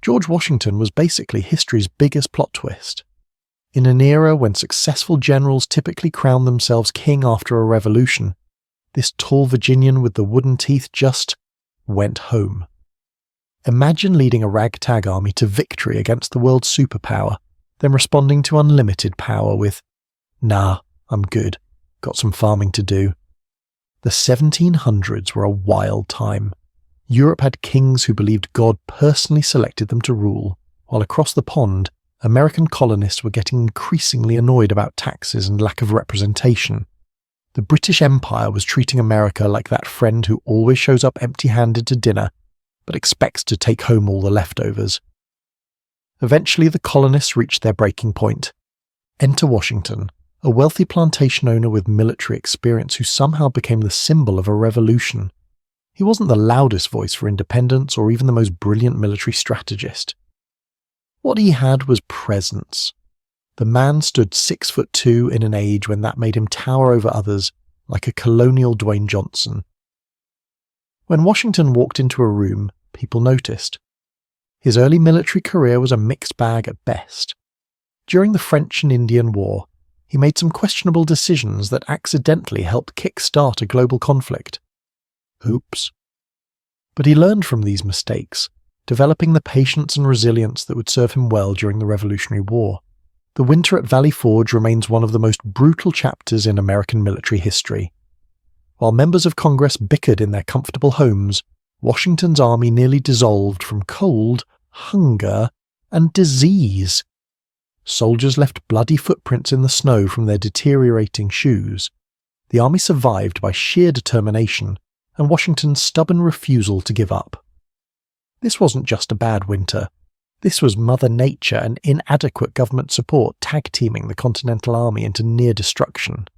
George Washington was basically history's biggest plot twist. In an era when successful generals typically crowned themselves king after a revolution, this tall Virginian with the wooden teeth just went home. Imagine leading a ragtag army to victory against the world's superpower, then responding to unlimited power with, "Nah, I'm good, got some farming to do." The 1700s were a wild time. Europe had kings who believed God personally selected them to rule, while across the pond, American colonists were getting increasingly annoyed about taxes and lack of representation. The British Empire was treating America like that friend who always shows up empty-handed to dinner, but expects to take home all the leftovers. Eventually, the colonists reached their breaking point. Enter Washington, a wealthy plantation owner with military experience who somehow became the symbol of a revolution. He wasn't the loudest voice for independence or even the most brilliant military strategist. What he had was presence. The man stood 6'2" in an age when that made him tower over others like a colonial Dwayne Johnson. When Washington walked into a room, people noticed. His early military career was a mixed bag at best. During the French and Indian War, he made some questionable decisions that accidentally helped kick-start a global conflict. Oops. But he learned from these mistakes, developing the patience and resilience that would serve him well during the Revolutionary War. The winter at Valley Forge remains one of the most brutal chapters in American military history. While members of Congress bickered in their comfortable homes, Washington's army nearly dissolved from cold, hunger, and disease. Soldiers left bloody footprints in the snow from their deteriorating shoes. The army survived by sheer determination and Washington's stubborn refusal to give up. This wasn't just a bad winter. This was Mother Nature and inadequate government support tag-teaming the Continental Army into near destruction.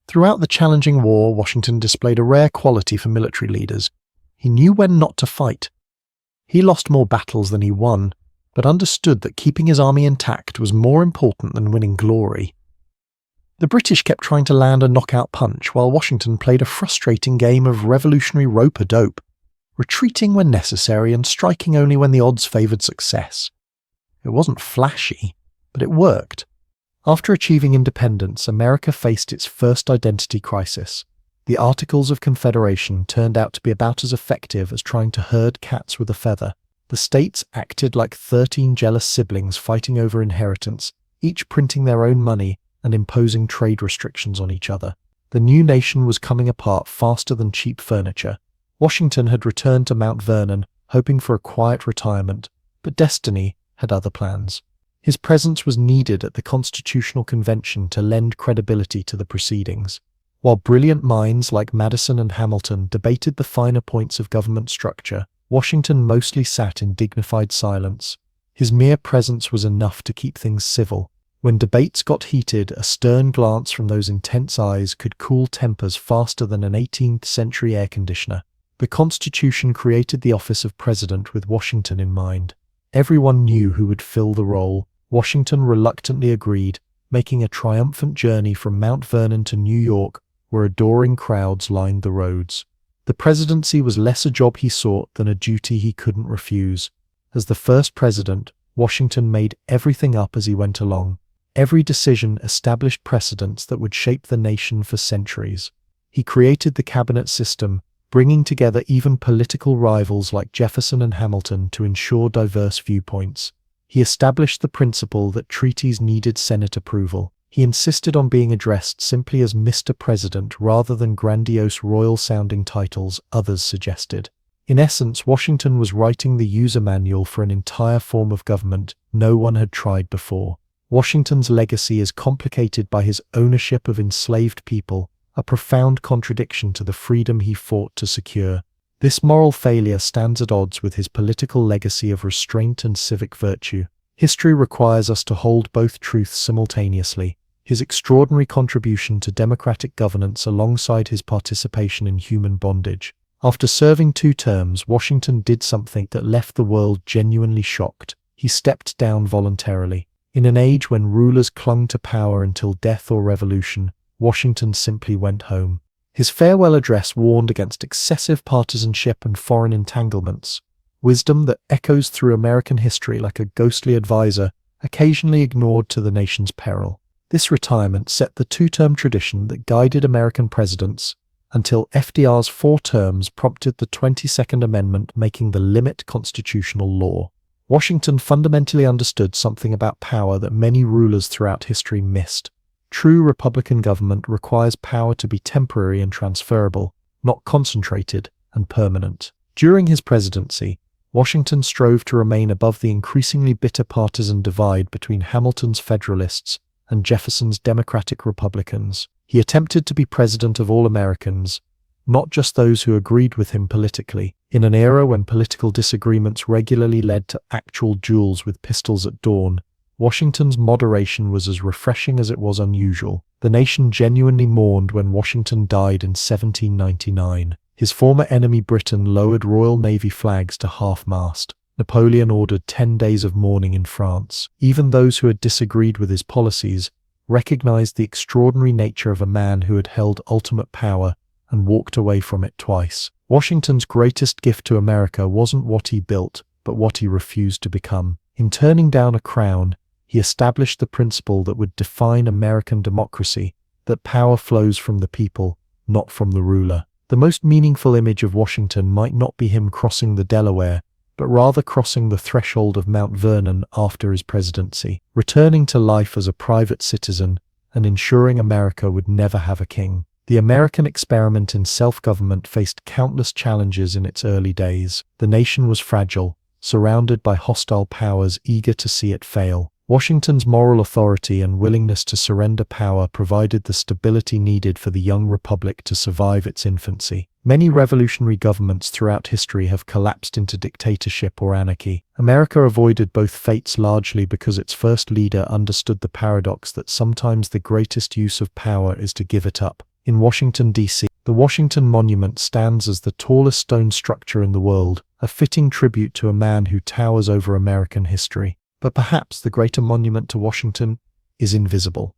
Throughout the challenging war, Washington displayed a rare quality for military leaders. He knew when not to fight. He lost more battles than he won, but understood that keeping his army intact was more important than winning glory. The British kept trying to land a knockout punch, while Washington played a frustrating game of revolutionary rope-a-dope, retreating when necessary and striking only when the odds favoured success. It wasn't flashy, but it worked. After achieving independence, America faced its first identity crisis. The Articles of Confederation turned out to be about as effective as trying to herd cats with a feather. The states acted like 13 jealous siblings fighting over inheritance, each printing their own money and imposing trade restrictions on each other. The new nation was coming apart faster than cheap furniture. Washington had returned to Mount Vernon, hoping for a quiet retirement, but destiny had other plans. His presence was needed at the Constitutional Convention to lend credibility to the proceedings. While brilliant minds like Madison and Hamilton debated the finer points of government structure, Washington mostly sat in dignified silence. His mere presence was enough to keep things civil. When debates got heated, a stern glance from those intense eyes could cool tempers faster than an 18th century air conditioner. The Constitution created the office of president with Washington in mind. Everyone knew who would fill the role. Washington reluctantly agreed, making a triumphant journey from Mount Vernon to New York, where adoring crowds lined the roads. The presidency was less a job he sought than a duty he couldn't refuse. As the first president, Washington made everything up as he went along. Every decision established precedents that would shape the nation for centuries. He created the cabinet system, bringing together even political rivals like Jefferson and Hamilton to ensure diverse viewpoints. He established the principle that treaties needed Senate approval. He insisted on being addressed simply as Mr. President rather than grandiose royal-sounding titles others suggested. In essence, Washington was writing the user manual for an entire form of government no one had tried before. Washington's legacy is complicated by his ownership of enslaved people, a profound contradiction to the freedom he fought to secure. This moral failure stands at odds with his political legacy of restraint and civic virtue. History requires us to hold both truths simultaneously. His extraordinary contribution to democratic governance alongside his participation in human bondage. After serving 2 terms, Washington did something that left the world genuinely shocked. He stepped down voluntarily. In an age when rulers clung to power until death or revolution, Washington simply went home. His farewell address warned against excessive partisanship and foreign entanglements. wisdom that echoes through American history like a ghostly advisor, occasionally ignored to the nation's peril. This retirement set the two-term tradition that guided American presidents until FDR's 4 terms prompted the 22nd Amendment, making the limit constitutional law. Washington fundamentally understood something about power that many rulers throughout history missed. True Republican government requires power to be temporary and transferable, not concentrated and permanent. During his presidency, Washington strove to remain above the increasingly bitter partisan divide between Hamilton's Federalists and Jefferson's Democratic Republicans. He attempted to be president of all Americans, not just those who agreed with him politically. In an era when political disagreements regularly led to actual duels with pistols at dawn, Washington's moderation was as refreshing as it was unusual. The nation genuinely mourned when Washington died in 1799. His former enemy Britain lowered Royal Navy flags to half-mast. Napoleon ordered 10 days of mourning in France. Even those who had disagreed with his policies recognized the extraordinary nature of a man who had held ultimate power and walked away from it twice. Washington's greatest gift to America wasn't what he built, but what he refused to become. In turning down a crown, he established the principle that would define American democracy, that power flows from the people, not from the ruler. The most meaningful image of Washington might not be him crossing the Delaware, but rather crossing the threshold of Mount Vernon after his presidency, returning to life as a private citizen and ensuring America would never have a king. The American experiment in self-government faced countless challenges in its early days. The nation was fragile, surrounded by hostile powers eager to see it fail. Washington's moral authority and willingness to surrender power provided the stability needed for the young republic to survive its infancy. Many revolutionary governments throughout history have collapsed into dictatorship or anarchy. America avoided both fates largely because its first leader understood the paradox that sometimes the greatest use of power is to give it up. In Washington, D.C., the Washington Monument stands as the tallest stone structure in the world, a fitting tribute to a man who towers over American history. But perhaps the greater monument to Washington is invisible.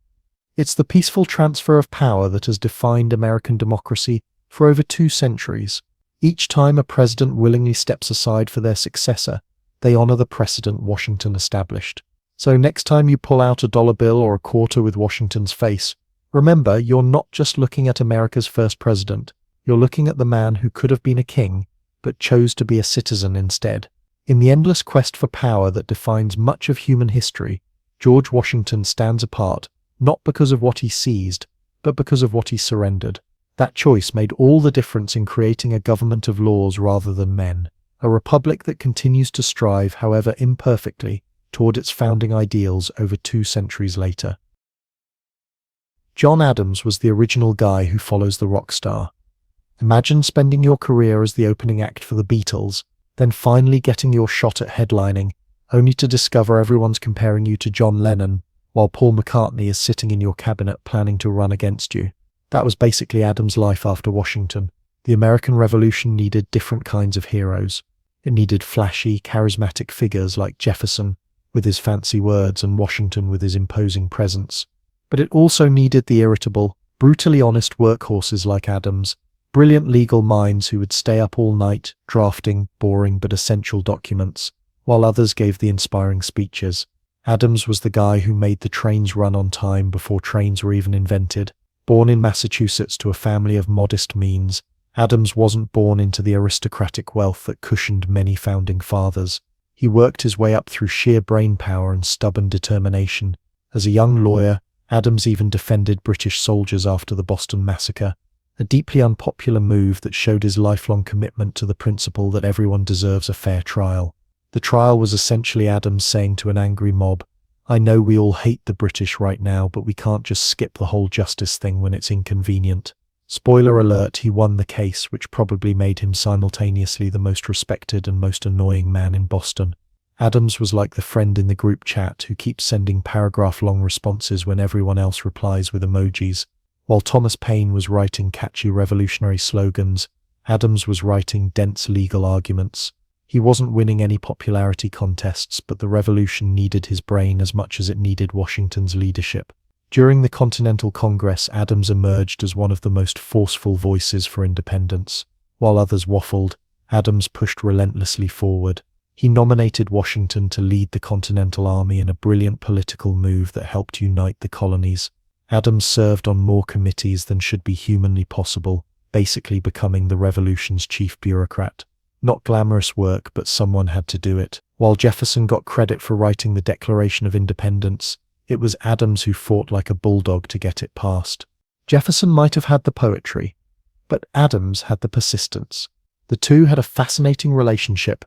It's the peaceful transfer of power that has defined American democracy for over 2 centuries. Each time a president willingly steps aside for their successor, they honor the precedent Washington established. So next time you pull out a dollar bill or a quarter with Washington's face, remember, you're not just looking at America's first president, you're looking at the man who could have been a king, but chose to be a citizen instead. In the endless quest for power that defines much of human history, George Washington stands apart, not because of what he seized, but because of what he surrendered. That choice made all the difference in creating a government of laws rather than men, a republic that continues to strive, however imperfectly, toward its founding ideals over 2 centuries later. John Adams was the original guy who follows the rock star. Imagine spending your career as the opening act for the Beatles, then finally getting your shot at headlining, only to discover everyone's comparing you to John Lennon, while Paul McCartney is sitting in your cabinet planning to run against you. That was basically Adams' life after Washington. The American Revolution needed different kinds of heroes. It needed flashy, charismatic figures like Jefferson, with his fancy words, and Washington with his imposing presence. But it also needed the irritable, brutally honest workhorses like Adams, brilliant legal minds who would stay up all night, drafting boring but essential documents, while others gave the inspiring speeches. Adams was the guy who made the trains run on time before trains were even invented. Born in Massachusetts to a family of modest means, Adams wasn't born into the aristocratic wealth that cushioned many founding fathers. He worked his way up through sheer brainpower and stubborn determination. As a young lawyer, Adams even defended British soldiers after the Boston Massacre, a deeply unpopular move that showed his lifelong commitment to the principle that everyone deserves a fair trial. The trial was essentially Adams saying to an angry mob, "I know we all hate the British right now, but we can't just skip the whole justice thing when it's inconvenient." Spoiler alert, he won the case, which probably made him simultaneously the most respected and most annoying man in Boston. Adams was like the friend in the group chat who keeps sending paragraph-long responses when everyone else replies with emojis. While Thomas Paine was writing catchy revolutionary slogans, Adams was writing dense legal arguments. He wasn't winning any popularity contests, but the revolution needed his brain as much as it needed Washington's leadership. During the Continental Congress, Adams emerged as one of the most forceful voices for independence. While others waffled, Adams pushed relentlessly forward. He nominated Washington to lead the Continental Army in a brilliant political move that helped unite the colonies. Adams served on more committees than should be humanly possible, basically becoming the Revolution's chief bureaucrat. Not glamorous work, but someone had to do it. While Jefferson got credit for writing the Declaration of Independence, it was Adams who fought like a bulldog to get it passed. Jefferson might have had the poetry, but Adams had the persistence. The two had a fascinating relationship,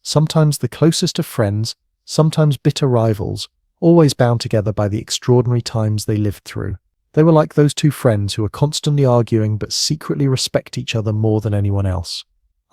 sometimes the closest of friends, sometimes bitter rivals, always bound together by the extraordinary times they lived through. They were like those two friends who are constantly arguing but secretly respect each other more than anyone else.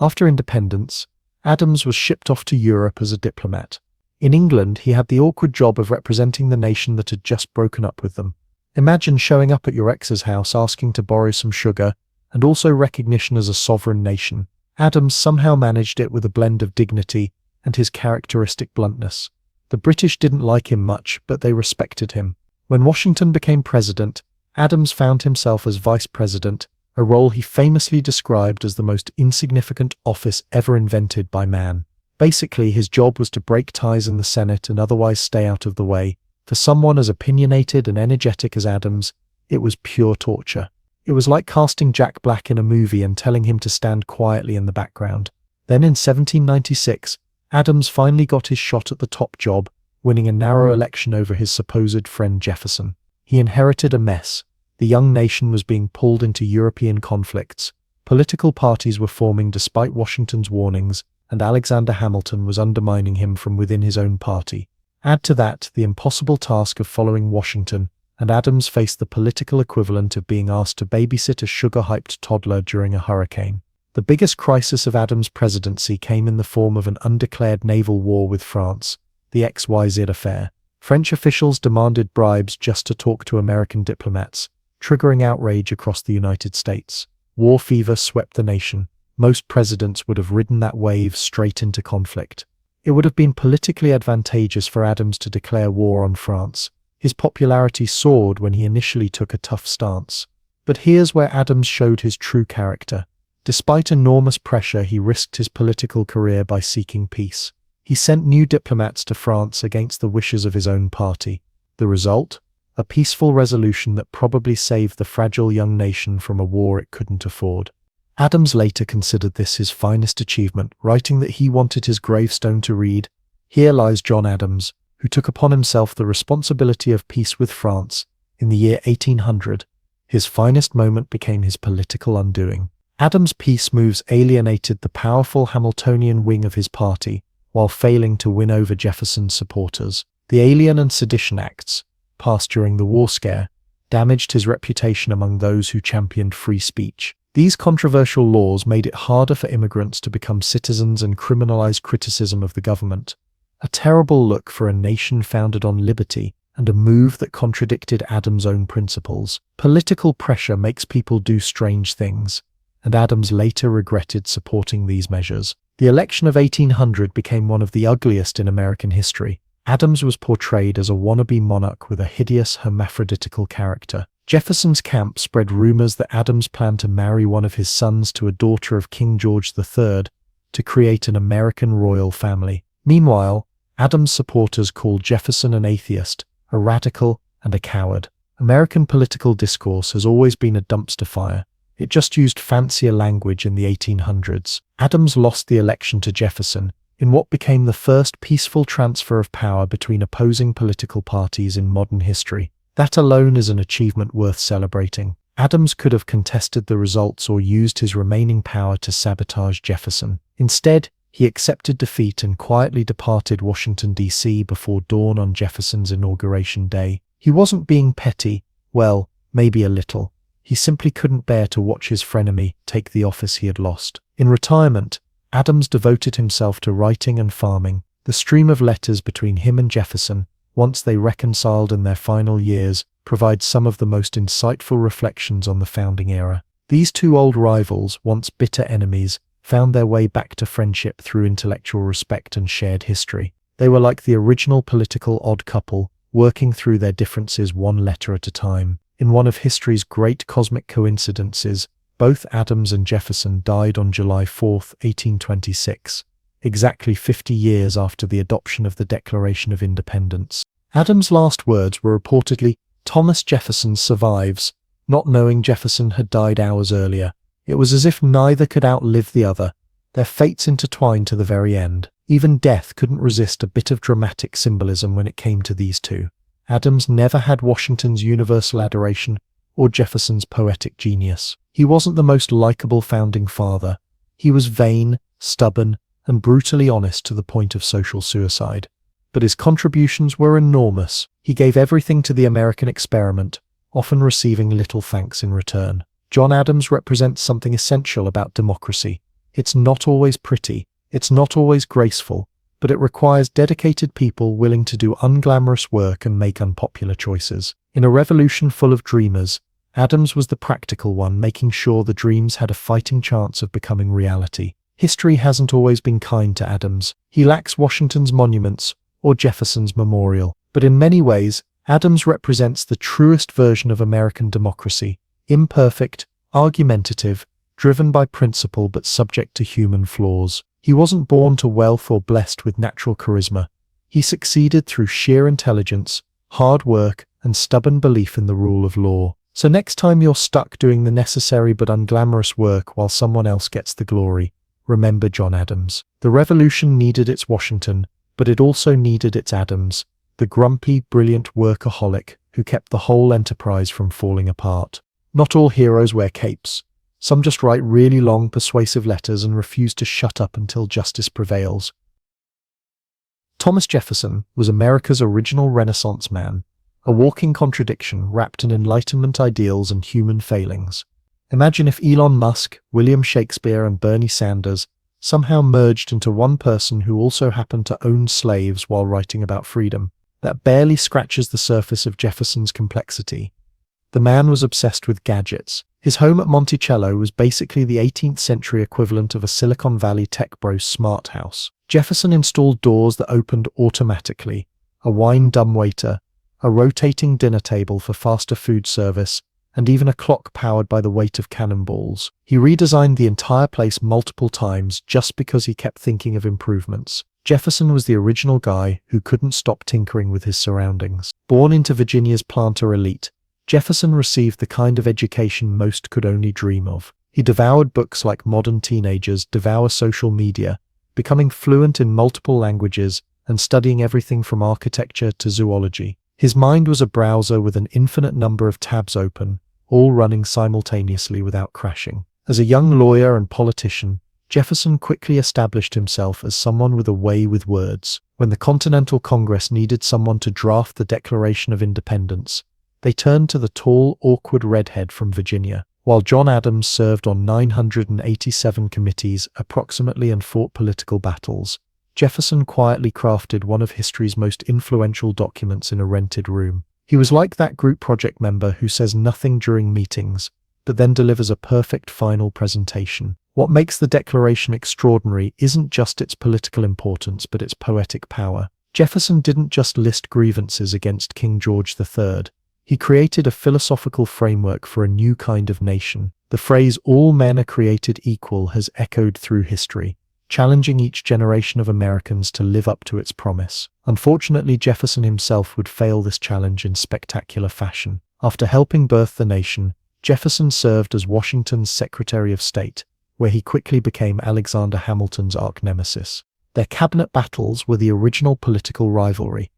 After independence, Adams was shipped off to Europe as a diplomat. In England, he had the awkward job of representing the nation that had just broken up with them. Imagine showing up at your ex's house asking to borrow some sugar, and also recognition as a sovereign nation. Adams somehow managed it with a blend of dignity and his characteristic bluntness. The British didn't like him much, but they respected him. When Washington became president, Adams found himself as vice president, a role he famously described as the most insignificant office ever invented by man. Basically, his job was to break ties in the Senate and otherwise stay out of the way. For someone as opinionated and energetic as Adams, it was pure torture. It was like casting Jack Black in a movie and telling him to stand quietly in the background. Then in 1796, Adams finally got his shot at the top job, winning a narrow election over his supposed friend Jefferson. He inherited a mess. The young nation was being pulled into European conflicts. Political parties were forming despite Washington's warnings, and Alexander Hamilton was undermining him from within his own party. Add to that the impossible task of following Washington, and Adams faced the political equivalent of being asked to babysit a sugar-hyped toddler during a hurricane. The biggest crisis of Adams' presidency came in the form of an undeclared naval war with France, the XYZ affair. French officials demanded bribes just to talk to American diplomats, triggering outrage across the United States. War fever swept the nation. Most presidents would have ridden that wave straight into conflict. It would have been politically advantageous for Adams to declare war on France. His popularity soared when he initially took a tough stance. But here's where Adams showed his true character. Despite enormous pressure, he risked his political career by seeking peace. He sent new diplomats to France against the wishes of his own party. The result? A peaceful resolution that probably saved the fragile young nation from a war it couldn't afford. Adams later considered this his finest achievement, writing that he wanted his gravestone to read, "Here lies John Adams, who took upon himself the responsibility of peace with France in the year 1800. His finest moment became his political undoing." Adams' peace moves alienated the powerful Hamiltonian wing of his party, while failing to win over Jefferson's supporters. The Alien and Sedition Acts, passed during the war scare, damaged his reputation among those who championed free speech. These controversial laws made it harder for immigrants to become citizens and criminalized criticism of the government. A terrible look for a nation founded on liberty, and a move that contradicted Adams' own principles. Political pressure makes people do strange things, and Adams later regretted supporting these measures. The election of 1800 became one of the ugliest in American history. Adams was portrayed as a wannabe monarch with a hideous hermaphroditical character. Jefferson's camp spread rumors that Adams planned to marry one of his sons to a daughter of King George III to create an American royal family. Meanwhile, Adams' supporters called Jefferson an atheist, a radical, and a coward. American political discourse has always been a dumpster fire. It just used fancier language in the 1800s. Adams lost the election to Jefferson in what became the first peaceful transfer of power between opposing political parties in modern history. That alone is an achievement worth celebrating. Adams could have contested the results or used his remaining power to sabotage Jefferson. Instead, he accepted defeat and quietly departed Washington, D.C. before dawn on Jefferson's inauguration day. He wasn't being petty, well, maybe a little. He simply couldn't bear to watch his frenemy take the office he had lost. In retirement, Adams devoted himself to writing and farming. The stream of letters between him and Jefferson, once they reconciled in their final years, provides some of the most insightful reflections on the founding era. These two old rivals, once bitter enemies, found their way back to friendship through intellectual respect and shared history. They were like the original political odd couple, working through their differences one letter at a time. In one of history's great cosmic coincidences, Both Adams and Jefferson died on July 4, 1826, exactly 50 years after the adoption of the Declaration of Independence. Adams' last words were reportedly, "Thomas Jefferson survives," not knowing Jefferson had died hours earlier. It was as if neither could outlive the other, their fates intertwined to the very end. Even death couldn't resist a bit of dramatic symbolism when it came to these two. Adams never had Washington's universal adoration or Jefferson's poetic genius. He wasn't the most likable founding father. He was vain, stubborn, and brutally honest to the point of social suicide. But his contributions were enormous. He gave everything to the American experiment, often receiving little thanks in return. John Adams represents something essential about democracy. It's not always pretty, it's not always graceful, but it requires dedicated people willing to do unglamorous work and make unpopular choices. In a revolution full of dreamers, Adams was the practical one, making sure the dreams had a fighting chance of becoming reality. History hasn't always been kind to Adams. He lacks Washington's monuments or Jefferson's memorial. But in many ways, Adams represents the truest version of American democracy. Imperfect, argumentative, driven by principle but subject to human flaws. He wasn't born to wealth or blessed with natural charisma. He succeeded through sheer intelligence, hard work, and stubborn belief in the rule of law. So next time you're stuck doing the necessary but unglamorous work while someone else gets the glory, remember John Adams. The revolution needed its Washington, but it also needed its Adams, the grumpy, brilliant workaholic who kept the whole enterprise from falling apart. Not all heroes wear capes. Some just write really long, persuasive letters and refuse to shut up until justice prevails. Thomas Jefferson was America's original Renaissance man, a walking contradiction wrapped in Enlightenment ideals and human failings. Imagine if Elon Musk, William Shakespeare, and Bernie Sanders somehow merged into one person who also happened to own slaves while writing about freedom. That barely scratches the surface of Jefferson's complexity. The man was obsessed with gadgets. His home at Monticello was basically the 18th century equivalent of a Silicon Valley tech bro's smart house. Jefferson installed doors that opened automatically, a wine dumbwaiter, a rotating dinner table for faster food service, and even a clock powered by the weight of cannonballs. He redesigned the entire place multiple times just because he kept thinking of improvements. Jefferson was the original guy who couldn't stop tinkering with his surroundings. Born into Virginia's planter elite, Jefferson received the kind of education most could only dream of. He devoured books like modern teenagers devour social media, becoming fluent in multiple languages and studying everything from architecture to zoology. His mind was a browser with an infinite number of tabs open, all running simultaneously without crashing. As a young lawyer and politician, Jefferson quickly established himself as someone with a way with words. When the Continental Congress needed someone to draft the Declaration of Independence, they turned to the tall, awkward redhead from Virginia. While John Adams served on 987 committees approximately and fought political battles, Jefferson quietly crafted one of history's most influential documents in a rented room. He was like that group project member who says nothing during meetings, but then delivers a perfect final presentation. What makes the Declaration extraordinary isn't just its political importance, but its poetic power. Jefferson didn't just list grievances against King George III. He created a philosophical framework for a new kind of nation. The phrase, "all men are created equal," has echoed through history, challenging each generation of Americans to live up to its promise. Unfortunately, Jefferson himself would fail this challenge in spectacular fashion. After helping birth the nation, Jefferson served as Washington's Secretary of State, where he quickly became Alexander Hamilton's arch-nemesis. Their cabinet battles were the original political rivalry: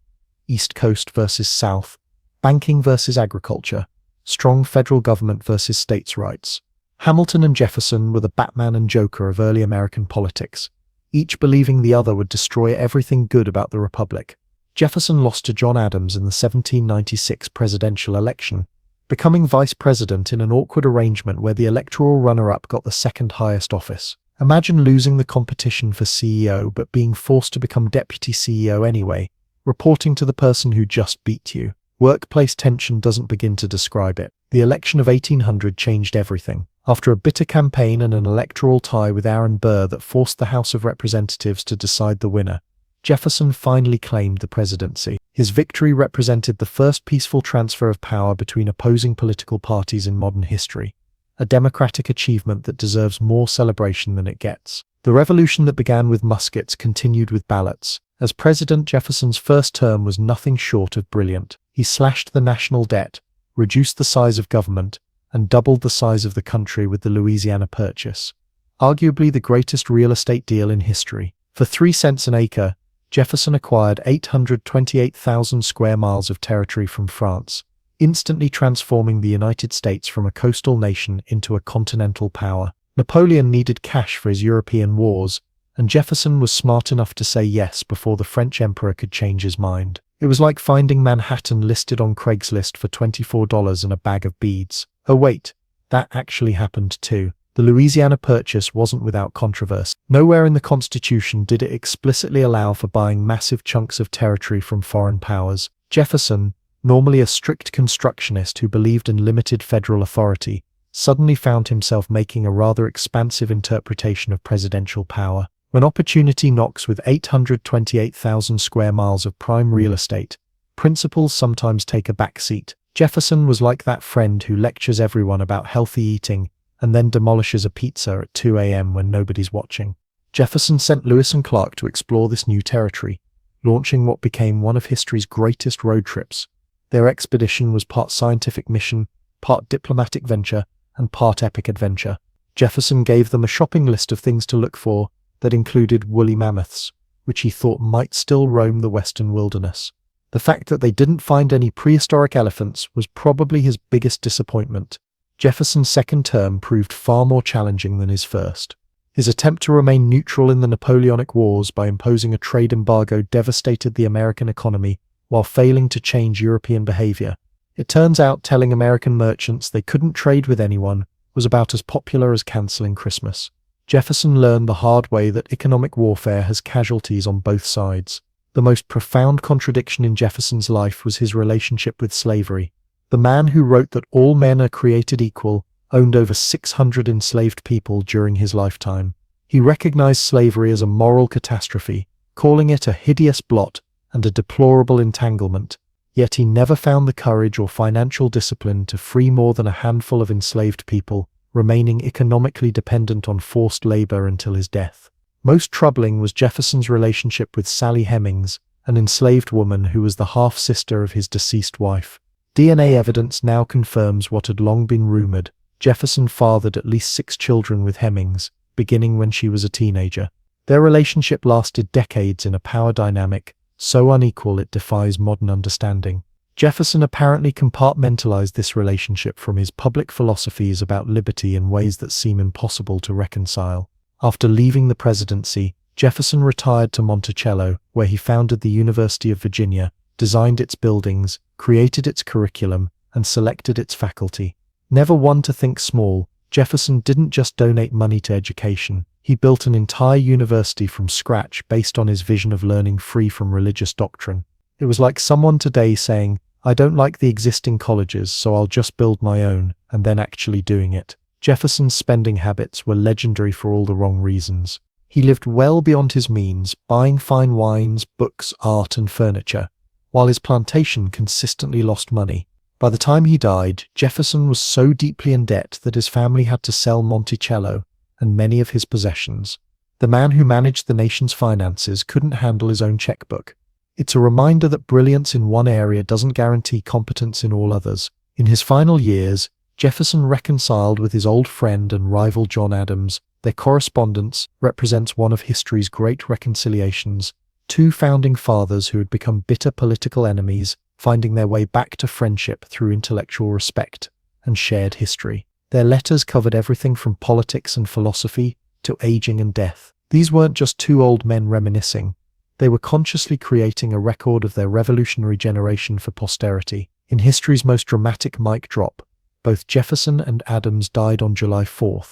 East Coast versus South, banking versus agriculture, strong federal government versus states' rights. Hamilton and Jefferson were the Batman and Joker of early American politics, each believing the other would destroy everything good about the Republic. Jefferson lost to John Adams in the 1796 presidential election, becoming vice president in an awkward arrangement where the electoral runner-up got the second highest office. Imagine losing the competition for CEO but being forced to become deputy CEO anyway, reporting to the person who just beat you. Workplace tension doesn't begin to describe it. The election of 1800 changed everything. After a bitter campaign and an electoral tie with Aaron Burr that forced the House of Representatives to decide the winner, Jefferson finally claimed the presidency. His victory represented the first peaceful transfer of power between opposing political parties in modern history, a democratic achievement that deserves more celebration than it gets. The revolution that began with muskets continued with ballots, as President Jefferson's first term was nothing short of brilliant. He slashed the national debt, reduced the size of government, and doubled the size of the country with the Louisiana Purchase, arguably the greatest real estate deal in history. For 3 cents an acre, Jefferson acquired 828,000 square miles of territory from France, instantly transforming the United States from a coastal nation into a continental power. Napoleon needed cash for his European wars, and Jefferson was smart enough to say yes before the French emperor could change his mind. It was like finding Manhattan listed on Craigslist for $24 and a bag of beads. Oh wait, that actually happened too. The Louisiana Purchase wasn't without controversy. Nowhere in the Constitution did it explicitly allow for buying massive chunks of territory from foreign powers. Jefferson, normally a strict constructionist who believed in limited federal authority, suddenly found himself making a rather expansive interpretation of presidential power. When opportunity knocks with 828,000 square miles of prime real estate, principles sometimes take a backseat. Jefferson was like that friend who lectures everyone about healthy eating and then demolishes a pizza at 2 a.m. when nobody's watching. Jefferson sent Lewis and Clark to explore this new territory, launching what became one of history's greatest road trips. Their expedition was part scientific mission, part diplomatic venture, and part epic adventure. Jefferson gave them a shopping list of things to look for that included woolly mammoths, which he thought might still roam the western wilderness. The fact that they didn't find any prehistoric elephants was probably his biggest disappointment. Jefferson's second term proved far more challenging than his first. His attempt to remain neutral in the Napoleonic Wars by imposing a trade embargo devastated the American economy while failing to change European behavior. It turns out telling American merchants they couldn't trade with anyone was about as popular as canceling Christmas. Jefferson learned the hard way that economic warfare has casualties on both sides. The most profound contradiction in Jefferson's life was his relationship with slavery. The man who wrote that all men are created equal owned over 600 enslaved people during his lifetime. He recognized slavery as a moral catastrophe, calling it a hideous blot and a deplorable entanglement, yet he never found the courage or financial discipline to free more than a handful of enslaved people, remaining economically dependent on forced labor until his death. Most troubling was Jefferson's relationship with Sally Hemings, an enslaved woman who was the half-sister of his deceased wife. DNA evidence now confirms what had long been rumored. Jefferson fathered at least 6 children with Hemings, beginning when she was a teenager. Their relationship lasted decades in a power dynamic so unequal it defies modern understanding. Jefferson apparently compartmentalized this relationship from his public philosophies about liberty in ways that seem impossible to reconcile. After leaving the presidency, Jefferson retired to Monticello, where he founded the University of Virginia, designed its buildings, created its curriculum, and selected its faculty. Never one to think small, Jefferson didn't just donate money to education. He built an entire university from scratch based on his vision of learning free from religious doctrine. It was like someone today saying, "I don't like the existing colleges, so I'll just build my own," and then actually doing it. Jefferson's spending habits were legendary for all the wrong reasons. He lived well beyond his means, buying fine wines, books, art, and furniture, while his plantation consistently lost money. By the time he died, Jefferson was so deeply in debt that his family had to sell Monticello and many of his possessions. The man who managed the nation's finances couldn't handle his own checkbook. It's a reminder that brilliance in one area doesn't guarantee competence in all others. In his final years, Jefferson reconciled with his old friend and rival John Adams. Their correspondence represents one of history's great reconciliations. 2 founding fathers who had become bitter political enemies, finding their way back to friendship through intellectual respect and shared history. Their letters covered everything from politics and philosophy to aging and death. These weren't just 2 old men reminiscing. They were consciously creating a record of their revolutionary generation for posterity. In history's most dramatic mic drop, both Jefferson and Adams died on July 4,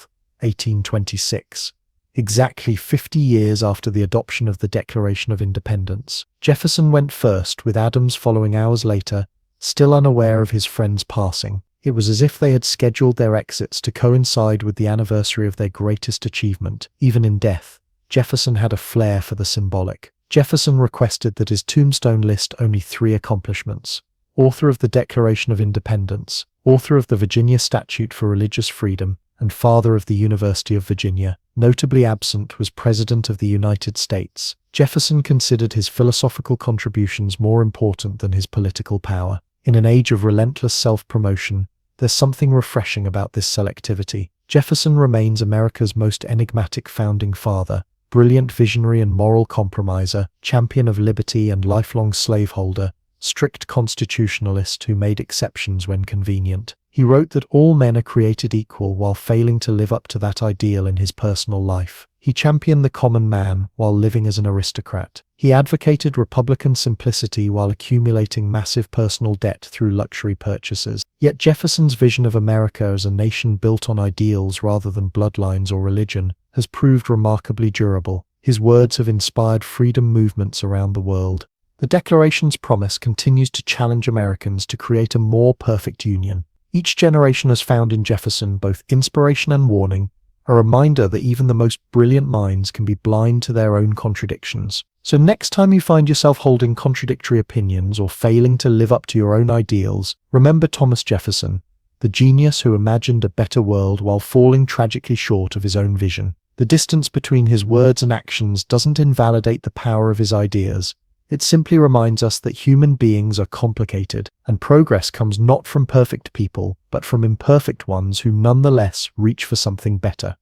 1826, exactly 50 years after the adoption of the Declaration of Independence. Jefferson went first, with Adams following hours later, still unaware of his friend's passing. It was as if they had scheduled their exits to coincide with the anniversary of their greatest achievement. Even in death, Jefferson had a flair for the symbolic. Jefferson requested that his tombstone list only 3 accomplishments: author of the Declaration of Independence, author of the Virginia Statute for Religious Freedom and father of the University of Virginia. Notably absent was President of the United States. Jefferson considered his philosophical contributions more important than his political power. In an age of relentless self-promotion, there's something refreshing about this selectivity. Jefferson remains America's most enigmatic founding father, brilliant visionary and moral compromiser, champion of liberty and lifelong slaveholder, strict constitutionalist who made exceptions when convenient. He wrote that all men are created equal while failing to live up to that ideal in his personal life. He championed the common man while living as an aristocrat. He advocated Republican simplicity while accumulating massive personal debt through luxury purchases. Yet Jefferson's vision of America as a nation built on ideals rather than bloodlines or religion has proved remarkably durable. His words have inspired freedom movements around the world. The Declaration's promise continues to challenge Americans to create a more perfect union. Each generation has found in Jefferson both inspiration and warning, a reminder that even the most brilliant minds can be blind to their own contradictions. So next time you find yourself holding contradictory opinions or failing to live up to your own ideals, remember Thomas Jefferson, the genius who imagined a better world while falling tragically short of his own vision. The distance between his words and actions doesn't invalidate the power of his ideas. It simply reminds us that human beings are complicated, and progress comes not from perfect people, but from imperfect ones who nonetheless reach for something better.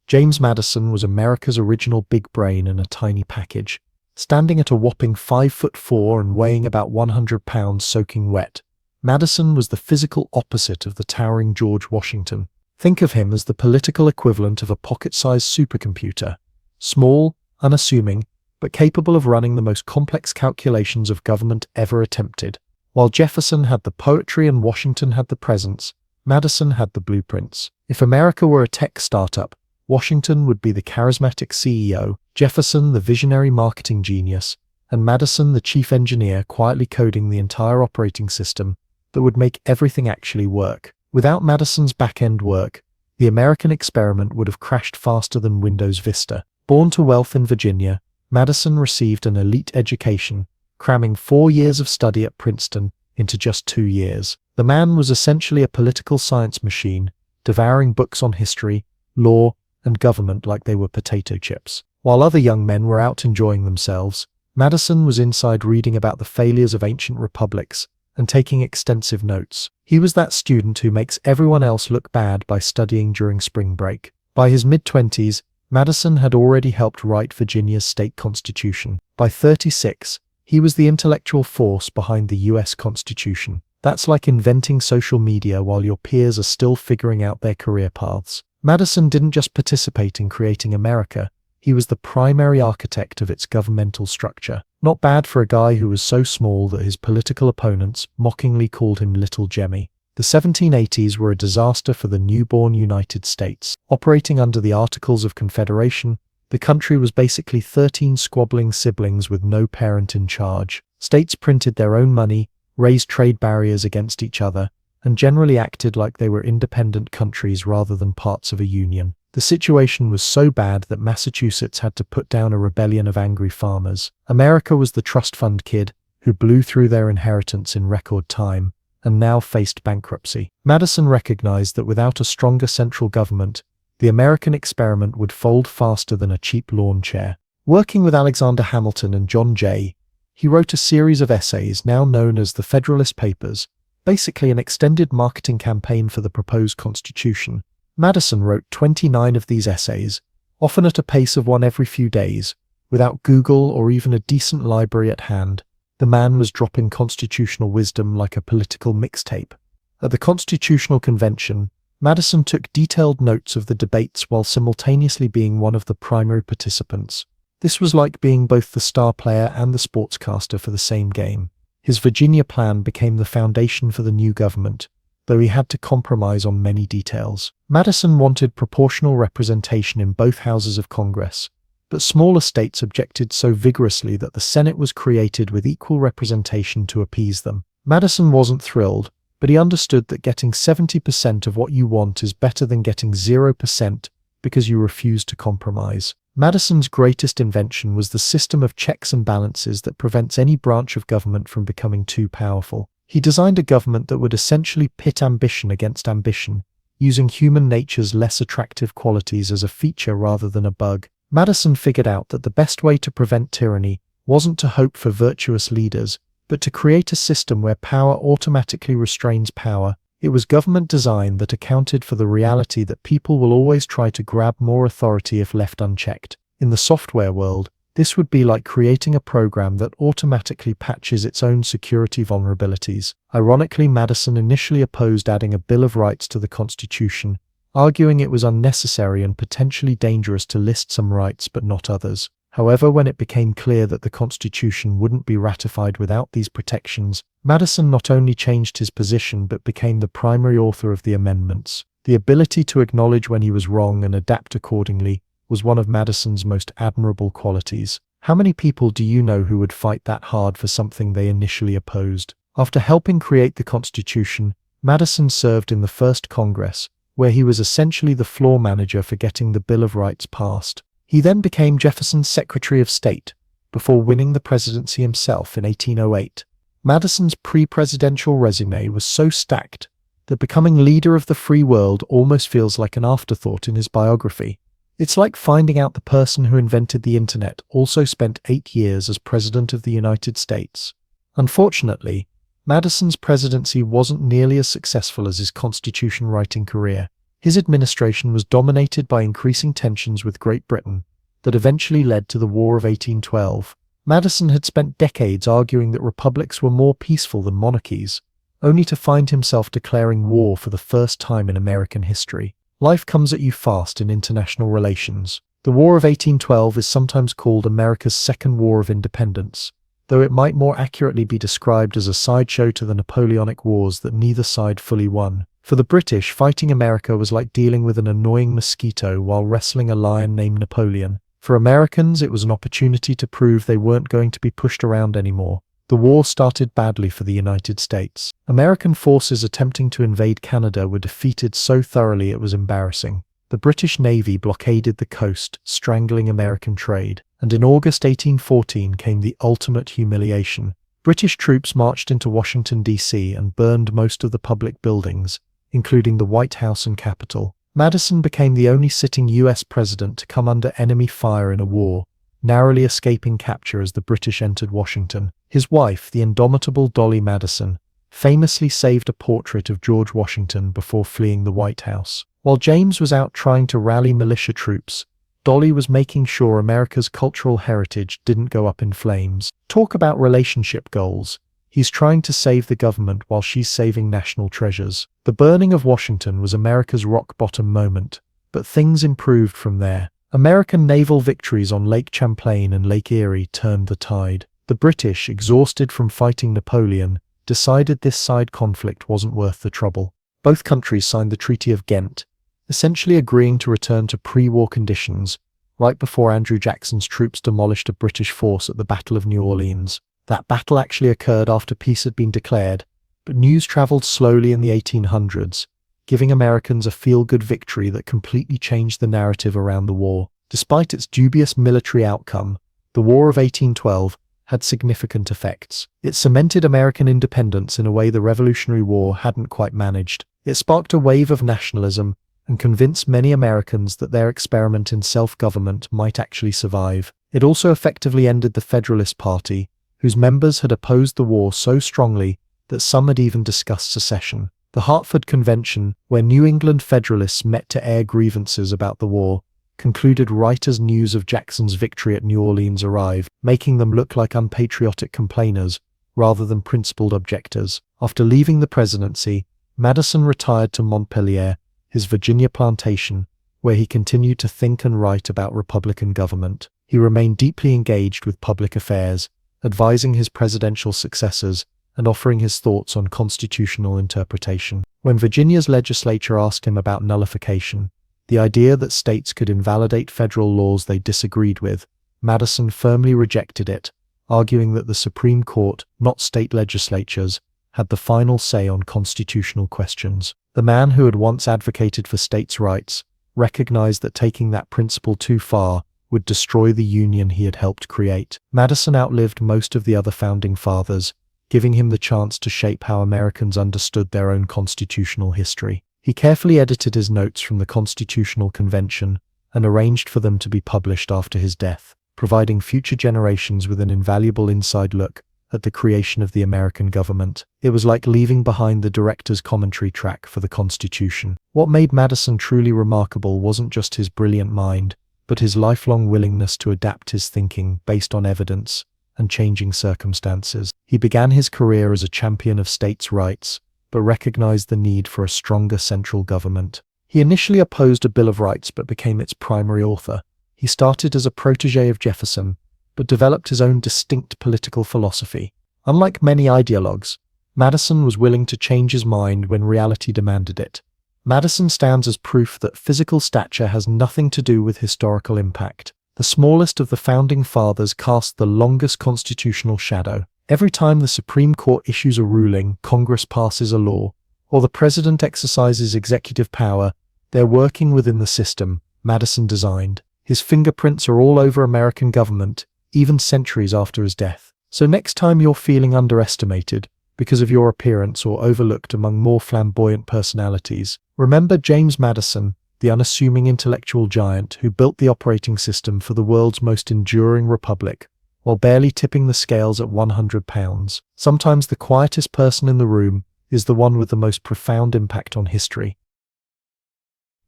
James Madison was America's original big brain in a tiny package. Standing at a whopping 5'4" and weighing about 100 pounds soaking wet, Madison was the physical opposite of the towering George Washington. Think of him as the political equivalent of a pocket-sized supercomputer. Small, unassuming, but capable of running the most complex calculations of government ever attempted. While Jefferson had the poetry and Washington had the presence, Madison had the blueprints. If America were a tech startup, Washington would be the charismatic CEO, Jefferson the visionary marketing genius, and Madison the chief engineer quietly coding the entire operating system that would make everything actually work. Without Madison's back-end work, the American experiment would have crashed faster than Windows Vista. Born to wealth in Virginia, Madison received an elite education, cramming 4 years of study at Princeton into just 2 years. The man was essentially a political science machine, devouring books on history, law, and government like they were potato chips. While other young men were out enjoying themselves, Madison was inside reading about the failures of ancient republics and taking extensive notes. He was that student who makes everyone else look bad by studying during spring break. By his mid-20s, Madison had already helped write Virginia's state constitution. By 36, he was the intellectual force behind the U.S. Constitution. That's like inventing social media while your peers are still figuring out their career paths. Madison didn't just participate in creating America, he was the primary architect of its governmental structure. Not bad for a guy who was so small that his political opponents mockingly called him Little Jemmy. The 1780s were a disaster for the newborn United States. Operating under the Articles of Confederation, the country was basically 13 squabbling siblings with no parent in charge. States printed their own money, raised trade barriers against each other, and generally acted like they were independent countries rather than parts of a union. The situation was so bad that Massachusetts had to put down a rebellion of angry farmers. America was the trust fund kid who blew through their inheritance in record time and now faced bankruptcy. Madison recognized that without a stronger central government, the American experiment would fold faster than a cheap lawn chair. Working with Alexander Hamilton and John Jay, he wrote a series of essays now known as the Federalist Papers, basically an extended marketing campaign for the proposed Constitution. Madison wrote 29 of these essays, often at a pace of one every few days, without Google or even a decent library at hand. The man was dropping constitutional wisdom like a political mixtape. At the Constitutional Convention, Madison took detailed notes of the debates while simultaneously being one of the primary participants. This was like being both the star player and the sportscaster for the same game. His Virginia plan became the foundation for the new government, though he had to compromise on many details. Madison wanted proportional representation in both houses of Congress, but smaller states objected so vigorously that the Senate was created with equal representation to appease them. Madison wasn't thrilled, but he understood that getting 70% of what you want is better than getting 0% because you refuse to compromise. Madison's greatest invention was the system of checks and balances that prevents any branch of government from becoming too powerful. He designed a government that would essentially pit ambition against ambition, using human nature's less attractive qualities as a feature rather than a bug. Madison figured out that the best way to prevent tyranny wasn't to hope for virtuous leaders, but to create a system where power automatically restrains power. It was government design that accounted for the reality that people will always try to grab more authority if left unchecked. In the software world, this would be like creating a program that automatically patches its own security vulnerabilities. Ironically, Madison initially opposed adding a Bill of Rights to the Constitution, arguing it was unnecessary and potentially dangerous to list some rights but not others. However, when it became clear that the Constitution wouldn't be ratified without these protections, Madison not only changed his position but became the primary author of the amendments. The ability to acknowledge when he was wrong and adapt accordingly was one of Madison's most admirable qualities. How many people do you know who would fight that hard for something they initially opposed? After helping create the Constitution, Madison served in the first Congress, where he was essentially the floor manager for getting the Bill of Rights passed. He then became Jefferson's Secretary of State, before winning the presidency himself in 1808. Madison's pre-presidential resume was so stacked that becoming leader of the free world almost feels like an afterthought in his biography. It's like finding out the person who invented the internet also spent 8 years as President of the United States. Unfortunately, Madison's presidency wasn't nearly as successful as his Constitution writing career. His administration was dominated by increasing tensions with Great Britain that eventually led to the War of 1812. Madison had spent decades arguing that republics were more peaceful than monarchies, only to find himself declaring war for the first time in American history. Life comes at you fast in international relations. The War of 1812 is sometimes called America's Second War of Independence, though it might more accurately be described as a sideshow to the Napoleonic Wars that neither side fully won. For the British, fighting America was like dealing with an annoying mosquito while wrestling a lion named Napoleon. For Americans, it was an opportunity to prove they weren't going to be pushed around anymore. The war started badly for the United States. American forces attempting to invade Canada were defeated so thoroughly it was embarrassing. The British Navy blockaded the coast, strangling American trade. And in August 1814 came the ultimate humiliation. British troops marched into Washington, D.C. and burned most of the public buildings, including the White House and Capitol. Madison became the only sitting U.S. president to come under enemy fire in a war, narrowly escaping capture as the British entered Washington. His wife, the indomitable Dolly Madison, famously saved a portrait of George Washington before fleeing the White House. While James was out trying to rally militia troops, Dolly was making sure America's cultural heritage didn't go up in flames. Talk about relationship goals. He's trying to save the government while she's saving national treasures. The burning of Washington was America's rock-bottom moment, but things improved from there. American naval victories on Lake Champlain and Lake Erie turned the tide. The British, exhausted from fighting Napoleon, decided this side conflict wasn't worth the trouble. Both countries signed the Treaty of Ghent, essentially agreeing to return to pre-war conditions, right before Andrew Jackson's troops demolished a British force at the Battle of New Orleans. That battle actually occurred after peace had been declared, but news traveled slowly in the 1800s, giving Americans a feel-good victory that completely changed the narrative around the war. Despite its dubious military outcome, the War of 1812 had significant effects. It cemented American independence in a way the Revolutionary War hadn't quite managed. It sparked a wave of nationalism and convinced many Americans that their experiment in self-government might actually survive. It also effectively ended the Federalist Party, whose members had opposed the war so strongly that some had even discussed secession. The Hartford Convention, where New England Federalists met to air grievances about the war, concluded right as news of Jackson's victory at New Orleans arrived, making them look like unpatriotic complainers rather than principled objectors. After leaving the presidency, Madison retired to Montpelier, his Virginia plantation, where he continued to think and write about Republican government. He remained deeply engaged with public affairs, advising his presidential successors and offering his thoughts on constitutional interpretation. When Virginia's legislature asked him about nullification, the idea that states could invalidate federal laws they disagreed with, Madison firmly rejected it, arguing that the Supreme Court, not state legislatures, had the final say on constitutional questions. The man who had once advocated for states' rights recognized that taking that principle too far would destroy the union he had helped create. Madison outlived most of the other founding fathers, giving him the chance to shape how Americans understood their own constitutional history. He carefully edited his notes from the Constitutional Convention and arranged for them to be published after his death, providing future generations with an invaluable inside look at the creation of the American government. It was like leaving behind the director's commentary track for the Constitution. What made Madison truly remarkable wasn't just his brilliant mind, but his lifelong willingness to adapt his thinking based on evidence and changing circumstances. He began his career as a champion of states' rights, but recognized the need for a stronger central government. He initially opposed a Bill of Rights but became its primary author. He started as a protege of Jefferson, but developed his own distinct political philosophy. Unlike many ideologues, Madison was willing to change his mind when reality demanded it. Madison stands as proof that physical stature has nothing to do with historical impact. The smallest of the founding fathers cast the longest constitutional shadow. Every time the Supreme Court issues a ruling, Congress passes a law, or the president exercises executive power, they're working within the system Madison designed. His fingerprints are all over American government, even centuries after his death. So next time you're feeling underestimated because of your appearance or overlooked among more flamboyant personalities, remember James Madison, the unassuming intellectual giant who built the operating system for the world's most enduring republic, while barely tipping the scales at 100 pounds. Sometimes the quietest person in the room is the one with the most profound impact on history.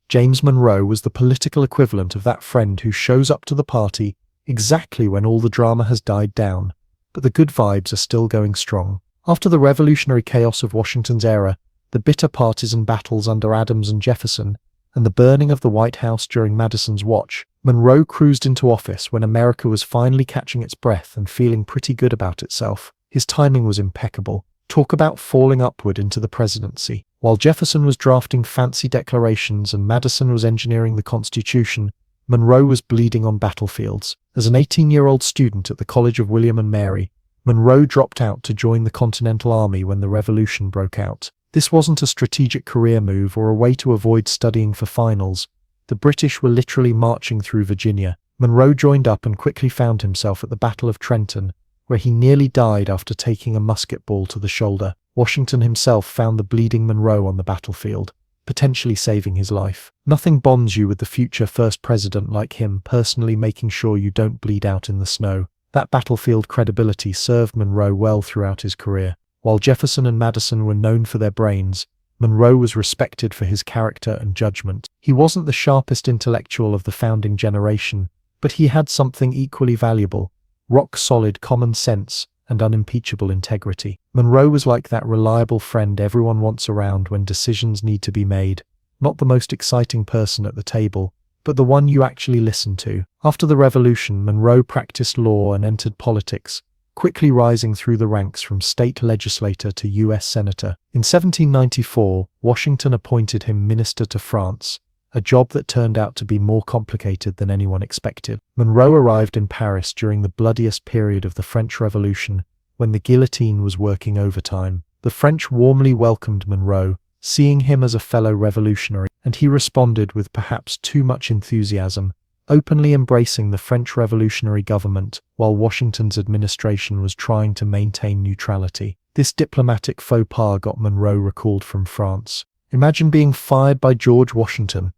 James Monroe was the political equivalent of that friend who shows up to the party exactly when all the drama has died down, but the good vibes are still going strong. After the revolutionary chaos of Washington's era, the bitter partisan battles under Adams and Jefferson, and the burning of the White House during Madison's watch, Monroe cruised into office when America was finally catching its breath and feeling pretty good about itself. His timing was impeccable. Talk about falling upward into the presidency. While Jefferson was drafting fancy declarations and Madison was engineering the Constitution, Monroe was bleeding on battlefields. As an 18-year-old student at the College of William and Mary, Monroe dropped out to join the Continental Army when the Revolution broke out. This wasn't a strategic career move or a way to avoid studying for finals. The British were literally marching through Virginia. Monroe joined up and quickly found himself at the Battle of Trenton, where he nearly died after taking a musket ball to the shoulder. Washington himself found the bleeding Monroe on the battlefield, potentially saving his life. Nothing bonds you with the future first president like him personally making sure you don't bleed out in the snow. That battlefield credibility served Monroe well throughout his career. While Jefferson and Madison were known for their brains, Monroe was respected for his character and judgment. He wasn't the sharpest intellectual of the founding generation, but he had something equally valuable: rock-solid common sense and unimpeachable integrity. Monroe was like that reliable friend everyone wants around when decisions need to be made. Not the most exciting person at the table, but the one you actually listen to. After the Revolution, Monroe practiced law and entered politics, quickly rising through the ranks from state legislator to U.S. senator. In 1794, Washington appointed him minister to France, a job that turned out to be more complicated than anyone expected. Monroe arrived in Paris during the bloodiest period of the French Revolution, when the guillotine was working overtime. The French warmly welcomed Monroe, seeing him as a fellow revolutionary, and he responded with perhaps too much enthusiasm, openly embracing the French revolutionary government while Washington's administration was trying to maintain neutrality. This diplomatic faux pas got Monroe recalled from France. Imagine being fired by George Washington.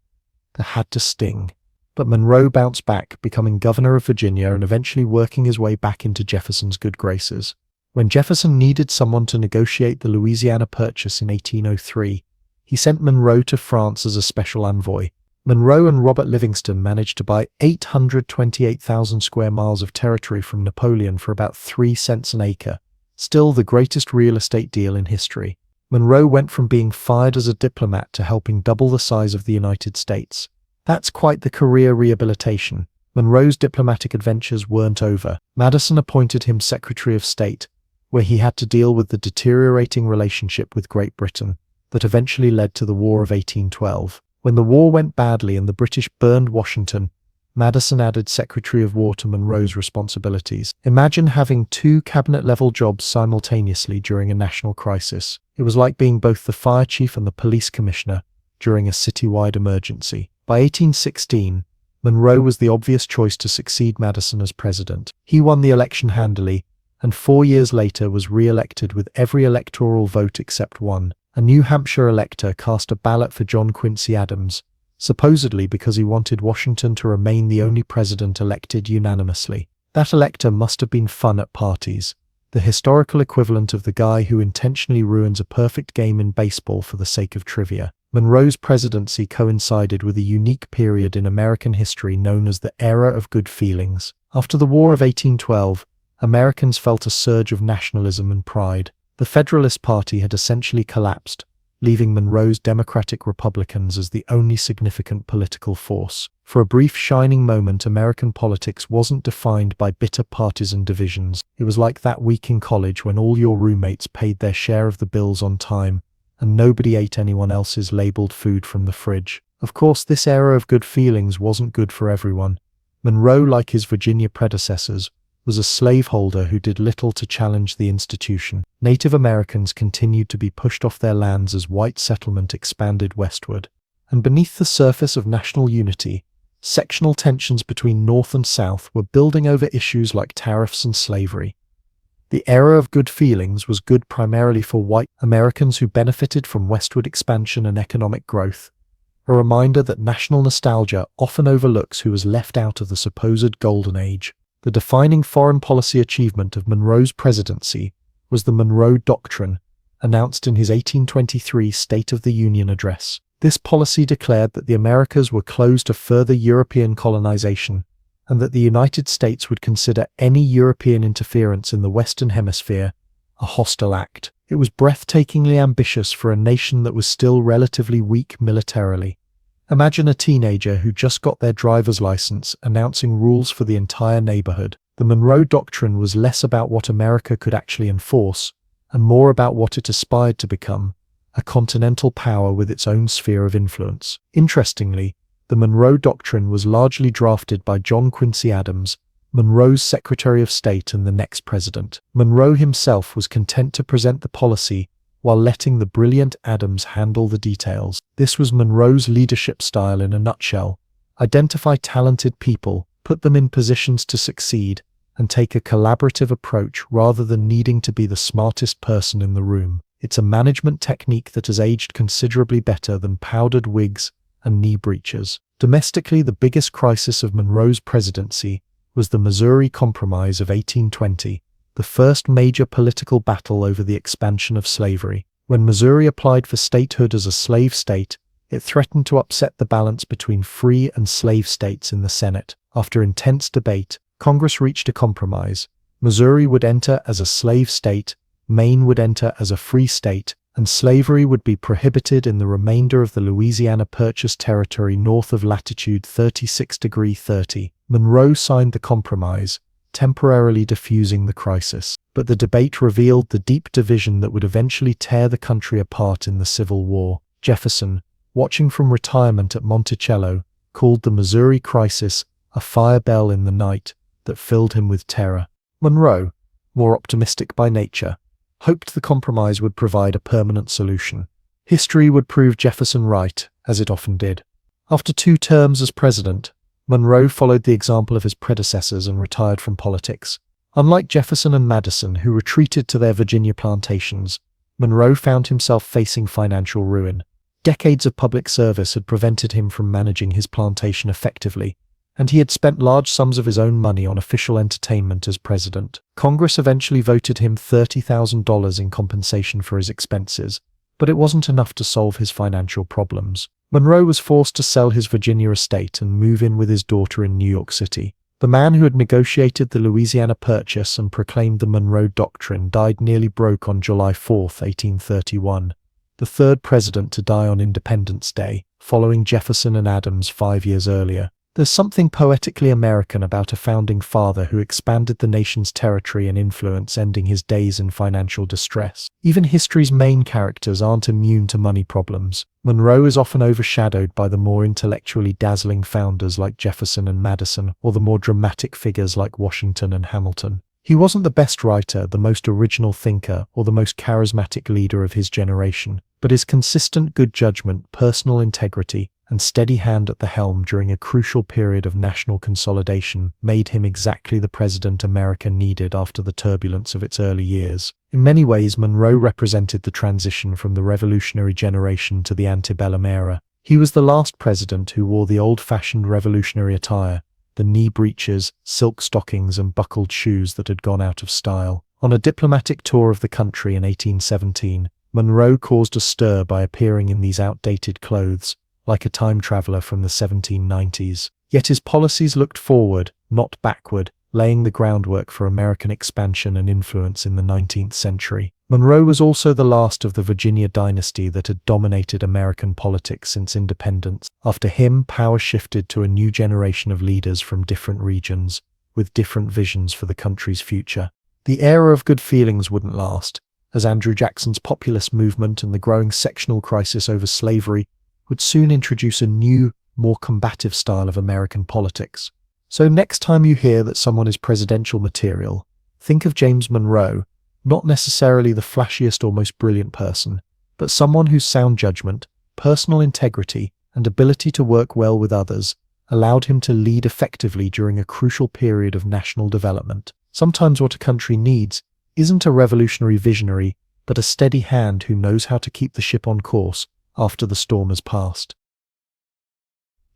That had to sting. But Monroe bounced back, becoming governor of Virginia and eventually working his way back into Jefferson's good graces. When Jefferson needed someone to negotiate the Louisiana Purchase in 1803, he sent Monroe to France as a special envoy. Monroe and Robert Livingston managed to buy 828,000 square miles of territory from Napoleon for about 3 cents an acre, still the greatest real estate deal in history. Monroe went from being fired as a diplomat to helping double the size of the United States. That's quite the career rehabilitation. Monroe's diplomatic adventures weren't over. Madison appointed him Secretary of State, where he had to deal with the deteriorating relationship with Great Britain that eventually led to the War of 1812. When the war went badly and the British burned Washington, Madison added Secretary of War to Monroe's responsibilities. Imagine having 2 cabinet-level jobs simultaneously during a national crisis. It was like being both the fire chief and the police commissioner during a citywide emergency. By 1816, Monroe was the obvious choice to succeed Madison as president. He won the election handily, and 4 years later was re-elected with every electoral vote except one. A New Hampshire elector cast a ballot for John Quincy Adams, supposedly because he wanted Washington to remain the only president elected unanimously. That elector must have been fun at parties, the historical equivalent of the guy who intentionally ruins a perfect game in baseball for the sake of trivia. Monroe's presidency coincided with a unique period in American history known as the Era of Good Feelings. After the War of 1812, Americans felt a surge of nationalism and pride. The Federalist Party had essentially collapsed, leaving Monroe's Democratic Republicans as the only significant political force. For a brief shining moment, American politics wasn't defined by bitter partisan divisions. It was like that week in college when all your roommates paid their share of the bills on time, and nobody ate anyone else's labeled food from the fridge. Of course, this era of good feelings wasn't good for everyone. Monroe, like his Virginia predecessors, was a slaveholder who did little to challenge the institution. Native Americans continued to be pushed off their lands as white settlement expanded westward. And beneath the surface of national unity, sectional tensions between North and South were building over issues like tariffs and slavery. The era of good feelings was good primarily for white Americans who benefited from westward expansion and economic growth, a reminder that national nostalgia often overlooks who was left out of the supposed golden age. The defining foreign policy achievement of Monroe's presidency was the Monroe Doctrine, announced in his 1823 State of the Union address. This policy declared that the Americas were closed to further European colonization, and that the United States would consider any European interference in the Western Hemisphere a hostile act. It was breathtakingly ambitious for a nation that was still relatively weak militarily. Imagine a teenager who just got their driver's license announcing rules for the entire neighborhood. The Monroe Doctrine was less about what America could actually enforce, and more about what it aspired to become, a continental power with its own sphere of influence. Interestingly, the Monroe Doctrine was largely drafted by John Quincy Adams, Monroe's Secretary of State and the next president. Monroe himself was content to present the policy while letting the brilliant Adams handle the details. This was Monroe's leadership style in a nutshell. Identify talented people, put them in positions to succeed, and take a collaborative approach rather than needing to be the smartest person in the room. It's a management technique that has aged considerably better than powdered wigs and knee breeches. Domestically, the biggest crisis of Monroe's presidency was the Missouri Compromise of 1820, the first major political battle over the expansion of slavery. When Missouri applied for statehood as a slave state, it threatened to upset the balance between free and slave states in the Senate. After intense debate, Congress reached a compromise. Missouri would enter as a slave state, Maine would enter as a free state, and slavery would be prohibited in the remainder of the Louisiana Purchase territory north of latitude 36°30. Monroe signed the compromise, temporarily diffusing the crisis. But the debate revealed the deep division that would eventually tear the country apart in the Civil War. Jefferson, watching from retirement at Monticello, called the Missouri crisis a fire bell in the night that filled him with terror. Monroe, more optimistic by nature, hoped the compromise would provide a permanent solution. History would prove Jefferson right, as it often did. After 2 terms as president, Monroe followed the example of his predecessors and retired from politics. Unlike Jefferson and Madison, who retreated to their Virginia plantations, Monroe found himself facing financial ruin. Decades of public service had prevented him from managing his plantation effectively, and he had spent large sums of his own money on official entertainment as president. Congress eventually voted him $30,000 in compensation for his expenses, but it wasn't enough to solve his financial problems. Monroe was forced to sell his Virginia estate and move in with his daughter in New York City. The man who had negotiated the Louisiana Purchase and proclaimed the Monroe Doctrine died nearly broke on July 4, 1831, the third president to die on Independence Day, following Jefferson and Adams 5 years earlier. There's something poetically American about a founding father who expanded the nation's territory and influence, ending his days in financial distress. Even history's main characters aren't immune to money problems. Monroe is often overshadowed by the more intellectually dazzling founders like Jefferson and Madison, or the more dramatic figures like Washington and Hamilton. He wasn't the best writer, the most original thinker, or the most charismatic leader of his generation, but his consistent good judgment, personal integrity, and steady hand at the helm during a crucial period of national consolidation made him exactly the president America needed after the turbulence of its early years. In many ways, Monroe represented the transition from the revolutionary generation to the antebellum era. He was the last president who wore the old-fashioned revolutionary attire, the knee breeches, silk stockings, and buckled shoes that had gone out of style. On a diplomatic tour of the country in 1817, Monroe caused a stir by appearing in these outdated clothes, like a time traveler from the 1790s. Yet his policies looked forward, not backward, laying the groundwork for American expansion and influence in the 19th century. Monroe was also the last of the Virginia dynasty that had dominated American politics since independence. After him, power shifted to a new generation of leaders from different regions, with different visions for the country's future. The era of good feelings wouldn't last, as Andrew Jackson's populist movement and the growing sectional crisis over slavery would soon introduce a new, more combative style of American politics. So next time you hear that someone is presidential material, think of James Monroe, not necessarily the flashiest or most brilliant person, but someone whose sound judgment, personal integrity, and ability to work well with others allowed him to lead effectively during a crucial period of national development. Sometimes what a country needs isn't a revolutionary visionary, but a steady hand who knows how to keep the ship on course after the storm has passed.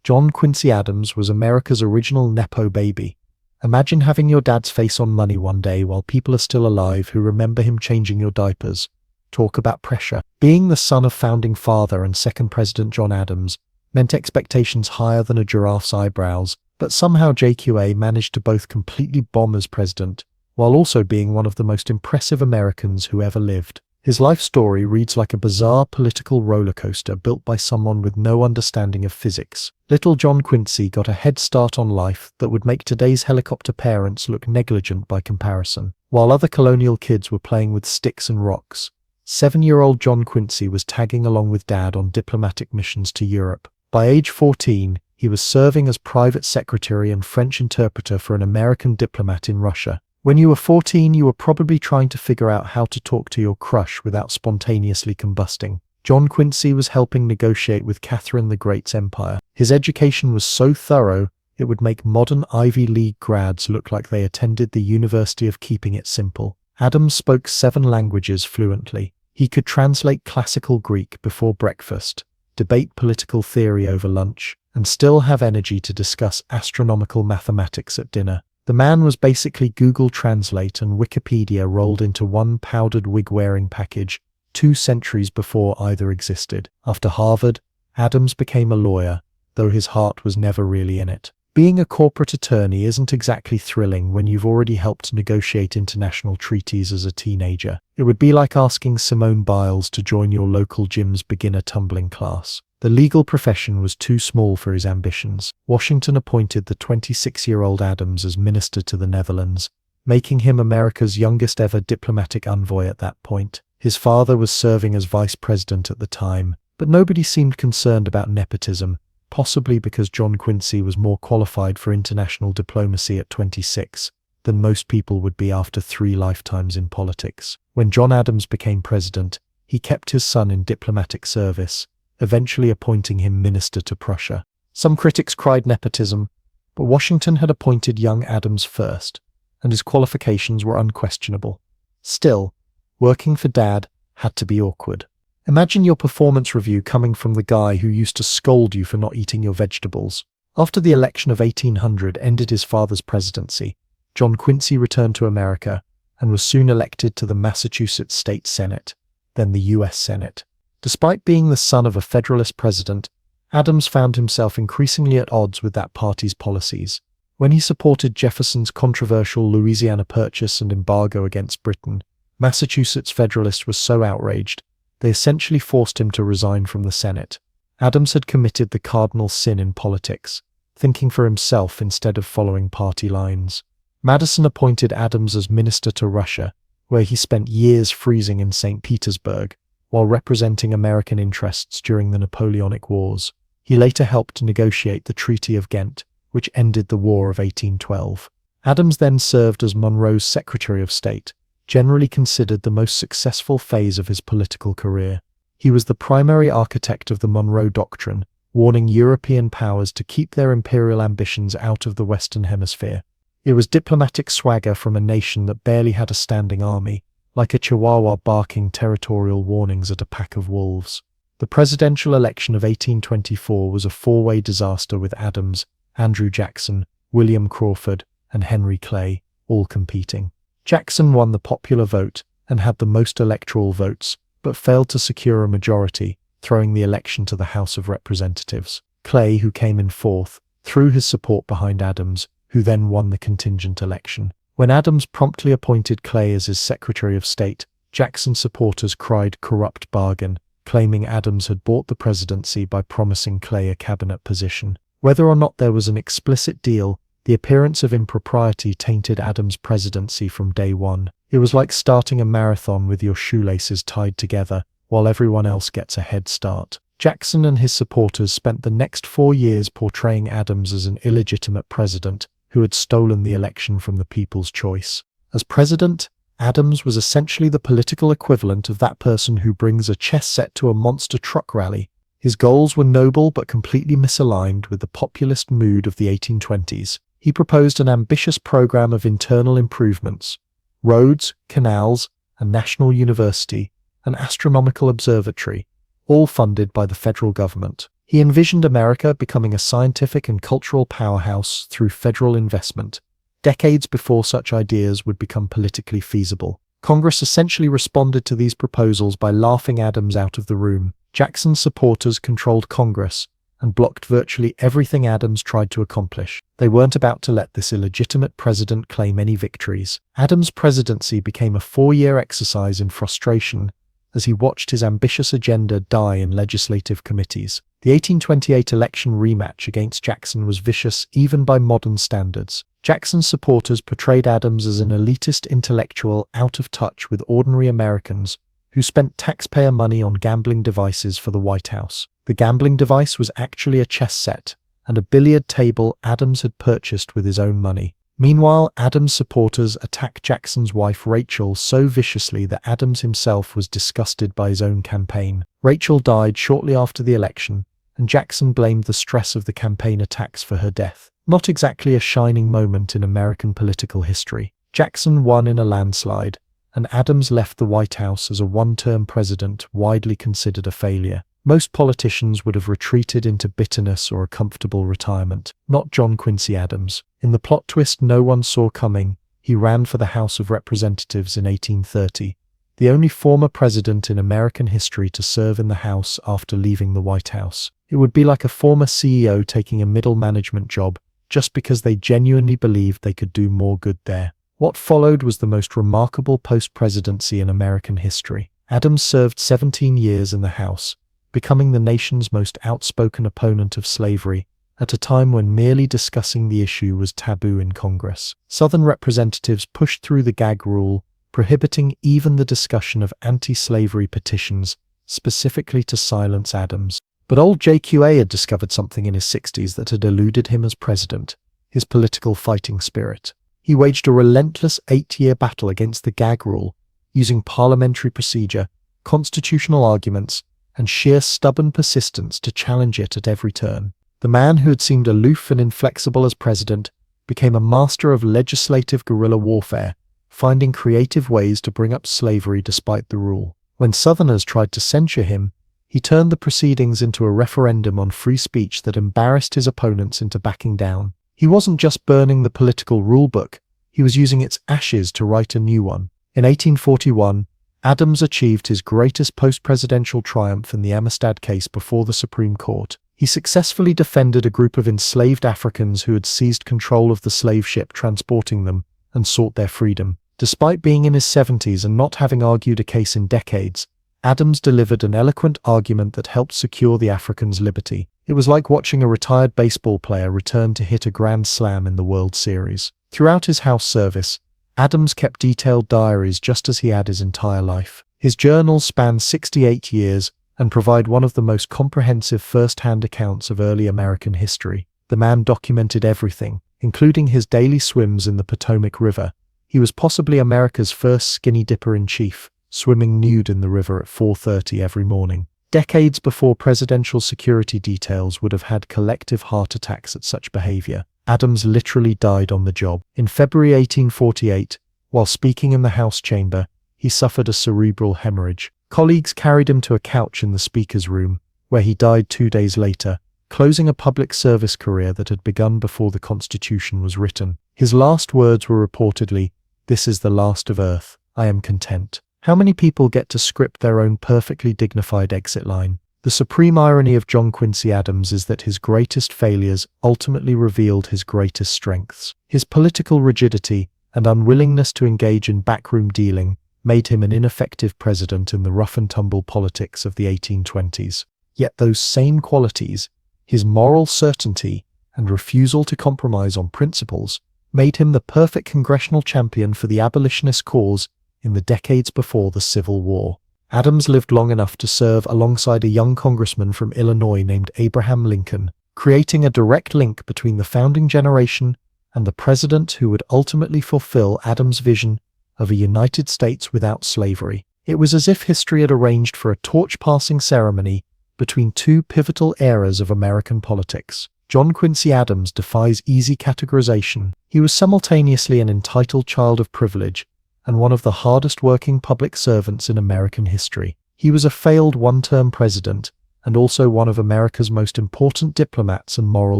John Quincy Adams was America's original Nepo baby. Imagine having your dad's face on money one day while people are still alive who remember him changing your diapers. Talk about pressure. Being the son of founding father and second President John Adams meant expectations higher than a giraffe's eyebrows, but somehow JQA managed to both completely bomb as president, while also being one of the most impressive Americans who ever lived. His life story reads like a bizarre political roller coaster built by someone with no understanding of physics. Little John Quincy got a head start on life that would make today's helicopter parents look negligent by comparison. While other colonial kids were playing with sticks and rocks, 7-year-old John Quincy was tagging along with Dad on diplomatic missions to Europe. By age 14, he was serving as private secretary and French interpreter for an American diplomat in Russia. When you were 14, you were probably trying to figure out how to talk to your crush without spontaneously combusting. John Quincy was helping negotiate with Catherine the Great's empire. His education was so thorough, it would make modern Ivy League grads look like they attended the University of Keeping It Simple. Adams spoke 7 languages fluently. He could translate classical Greek before breakfast, debate political theory over lunch, and still have energy to discuss astronomical mathematics at dinner. The man was basically Google Translate and Wikipedia rolled into one powdered wig-wearing package 2 centuries before either existed. After Harvard, Adams became a lawyer, though his heart was never really in it. Being a corporate attorney isn't exactly thrilling when you've already helped negotiate international treaties as a teenager. It would be like asking Simone Biles to join your local gym's beginner tumbling class. The legal profession was too small for his ambitions. Washington appointed the 26-year-old Adams as minister to the Netherlands, making him America's youngest ever diplomatic envoy at that point. His father was serving as vice president at the time, but nobody seemed concerned about nepotism, possibly because John Quincy was more qualified for international diplomacy at 26 than most people would be after 3 lifetimes in politics. When John Adams became president, he kept his son in diplomatic service, eventually appointing him minister to Prussia. Some critics cried nepotism, but Washington had appointed young Adams first, and his qualifications were unquestionable. Still, working for Dad had to be awkward. Imagine your performance review coming from the guy who used to scold you for not eating your vegetables. After the election of 1800 ended his father's presidency, John Quincy returned to America and was soon elected to the Massachusetts State Senate, then the U.S. Senate. Despite being the son of a Federalist president, Adams found himself increasingly at odds with that party's policies. When he supported Jefferson's controversial Louisiana Purchase and embargo against Britain, Massachusetts Federalists were so outraged, they essentially forced him to resign from the Senate. Adams had committed the cardinal sin in politics, thinking for himself instead of following party lines. Madison appointed Adams as minister to Russia, where he spent years freezing in St. Petersburg, while representing American interests during the Napoleonic Wars. He later helped negotiate the Treaty of Ghent, which ended the War of 1812. Adams then served as Monroe's Secretary of State, generally considered the most successful phase of his political career. He was the primary architect of the Monroe Doctrine, warning European powers to keep their imperial ambitions out of the Western Hemisphere. It was diplomatic swagger from a nation that barely had a standing army, like a chihuahua barking territorial warnings at a pack of wolves. The presidential election of 1824 was a four-way disaster with Adams, Andrew Jackson, William Crawford, and Henry Clay, all competing. Jackson won the popular vote and had the most electoral votes, but failed to secure a majority, throwing the election to the House of Representatives. Clay, who came in fourth, threw his support behind Adams, who then won the contingent election. When Adams promptly appointed Clay as his Secretary of State, Jackson supporters cried corrupt bargain, claiming Adams had bought the presidency by promising Clay a cabinet position. Whether or not there was an explicit deal, the appearance of impropriety tainted Adams' presidency from day one. It was like starting a marathon with your shoelaces tied together, while everyone else gets a head start. Jackson and his supporters spent the next 4 years portraying Adams as an illegitimate president who had stolen the election from the people's choice. As president, Adams was essentially the political equivalent of that person who brings a chess set to a monster truck rally. His goals were noble but completely misaligned with the populist mood of the 1820s. He proposed an ambitious program of internal improvements: roads, canals, a national university, an astronomical observatory, all funded by the federal government. He envisioned America becoming a scientific and cultural powerhouse through federal investment, decades before such ideas would become politically feasible. Congress essentially responded to these proposals by laughing Adams out of the room. Jackson's supporters controlled Congress and blocked virtually everything Adams tried to accomplish. They weren't about to let this illegitimate president claim any victories. Adams' presidency became a 4-year exercise in frustration as he watched his ambitious agenda die in legislative committees. The 1828 election rematch against Jackson was vicious even by modern standards. Jackson's supporters portrayed Adams as an elitist intellectual out of touch with ordinary Americans who spent taxpayer money on gambling devices for the White House. The gambling device was actually a chess set and a billiard table Adams had purchased with his own money. Meanwhile, Adams' supporters attacked Jackson's wife Rachel so viciously that Adams himself was disgusted by his own campaign. Rachel died shortly after the election, and Jackson blamed the stress of the campaign attacks for her death. Not exactly a shining moment in American political history. Jackson won in a landslide, and Adams left the White House as a one-term president widely considered a failure. Most politicians would have retreated into bitterness or a comfortable retirement. Not John Quincy Adams. In the plot twist no one saw coming, he ran for the House of Representatives in 1830, the only former president in American history to serve in the House after leaving the White House. It would be like a former CEO taking a middle management job just because they genuinely believed they could do more good there. What followed was the most remarkable post-presidency in American history. Adams served 17 years in the House, becoming the nation's most outspoken opponent of slavery, at a time when merely discussing the issue was taboo in Congress. Southern representatives pushed through the gag rule, prohibiting even the discussion of anti-slavery petitions, specifically to silence Adams. But old JQA had discovered something in his 60s that had eluded him as president: his political fighting spirit. He waged a relentless 8-year battle against the gag rule, using parliamentary procedure, constitutional arguments, and sheer stubborn persistence to challenge it at every turn. The man who had seemed aloof and inflexible as president became a master of legislative guerrilla warfare, finding creative ways to bring up slavery despite the rule. When Southerners tried to censure him, he turned the proceedings into a referendum on free speech that embarrassed his opponents into backing down. He wasn't just burning the political rulebook, he was using its ashes to write a new one. In 1841, Adams achieved his greatest post-presidential triumph in the Amistad case before the Supreme Court. He successfully defended a group of enslaved Africans who had seized control of the slave ship transporting them and sought their freedom. Despite being in his 70s and not having argued a case in decades, Adams delivered an eloquent argument that helped secure the Africans' liberty. It was like watching a retired baseball player return to hit a grand slam in the World Series. Throughout his House service, Adams kept detailed diaries just as he had his entire life. His journals span 68 years and provide one of the most comprehensive first-hand accounts of early American history. The man documented everything, including his daily swims in the Potomac River. He was possibly America's first skinny dipper in chief, swimming nude in the river at 4:30 every morning. Decades before presidential security details would have had collective heart attacks at such behavior, Adams literally died on the job. In February 1848, while speaking in the House chamber, he suffered a cerebral hemorrhage. Colleagues carried him to a couch in the Speaker's room, where he died 2 days later, closing a public service career that had begun before the Constitution was written. His last words were reportedly, "This is the last of Earth. I am content." How many people get to script their own perfectly dignified exit line? The supreme irony of John Quincy Adams is that his greatest failures ultimately revealed his greatest strengths. His political rigidity and unwillingness to engage in backroom dealing made him an ineffective president in the rough-and-tumble politics of the 1820s. Yet those same qualities, his moral certainty and refusal to compromise on principles, made him the perfect congressional champion for the abolitionist cause in the decades before the Civil War. Adams lived long enough to serve alongside a young congressman from Illinois named Abraham Lincoln, creating a direct link between the founding generation and the president who would ultimately fulfill Adams' vision of a United States without slavery. It was as if history had arranged for a torch-passing ceremony between two pivotal eras of American politics. John Quincy Adams defies easy categorization. He was simultaneously an entitled child of privilege and one of the hardest-working public servants in American history. He was a failed one-term president and also one of America's most important diplomats and moral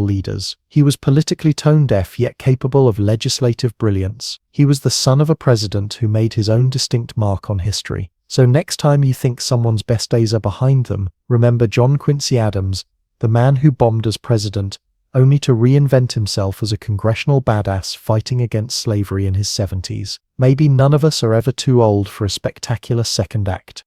leaders. He was politically tone-deaf yet capable of legislative brilliance. He was the son of a president who made his own distinct mark on history. So next time you think someone's best days are behind them, remember John Quincy Adams, the man who bombed as president, only to reinvent himself as a congressional badass fighting against slavery in his 70s. Maybe none of us are ever too old for a spectacular second act.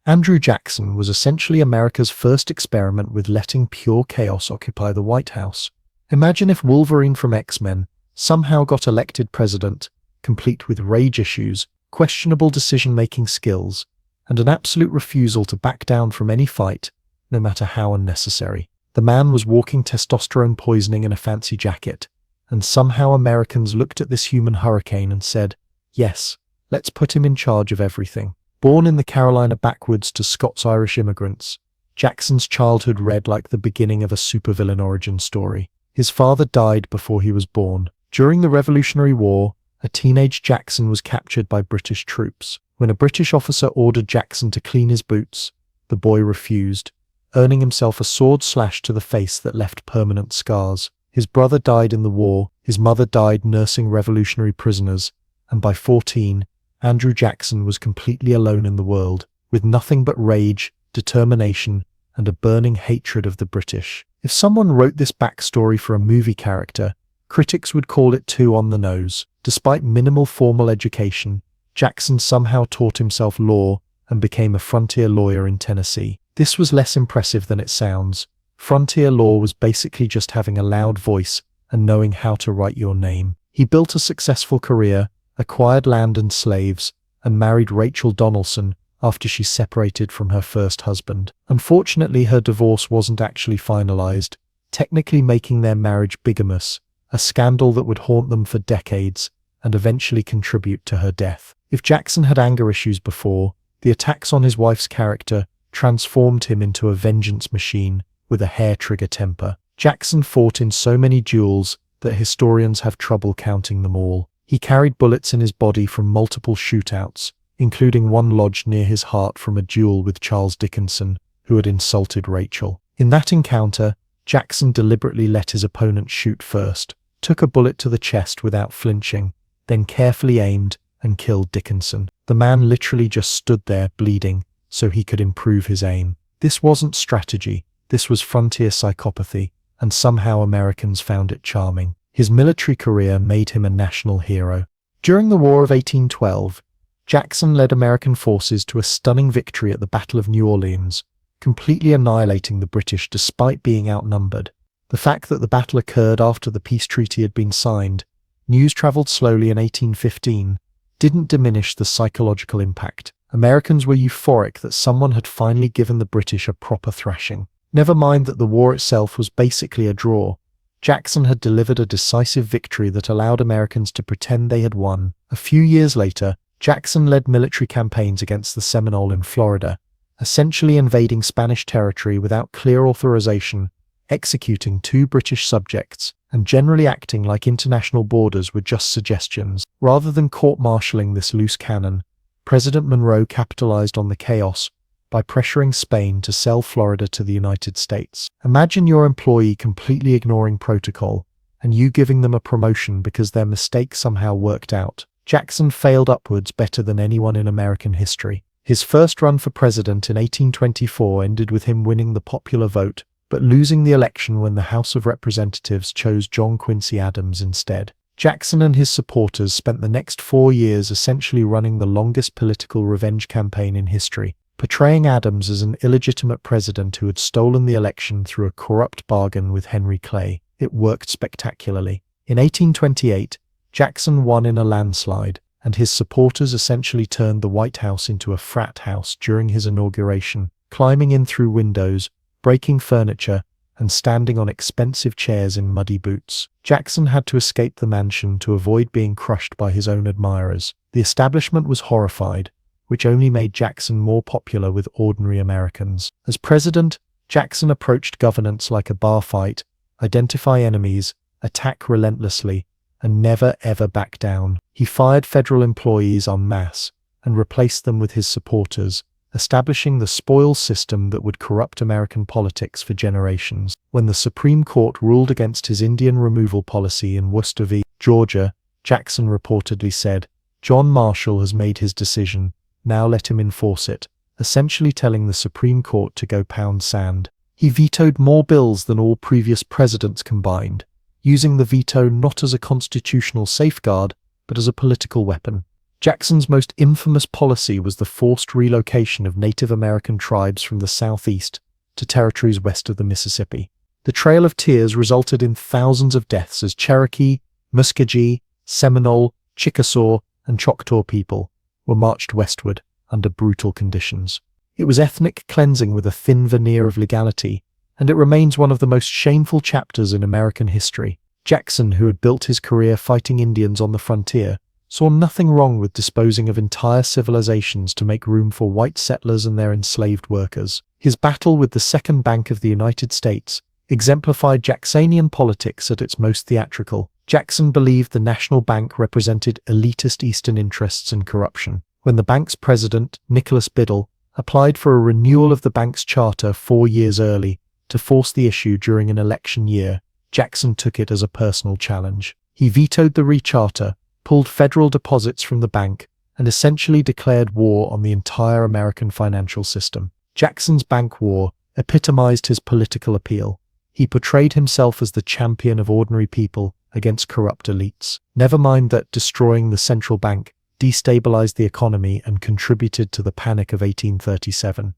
Andrew Jackson was essentially America's first experiment with letting pure chaos occupy the White House. Imagine if Wolverine from X-Men somehow got elected president, complete with rage issues, questionable decision-making skills, and an absolute refusal to back down from any fight, no matter how unnecessary. The man was walking testosterone poisoning in a fancy jacket, and somehow Americans looked at this human hurricane and said, "Yes, let's put him in charge of everything." Born in the Carolina backwoods to Scots-Irish immigrants, Jackson's childhood read like the beginning of a supervillain origin story. His father died before he was born. During the Revolutionary War, a teenage Jackson was captured by British troops. When a British officer ordered Jackson to clean his boots, the boy refused, earning himself a sword slash to the face that left permanent scars. His brother died in the war, his mother died nursing revolutionary prisoners, and by 14, Andrew Jackson was completely alone in the world, with nothing but rage, determination, and a burning hatred of the British. If someone wrote this backstory for a movie character, critics would call it too on the nose. Despite minimal formal education, Jackson somehow taught himself law and became a frontier lawyer in Tennessee. This was less impressive than it sounds. Frontier law was basically just having a loud voice and knowing how to write your name. He built a successful career, acquired land and slaves, and married Rachel Donaldson after she separated from her first husband. Unfortunately, her divorce wasn't actually finalized, technically making their marriage bigamous, a scandal that would haunt them for decades and eventually contribute to her death. If Jackson had anger issues before, the attacks on his wife's character transformed him into a vengeance machine with a hair-trigger temper. Jackson fought in so many duels that historians have trouble counting them all. He carried bullets in his body from multiple shootouts, including one lodged near his heart from a duel with Charles Dickinson, who had insulted Rachel. In that encounter, Jackson deliberately let his opponent shoot first, took a bullet to the chest without flinching, then carefully aimed and killed Dickinson. The man literally just stood there bleeding so he could improve his aim. This wasn't strategy, this was frontier psychopathy, and somehow Americans found it charming. His military career made him a national hero. During the War of 1812, Jackson led American forces to a stunning victory at the Battle of New Orleans, completely annihilating the British despite being outnumbered. The fact that the battle occurred after the peace treaty had been signed, news traveled slowly in 1815, didn't diminish the psychological impact. Americans were euphoric that someone had finally given the British a proper thrashing. Never mind that the war itself was basically a draw. Jackson had delivered a decisive victory that allowed Americans to pretend they had won. A few years later, Jackson led military campaigns against the Seminole in Florida, essentially invading Spanish territory without clear authorization, executing 2 British subjects, and generally acting like international borders were just suggestions. Rather than court-martialing this loose cannon, President Monroe capitalized on the chaos by pressuring Spain to sell Florida to the United States. Imagine your employee completely ignoring protocol, and you giving them a promotion because their mistake somehow worked out. Jackson failed upwards better than anyone in American history. His first run for president in 1824 ended with him winning the popular vote, but losing the election when the House of Representatives chose John Quincy Adams instead. Jackson and his supporters spent the next 4 years essentially running the longest political revenge campaign in history, portraying Adams as an illegitimate president who had stolen the election through a corrupt bargain with Henry Clay. It worked spectacularly. In 1828, Jackson won in a landslide, and his supporters essentially turned the White House into a frat house during his inauguration, climbing in through windows, breaking furniture, and standing on expensive chairs in muddy boots. Jackson had to escape the mansion to avoid being crushed by his own admirers. The establishment was horrified, which only made Jackson more popular with ordinary Americans. As president, Jackson approached governance like a bar fight, identify enemies, attack relentlessly, and never ever back down. He fired federal employees en masse and replaced them with his supporters, establishing the spoils system that would corrupt American politics for generations. When the Supreme Court ruled against his Indian removal policy in Worcester v. Georgia, Jackson reportedly said, "John Marshall has made his decision, now let him enforce it," essentially telling the Supreme Court to go pound sand. He vetoed more bills than all previous presidents combined, using the veto not as a constitutional safeguard, but as a political weapon. Jackson's most infamous policy was the forced relocation of Native American tribes from the southeast to territories west of the Mississippi. The Trail of Tears resulted in thousands of deaths as Cherokee, Muskogee, Seminole, Chickasaw, and Choctaw people were marched westward under brutal conditions. It was ethnic cleansing with a thin veneer of legality, and it remains one of the most shameful chapters in American history. Jackson, who had built his career fighting Indians on the frontier, saw nothing wrong with disposing of entire civilizations to make room for white settlers and their enslaved workers. His battle with the Second Bank of the United States exemplified Jacksonian politics at its most theatrical. Jackson believed the national bank represented elitist Eastern interests and corruption. When the bank's president, Nicholas Biddle, applied for a renewal of the bank's charter 4 years early to force the issue during an election year, Jackson took it as a personal challenge. He vetoed the recharter, pulled federal deposits from the bank, and essentially declared war on the entire American financial system. Jackson's bank war epitomized his political appeal. He portrayed himself as the champion of ordinary people against corrupt elites. Never mind that destroying the central bank destabilized the economy and contributed to the Panic of 1837.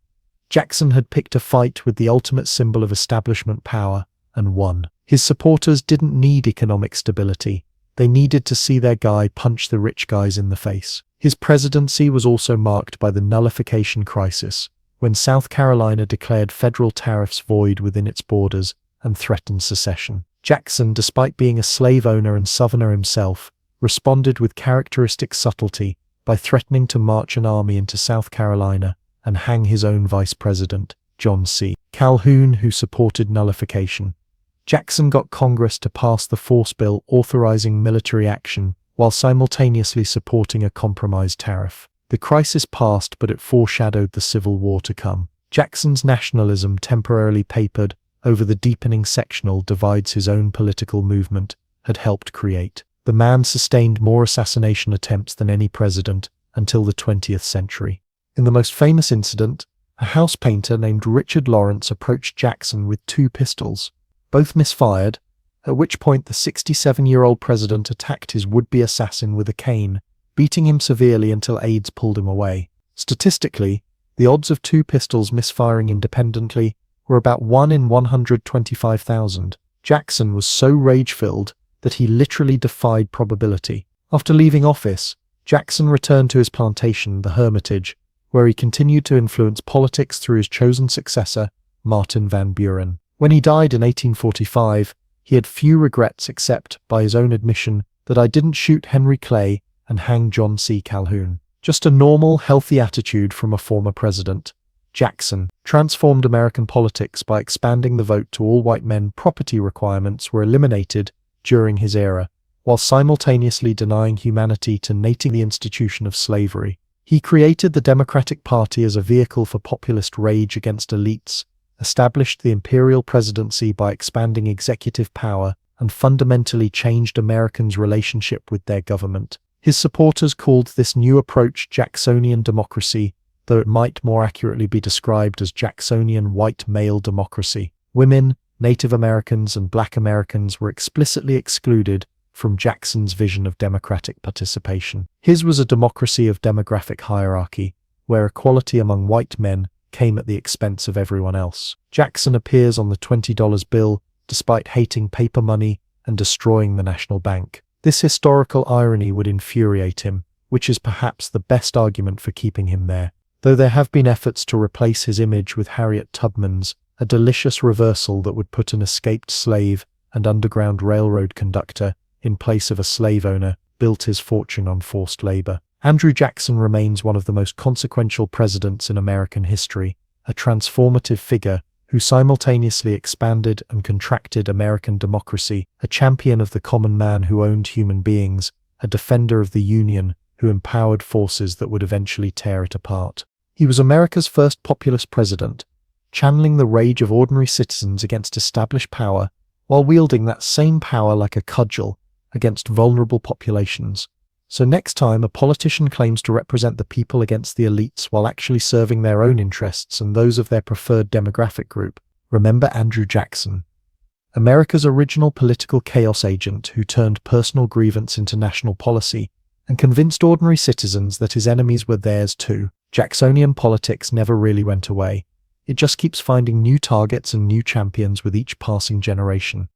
Jackson had picked a fight with the ultimate symbol of establishment power and won. His supporters didn't need economic stability. They needed to see their guy punch the rich guys in the face. His presidency was also marked by the nullification crisis, when South Carolina declared federal tariffs void within its borders and threatened secession. Jackson, despite being a slave owner and Southerner himself, responded with characteristic subtlety by threatening to march an army into South Carolina and hang his own vice president, John C. Calhoun, who supported nullification. Jackson got Congress to pass the force bill authorizing military action while simultaneously supporting a compromise tariff. The crisis passed, but it foreshadowed the Civil War to come. Jackson's nationalism, temporarily papered over the deepening sectional divides his own political movement, had helped create. The man sustained more assassination attempts than any president until the 20th century. In the most famous incident, a house painter named Richard Lawrence approached Jackson with 2 pistols. Both misfired, at which point the 67-year-old president attacked his would-be assassin with a cane, beating him severely until aides pulled him away. Statistically, the odds of 2 pistols misfiring independently were about 1 in 125,000. Jackson was so rage-filled that he literally defied probability. After leaving office, Jackson returned to his plantation, the Hermitage, where he continued to influence politics through his chosen successor, Martin Van Buren. When he died in 1845, he had few regrets except, by his own admission, that "I didn't shoot Henry Clay and hang John C. Calhoun." Just a normal, healthy attitude from a former president. Jackson transformed American politics by expanding the vote to all white men. Property requirements were eliminated during his era, while simultaneously denying humanity to the institution of slavery. He created the Democratic Party as a vehicle for populist rage against elites, established the imperial presidency by expanding executive power, and fundamentally changed Americans' relationship with their government. His supporters called this new approach Jacksonian democracy, though it might more accurately be described as Jacksonian white male democracy. Women, Native Americans, and Black Americans were explicitly excluded from Jackson's vision of democratic participation. His was a democracy of demographic hierarchy, where equality among white men came at the expense of everyone else. Jackson appears on the $20 bill despite hating paper money and destroying the national bank. This historical irony would infuriate him, which is perhaps the best argument for keeping him there. Though there have been efforts to replace his image with Harriet Tubman's, a delicious reversal that would put an escaped slave and Underground Railroad conductor in place of a slave owner, built his fortune on forced labor. Andrew Jackson remains one of the most consequential presidents in American history, a transformative figure who simultaneously expanded and contracted American democracy, a champion of the common man who owned human beings, a defender of the Union who empowered forces that would eventually tear it apart. He was America's first populist president, channeling the rage of ordinary citizens against established power, while wielding that same power like a cudgel against vulnerable populations. So next time a politician claims to represent the people against the elites while actually serving their own interests and those of their preferred demographic group, remember Andrew Jackson, America's original political chaos agent who turned personal grievance into national policy and convinced ordinary citizens that his enemies were theirs too. Jacksonian politics never really went away. It just keeps finding new targets and new champions with each passing generation.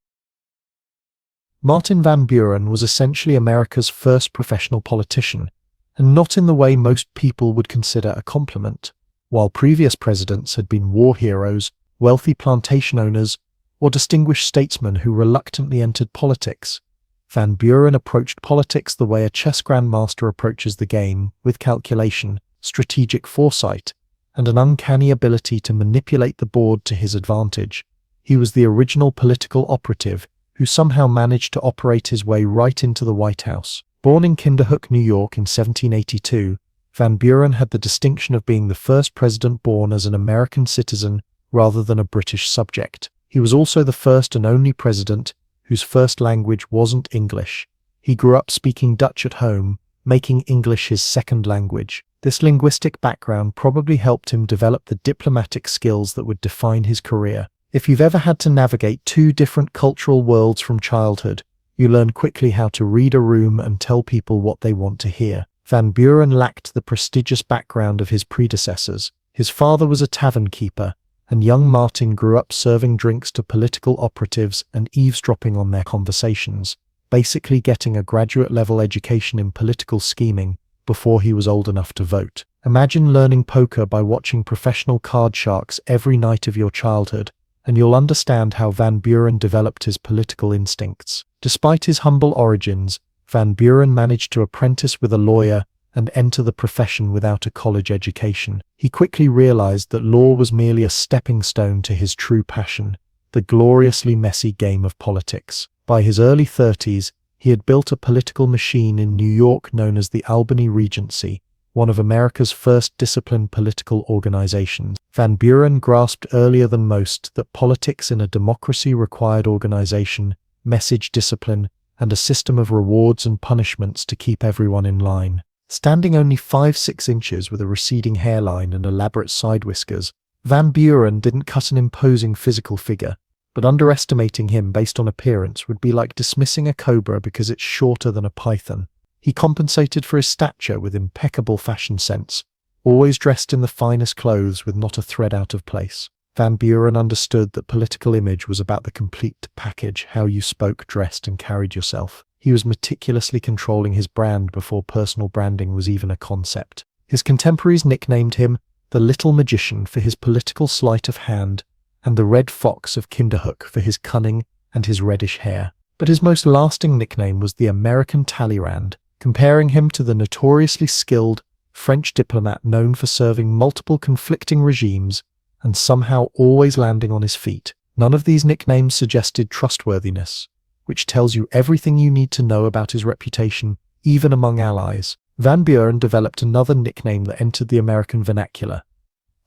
Martin Van Buren was essentially America's first professional politician, and not in the way most people would consider a compliment. While previous presidents had been war heroes, wealthy plantation owners, or distinguished statesmen who reluctantly entered politics, Van Buren approached politics the way a chess grandmaster approaches the game, with calculation, strategic foresight, and an uncanny ability to manipulate the board to his advantage. He was the original political operative who somehow managed to operate his way right into the White House. Born in Kinderhook, New York in 1782, Van Buren had the distinction of being the first president born as an American citizen rather than a British subject. He was also the first and only president whose first language wasn't English. He grew up speaking Dutch at home, making English his second language. This linguistic background probably helped him develop the diplomatic skills that would define his career. If you've ever had to navigate two different cultural worlds from childhood, you learn quickly how to read a room and tell people what they want to hear. Van Buren lacked the prestigious background of his predecessors. His father was a tavern keeper, and young Martin grew up serving drinks to political operatives and eavesdropping on their conversations, basically getting a graduate-level education in political scheming before he was old enough to vote. Imagine learning poker by watching professional card sharks every night of your childhood, and you'll understand how Van Buren developed his political instincts. Despite his humble origins, Van Buren managed to apprentice with a lawyer and enter the profession without a college education. He quickly realized that law was merely a stepping stone to his true passion, the gloriously messy game of politics. By his early 30s, he had built a political machine in New York known as the Albany Regency, one of America's first disciplined political organizations. Van Buren grasped earlier than most that politics in a democracy required organization, message discipline, and a system of rewards and punishments to keep everyone in line. Standing only 5'6" inches with a receding hairline and elaborate side whiskers, Van Buren didn't cut an imposing physical figure, but underestimating him based on appearance would be like dismissing a cobra because it's shorter than a python. He compensated for his stature with impeccable fashion sense, always dressed in the finest clothes with not a thread out of place. Van Buren understood that political image was about the complete package, how you spoke, dressed, and carried yourself. He was meticulously controlling his brand before personal branding was even a concept. His contemporaries nicknamed him the Little Magician for his political sleight of hand, and the Red Fox of Kinderhook for his cunning and his reddish hair. But his most lasting nickname was the American Talleyrand, comparing him to the notoriously skilled, French diplomat known for serving multiple conflicting regimes and somehow always landing on his feet. None of these nicknames suggested trustworthiness, which tells you everything you need to know about his reputation, even among allies. Van Buren developed another nickname that entered the American vernacular: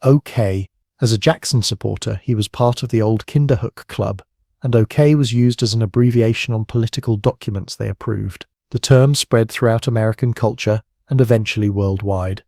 OK. As a Jackson supporter, he was part of the old Kinderhook Club, and OK was used as an abbreviation on political documents they approved. The term spread throughout American culture and eventually worldwide.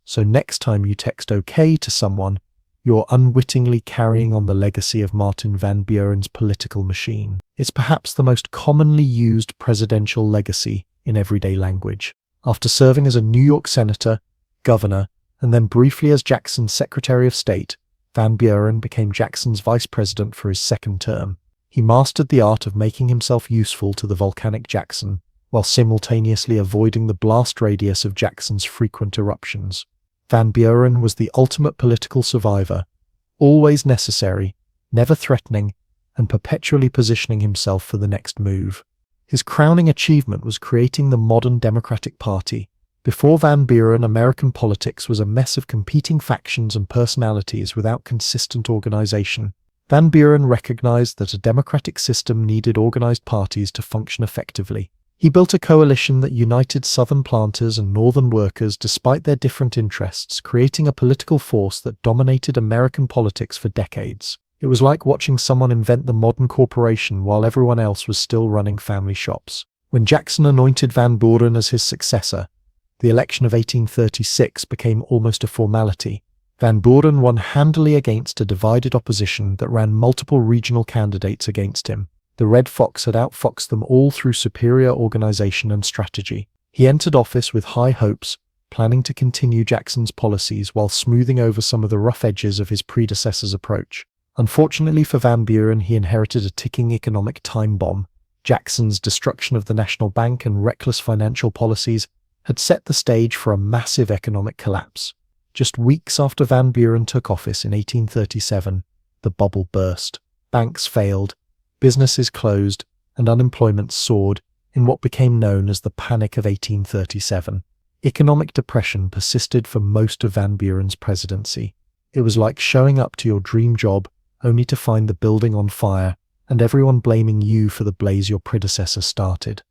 So next time you text OK to someone, you're unwittingly carrying on the legacy of Martin Van Buren's political machine. It's perhaps the most commonly used presidential legacy in everyday language. After serving as a New York senator, governor, and then briefly as Jackson's Secretary of State, Van Buren became Jackson's vice president for his second term. He mastered the art of making himself useful to the volcanic Jackson, while simultaneously avoiding the blast radius of Jackson's frequent eruptions. Van Buren was the ultimate political survivor, always necessary, never threatening, and perpetually positioning himself for the next move. His crowning achievement was creating the modern Democratic Party. Before Van Buren, American politics was a mess of competing factions and personalities without consistent organization. Van Buren recognized that a democratic system needed organized parties to function effectively. He built a coalition that united Southern planters and Northern workers despite their different interests, creating a political force that dominated American politics for decades. It was like watching someone invent the modern corporation while everyone else was still running family shops. When Jackson anointed Van Buren as his successor, the election of 1836 became almost a formality. Van Buren won handily against a divided opposition that ran multiple regional candidates against him. The Red Fox had outfoxed them all through superior organization and strategy. He entered office with high hopes, planning to continue Jackson's policies while smoothing over some of the rough edges of his predecessor's approach. Unfortunately for Van Buren, he inherited a ticking economic time bomb. Jackson's destruction of the National Bank and reckless financial policies had set the stage for a massive economic collapse. Just weeks after Van Buren took office in 1837, the bubble burst. Banks failed, businesses closed, and unemployment soared in what became known as the Panic of 1837. Economic depression persisted for most of Van Buren's presidency. It was like showing up to your dream job only to find the building on fire and everyone blaming you for the blaze your predecessor started.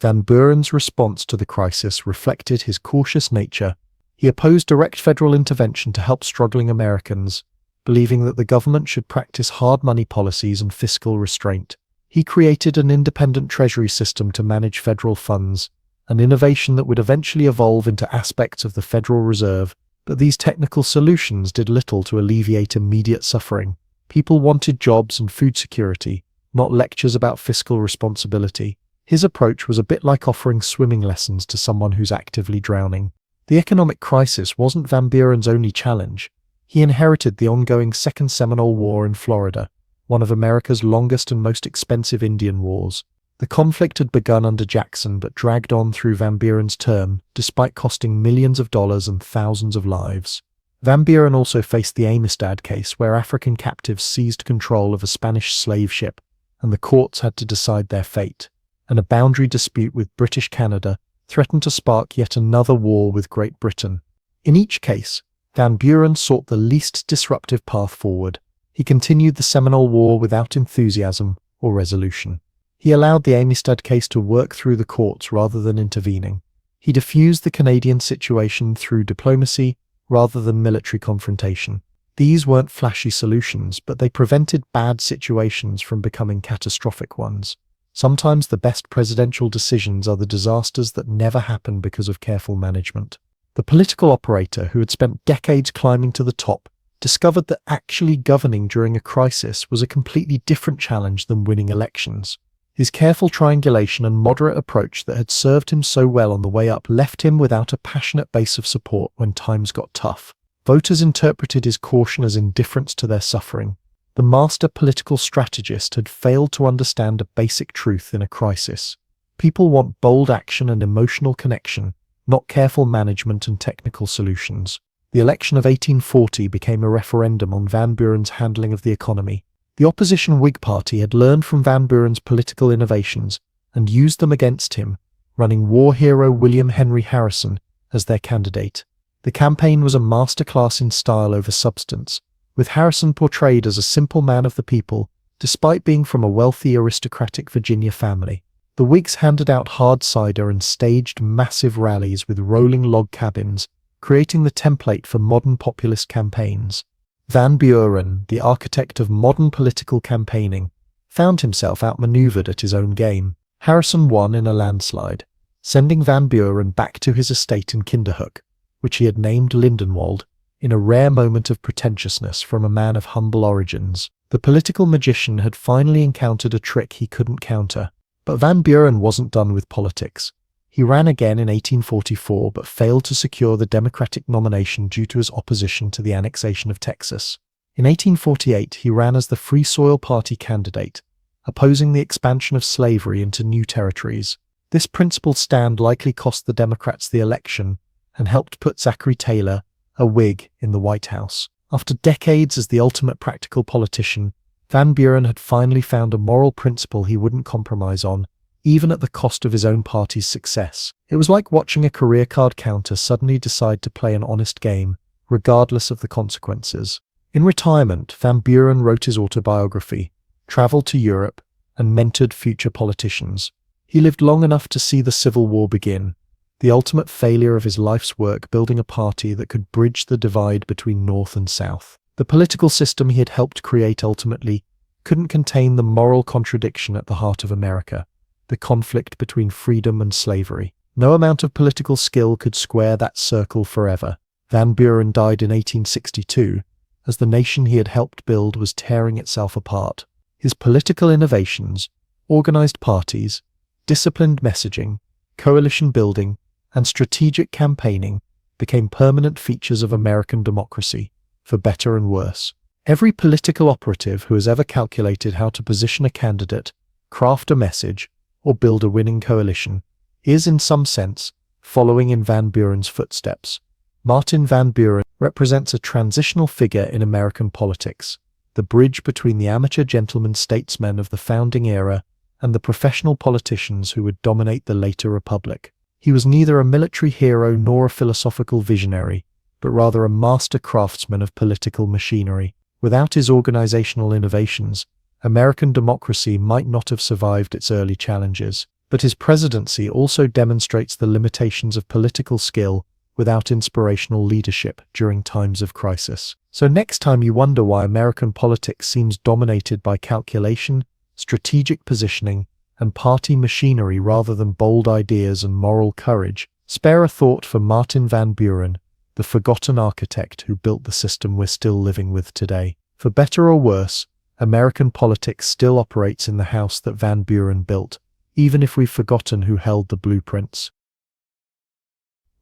Van Buren's response to the crisis reflected his cautious nature. He opposed direct federal intervention to help struggling Americans, believing that the government should practice hard money policies and fiscal restraint. He created an independent treasury system to manage federal funds, an innovation that would eventually evolve into aspects of the Federal Reserve, but these technical solutions did little to alleviate immediate suffering. People wanted jobs and food security, not lectures about fiscal responsibility. His approach was a bit like offering swimming lessons to someone who's actively drowning. The economic crisis wasn't Van Buren's only challenge. He inherited the ongoing Second Seminole War in Florida, one of America's longest and most expensive Indian wars. The conflict had begun under Jackson but dragged on through Van Buren's term, despite costing millions of dollars and thousands of lives. Van Buren also faced the Amistad case, where African captives seized control of a Spanish slave ship, and the courts had to decide their fate. And a boundary dispute with British Canada threatened to spark yet another war with Great Britain. In each case, Van Buren sought the least disruptive path forward. He continued the Seminole War without enthusiasm or resolution. He allowed the Amistad case to work through the courts rather than intervening. He diffused the Canadian situation through diplomacy rather than military confrontation. These weren't flashy solutions, but they prevented bad situations from becoming catastrophic ones. Sometimes the best presidential decisions are the disasters that never happen because of careful management. The political operator, who had spent decades climbing to the top, discovered that actually governing during a crisis was a completely different challenge than winning elections. His careful triangulation and moderate approach that had served him so well on the way up left him without a passionate base of support when times got tough. Voters interpreted his caution as indifference to their suffering. The master political strategist had failed to understand a basic truth in a crisis. People want bold action and emotional connection, not careful management and technical solutions. The election of 1840 became a referendum on Van Buren's handling of the economy. The opposition Whig Party had learned from Van Buren's political innovations and used them against him, running war hero William Henry Harrison as their candidate. The campaign was a masterclass in style over substance, with Harrison portrayed as a simple man of the people, despite being from a wealthy aristocratic Virginia family. The Whigs handed out hard cider and staged massive rallies with rolling log cabins, creating the template for modern populist campaigns. Van Buren, the architect of modern political campaigning, found himself outmaneuvered at his own game. Harrison won in a landslide, sending Van Buren back to his estate in Kinderhook, which he had named Lindenwold, in a rare moment of pretentiousness from a man of humble origins. The political magician had finally encountered a trick he couldn't counter. But Van Buren wasn't done with politics. He ran again in 1844 but failed to secure the Democratic nomination due to his opposition to the annexation of Texas. In 1848 he ran as the Free Soil Party candidate, opposing the expansion of slavery into new territories. This principled stand likely cost the Democrats the election and helped put Zachary Taylor, a Whig, in the White House. After decades as the ultimate practical politician, Van Buren had finally found a moral principle he wouldn't compromise on, even at the cost of his own party's success. It was like watching a career card counter suddenly decide to play an honest game, regardless of the consequences. In retirement, Van Buren wrote his autobiography, traveled to Europe, and mentored future politicians. He lived long enough to see the Civil War begin, the ultimate failure of his life's work building a party that could bridge the divide between North and South. The political system he had helped create ultimately couldn't contain the moral contradiction at the heart of America, the conflict between freedom and slavery. No amount of political skill could square that circle forever. Van Buren died in 1862, as the nation he had helped build was tearing itself apart. His political innovations, organized parties, disciplined messaging, coalition building, and strategic campaigning became permanent features of American democracy, for better and worse. Every political operative who has ever calculated how to position a candidate, craft a message, or build a winning coalition is, in some sense, following in Van Buren's footsteps. Martin Van Buren represents a transitional figure in American politics, the bridge between the amateur gentleman statesmen of the founding era and the professional politicians who would dominate the later republic. He was neither a military hero nor a philosophical visionary, but rather a master craftsman of political machinery. Without his organizational innovations, American democracy might not have survived its early challenges. But his presidency also demonstrates the limitations of political skill without inspirational leadership during times of crisis. So next time you wonder why American politics seems dominated by calculation, strategic positioning, and party machinery rather than bold ideas and moral courage, spare a thought for Martin Van Buren, the forgotten architect who built the system we're still living with today. For better or worse, American politics still operates in the house that Van Buren built, even if we've forgotten who held the blueprints.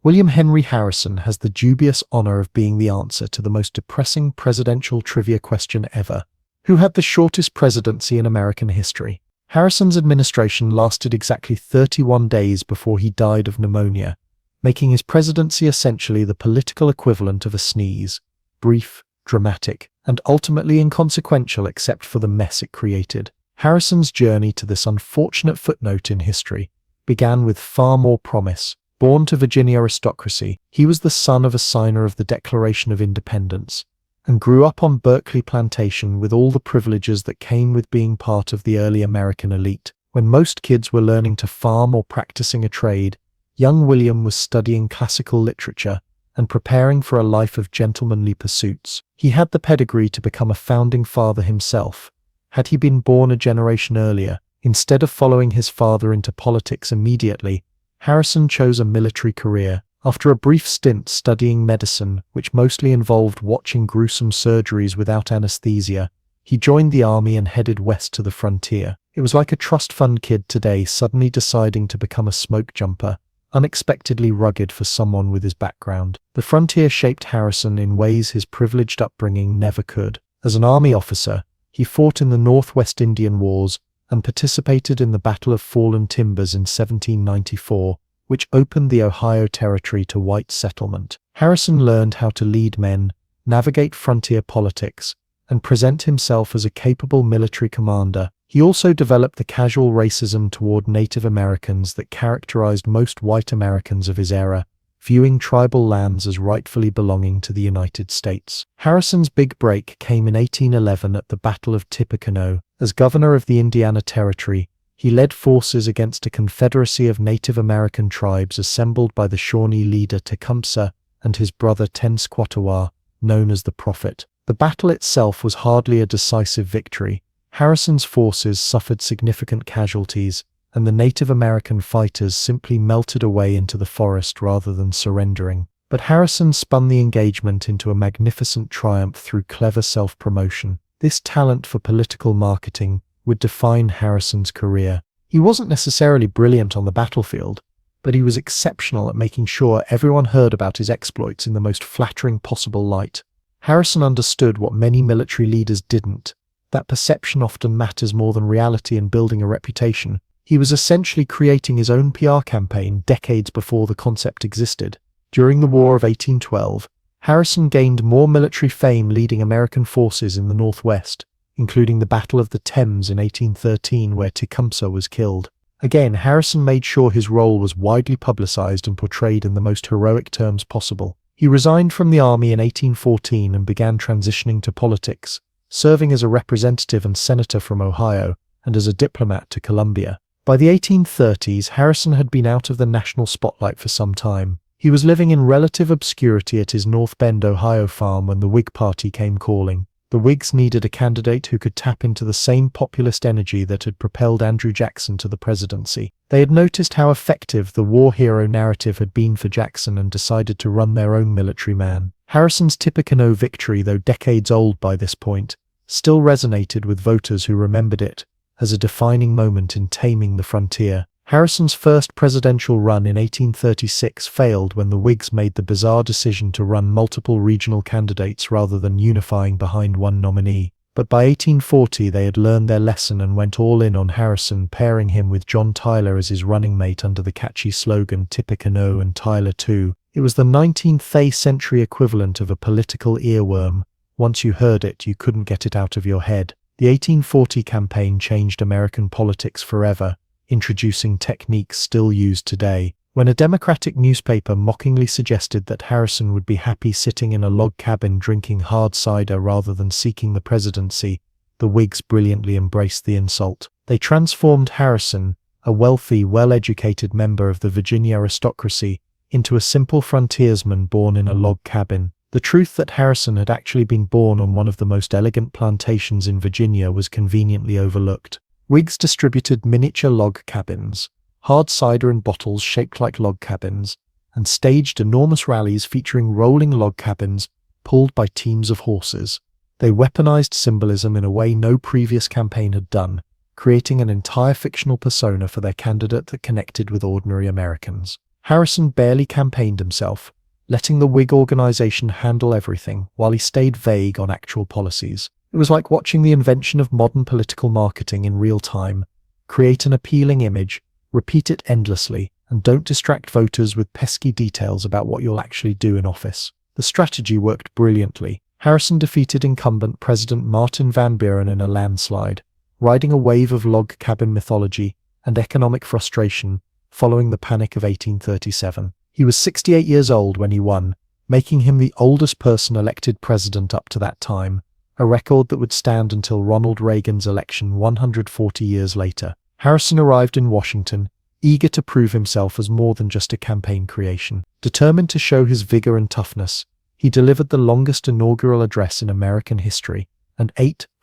William Henry Harrison has the dubious honor of being the answer to the most depressing presidential trivia question ever. Who had the shortest presidency in American history? Harrison's administration lasted exactly 31 days before he died of pneumonia, making his presidency essentially the political equivalent of a sneeze, brief, dramatic, and ultimately inconsequential except for the mess it created. Harrison's journey to this unfortunate footnote in history began with far more promise. Born to Virginia aristocracy, he was the son of a signer of the Declaration of Independence, and grew up on Berkeley Plantation with all the privileges that came with being part of the early American elite. When most kids were learning to farm or practicing a trade, young William was studying classical literature and preparing for a life of gentlemanly pursuits. He had the pedigree to become a founding father himself, had he been born a generation earlier. Instead of following his father into politics immediately, Harrison chose a military career. After a brief stint studying medicine, which mostly involved watching gruesome surgeries without anesthesia, he joined the army and headed west to the frontier. It was like a trust fund kid today suddenly deciding to become a smoke jumper, unexpectedly rugged for someone with his background. The frontier shaped Harrison in ways his privileged upbringing never could. As an army officer, he fought in the Northwest Indian Wars and participated in the Battle of Fallen Timbers in 1794, which opened the Ohio Territory to white settlement. Harrison learned how to lead men, navigate frontier politics, and present himself as a capable military commander. He also developed the casual racism toward Native Americans that characterized most white Americans of his era, viewing tribal lands as rightfully belonging to the United States. Harrison's big break came in 1811 at the Battle of Tippecanoe. As governor of the Indiana Territory, he led forces against a confederacy of Native American tribes assembled by the Shawnee leader Tecumseh and his brother Tenskwatawa, known as the Prophet. The battle itself was hardly a decisive victory. Harrison's forces suffered significant casualties, and the Native American fighters simply melted away into the forest rather than surrendering. But Harrison spun the engagement into a magnificent triumph through clever self-promotion. This talent for political marketing would define Harrison's career. He wasn't necessarily brilliant on the battlefield, but he was exceptional at making sure everyone heard about his exploits in the most flattering possible light. Harrison understood what many military leaders didn't, that perception often matters more than reality in building a reputation. He was essentially creating his own PR campaign decades before the concept existed. During the War of 1812, Harrison gained more military fame leading American forces in the Northwest, including the Battle of the Thames in 1813 where Tecumseh was killed. Again, Harrison made sure his role was widely publicized and portrayed in the most heroic terms possible. He resigned from the army in 1814 and began transitioning to politics, serving as a representative and senator from Ohio and as a diplomat to Colombia. By the 1830s, Harrison had been out of the national spotlight for some time. He was living in relative obscurity at his North Bend, Ohio farm when the Whig Party came calling. The Whigs needed a candidate who could tap into the same populist energy that had propelled Andrew Jackson to the presidency. They had noticed how effective the war hero narrative had been for Jackson and decided to run their own military man. Harrison's Tippecanoe victory, though decades old by this point, still resonated with voters who remembered it as a defining moment in taming the frontier. Harrison's first presidential run in 1836 failed when the Whigs made the bizarre decision to run multiple regional candidates rather than unifying behind one nominee. But by 1840 they had learned their lesson and went all in on Harrison, pairing him with John Tyler as his running mate under the catchy slogan "Tippecanoe and Tyler too." It was the 19th century equivalent of a political earworm. Once you heard it, you couldn't get it out of your head. The 1840 campaign changed American politics forever, introducing techniques still used today. When a Democratic newspaper mockingly suggested that Harrison would be happy sitting in a log cabin drinking hard cider rather than seeking the presidency, the Whigs brilliantly embraced the insult. They transformed Harrison, a wealthy, well-educated member of the Virginia aristocracy, into a simple frontiersman born in a log cabin. The truth that Harrison had actually been born on one of the most elegant plantations in Virginia was conveniently overlooked. Whigs distributed miniature log cabins, hard cider in bottles shaped like log cabins, and staged enormous rallies featuring rolling log cabins pulled by teams of horses. They weaponized symbolism in a way no previous campaign had done, creating an entire fictional persona for their candidate that connected with ordinary Americans. Harrison barely campaigned himself, letting the Whig organization handle everything while he stayed vague on actual policies. It was like watching the invention of modern political marketing in real time. Create an appealing image, repeat it endlessly, and don't distract voters with pesky details about what you'll actually do in office. The strategy worked brilliantly. Harrison defeated incumbent President Martin Van Buren in a landslide, riding a wave of log cabin mythology and economic frustration following the Panic of 1837. He was 68 years old when he won, making him the oldest person elected president up to that time, a record that would stand until Ronald Reagan's election 140 years later. Harrison arrived in Washington, eager to prove himself as more than just a campaign creation. Determined to show his vigor and toughness, he delivered the longest inaugural address in American history, an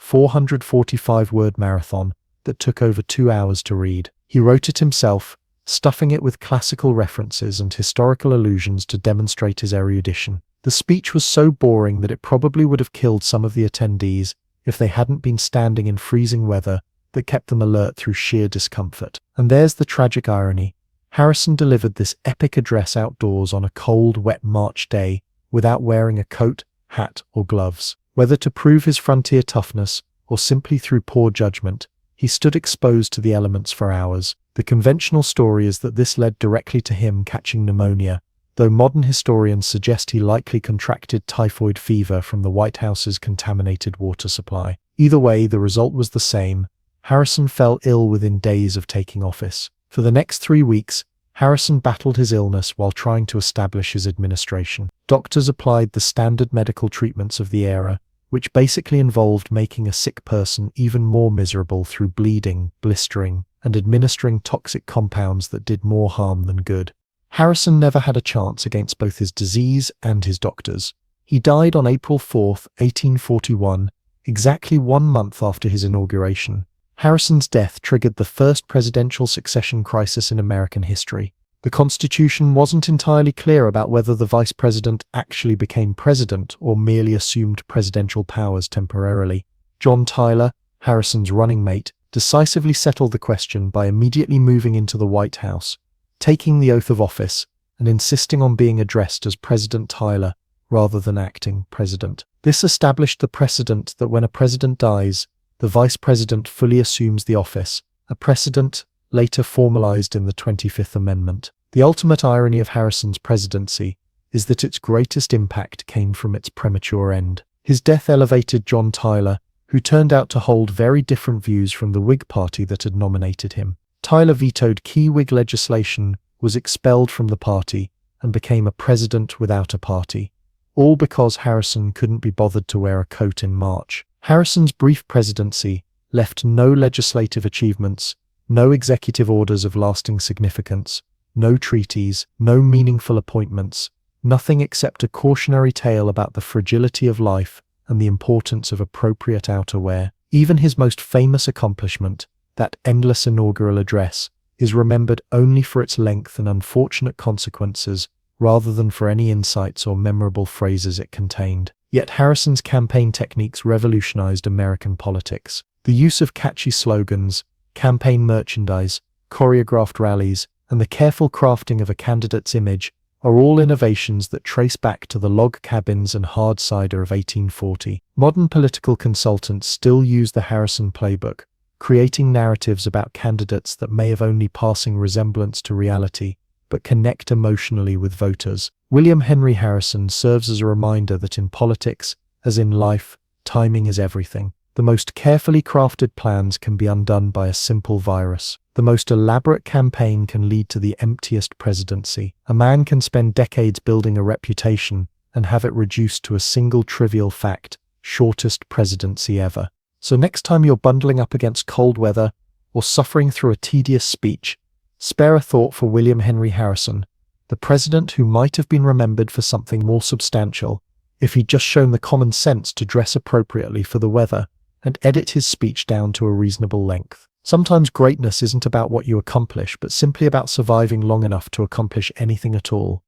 445-word marathon that took over 2 hours to read. He wrote it himself, stuffing it with classical references and historical allusions to demonstrate his erudition. The speech was so boring that it probably would have killed some of the attendees if they hadn't been standing in freezing weather that kept them alert through sheer discomfort. And there's the tragic irony. Harrison delivered this epic address outdoors on a cold, wet March day without wearing a coat, hat, or gloves. Whether to prove his frontier toughness or simply through poor judgment, he stood exposed to the elements for hours. The conventional story is that this led directly to him catching pneumonia, though modern historians suggest he likely contracted typhoid fever from the White House's contaminated water supply. Either way, the result was the same. Harrison fell ill within days of taking office. For the next 3 weeks, Harrison battled his illness while trying to establish his administration. Doctors applied the standard medical treatments of the era, which basically involved making a sick person even more miserable through bleeding, blistering, and administering toxic compounds that did more harm than good. Harrison never had a chance against both his disease and his doctors. He died on April 4, 1841, exactly 1 month after his inauguration. Harrison's death triggered the first presidential succession crisis in American history. The Constitution wasn't entirely clear about whether the vice president actually became president or merely assumed presidential powers temporarily. John Tyler, Harrison's running mate, decisively settled the question by immediately moving into the White House, taking the oath of office, and insisting on being addressed as President Tyler rather than acting president. This established the precedent that when a president dies, the vice president fully assumes the office, a precedent later formalized in the 25th Amendment. The ultimate irony of Harrison's presidency is that its greatest impact came from its premature end. His death elevated John Tyler, who turned out to hold very different views from the Whig Party that had nominated him. Tyler vetoed key Whig legislation, was expelled from the party, and became a president without a party, all because Harrison couldn't be bothered to wear a coat in March. Harrison's brief presidency left no legislative achievements, no executive orders of lasting significance, no treaties, no meaningful appointments, nothing except a cautionary tale about the fragility of life and the importance of appropriate outerwear. Even his most famous accomplishment, that endless inaugural address, is remembered only for its length and unfortunate consequences, rather than for any insights or memorable phrases it contained. Yet Harrison's campaign techniques revolutionized American politics. The use of catchy slogans, campaign merchandise, choreographed rallies, and the careful crafting of a candidate's image are all innovations that trace back to the log cabins and hard cider of 1840. Modern political consultants still use the Harrison playbook, creating narratives about candidates that may have only passing resemblance to reality, but connect emotionally with voters. William Henry Harrison serves as a reminder that in politics, as in life, timing is everything. The most carefully crafted plans can be undone by a simple virus. The most elaborate campaign can lead to the emptiest presidency. A man can spend decades building a reputation and have it reduced to a single trivial fact: shortest presidency ever. So next time you're bundling up against cold weather or suffering through a tedious speech, spare a thought for William Henry Harrison, the president who might have been remembered for something more substantial if he'd just shown the common sense to dress appropriately for the weather and edit his speech down to a reasonable length. Sometimes greatness isn't about what you accomplish, but simply about surviving long enough to accomplish anything at all.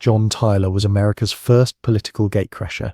John Tyler was America's first political gatecrasher,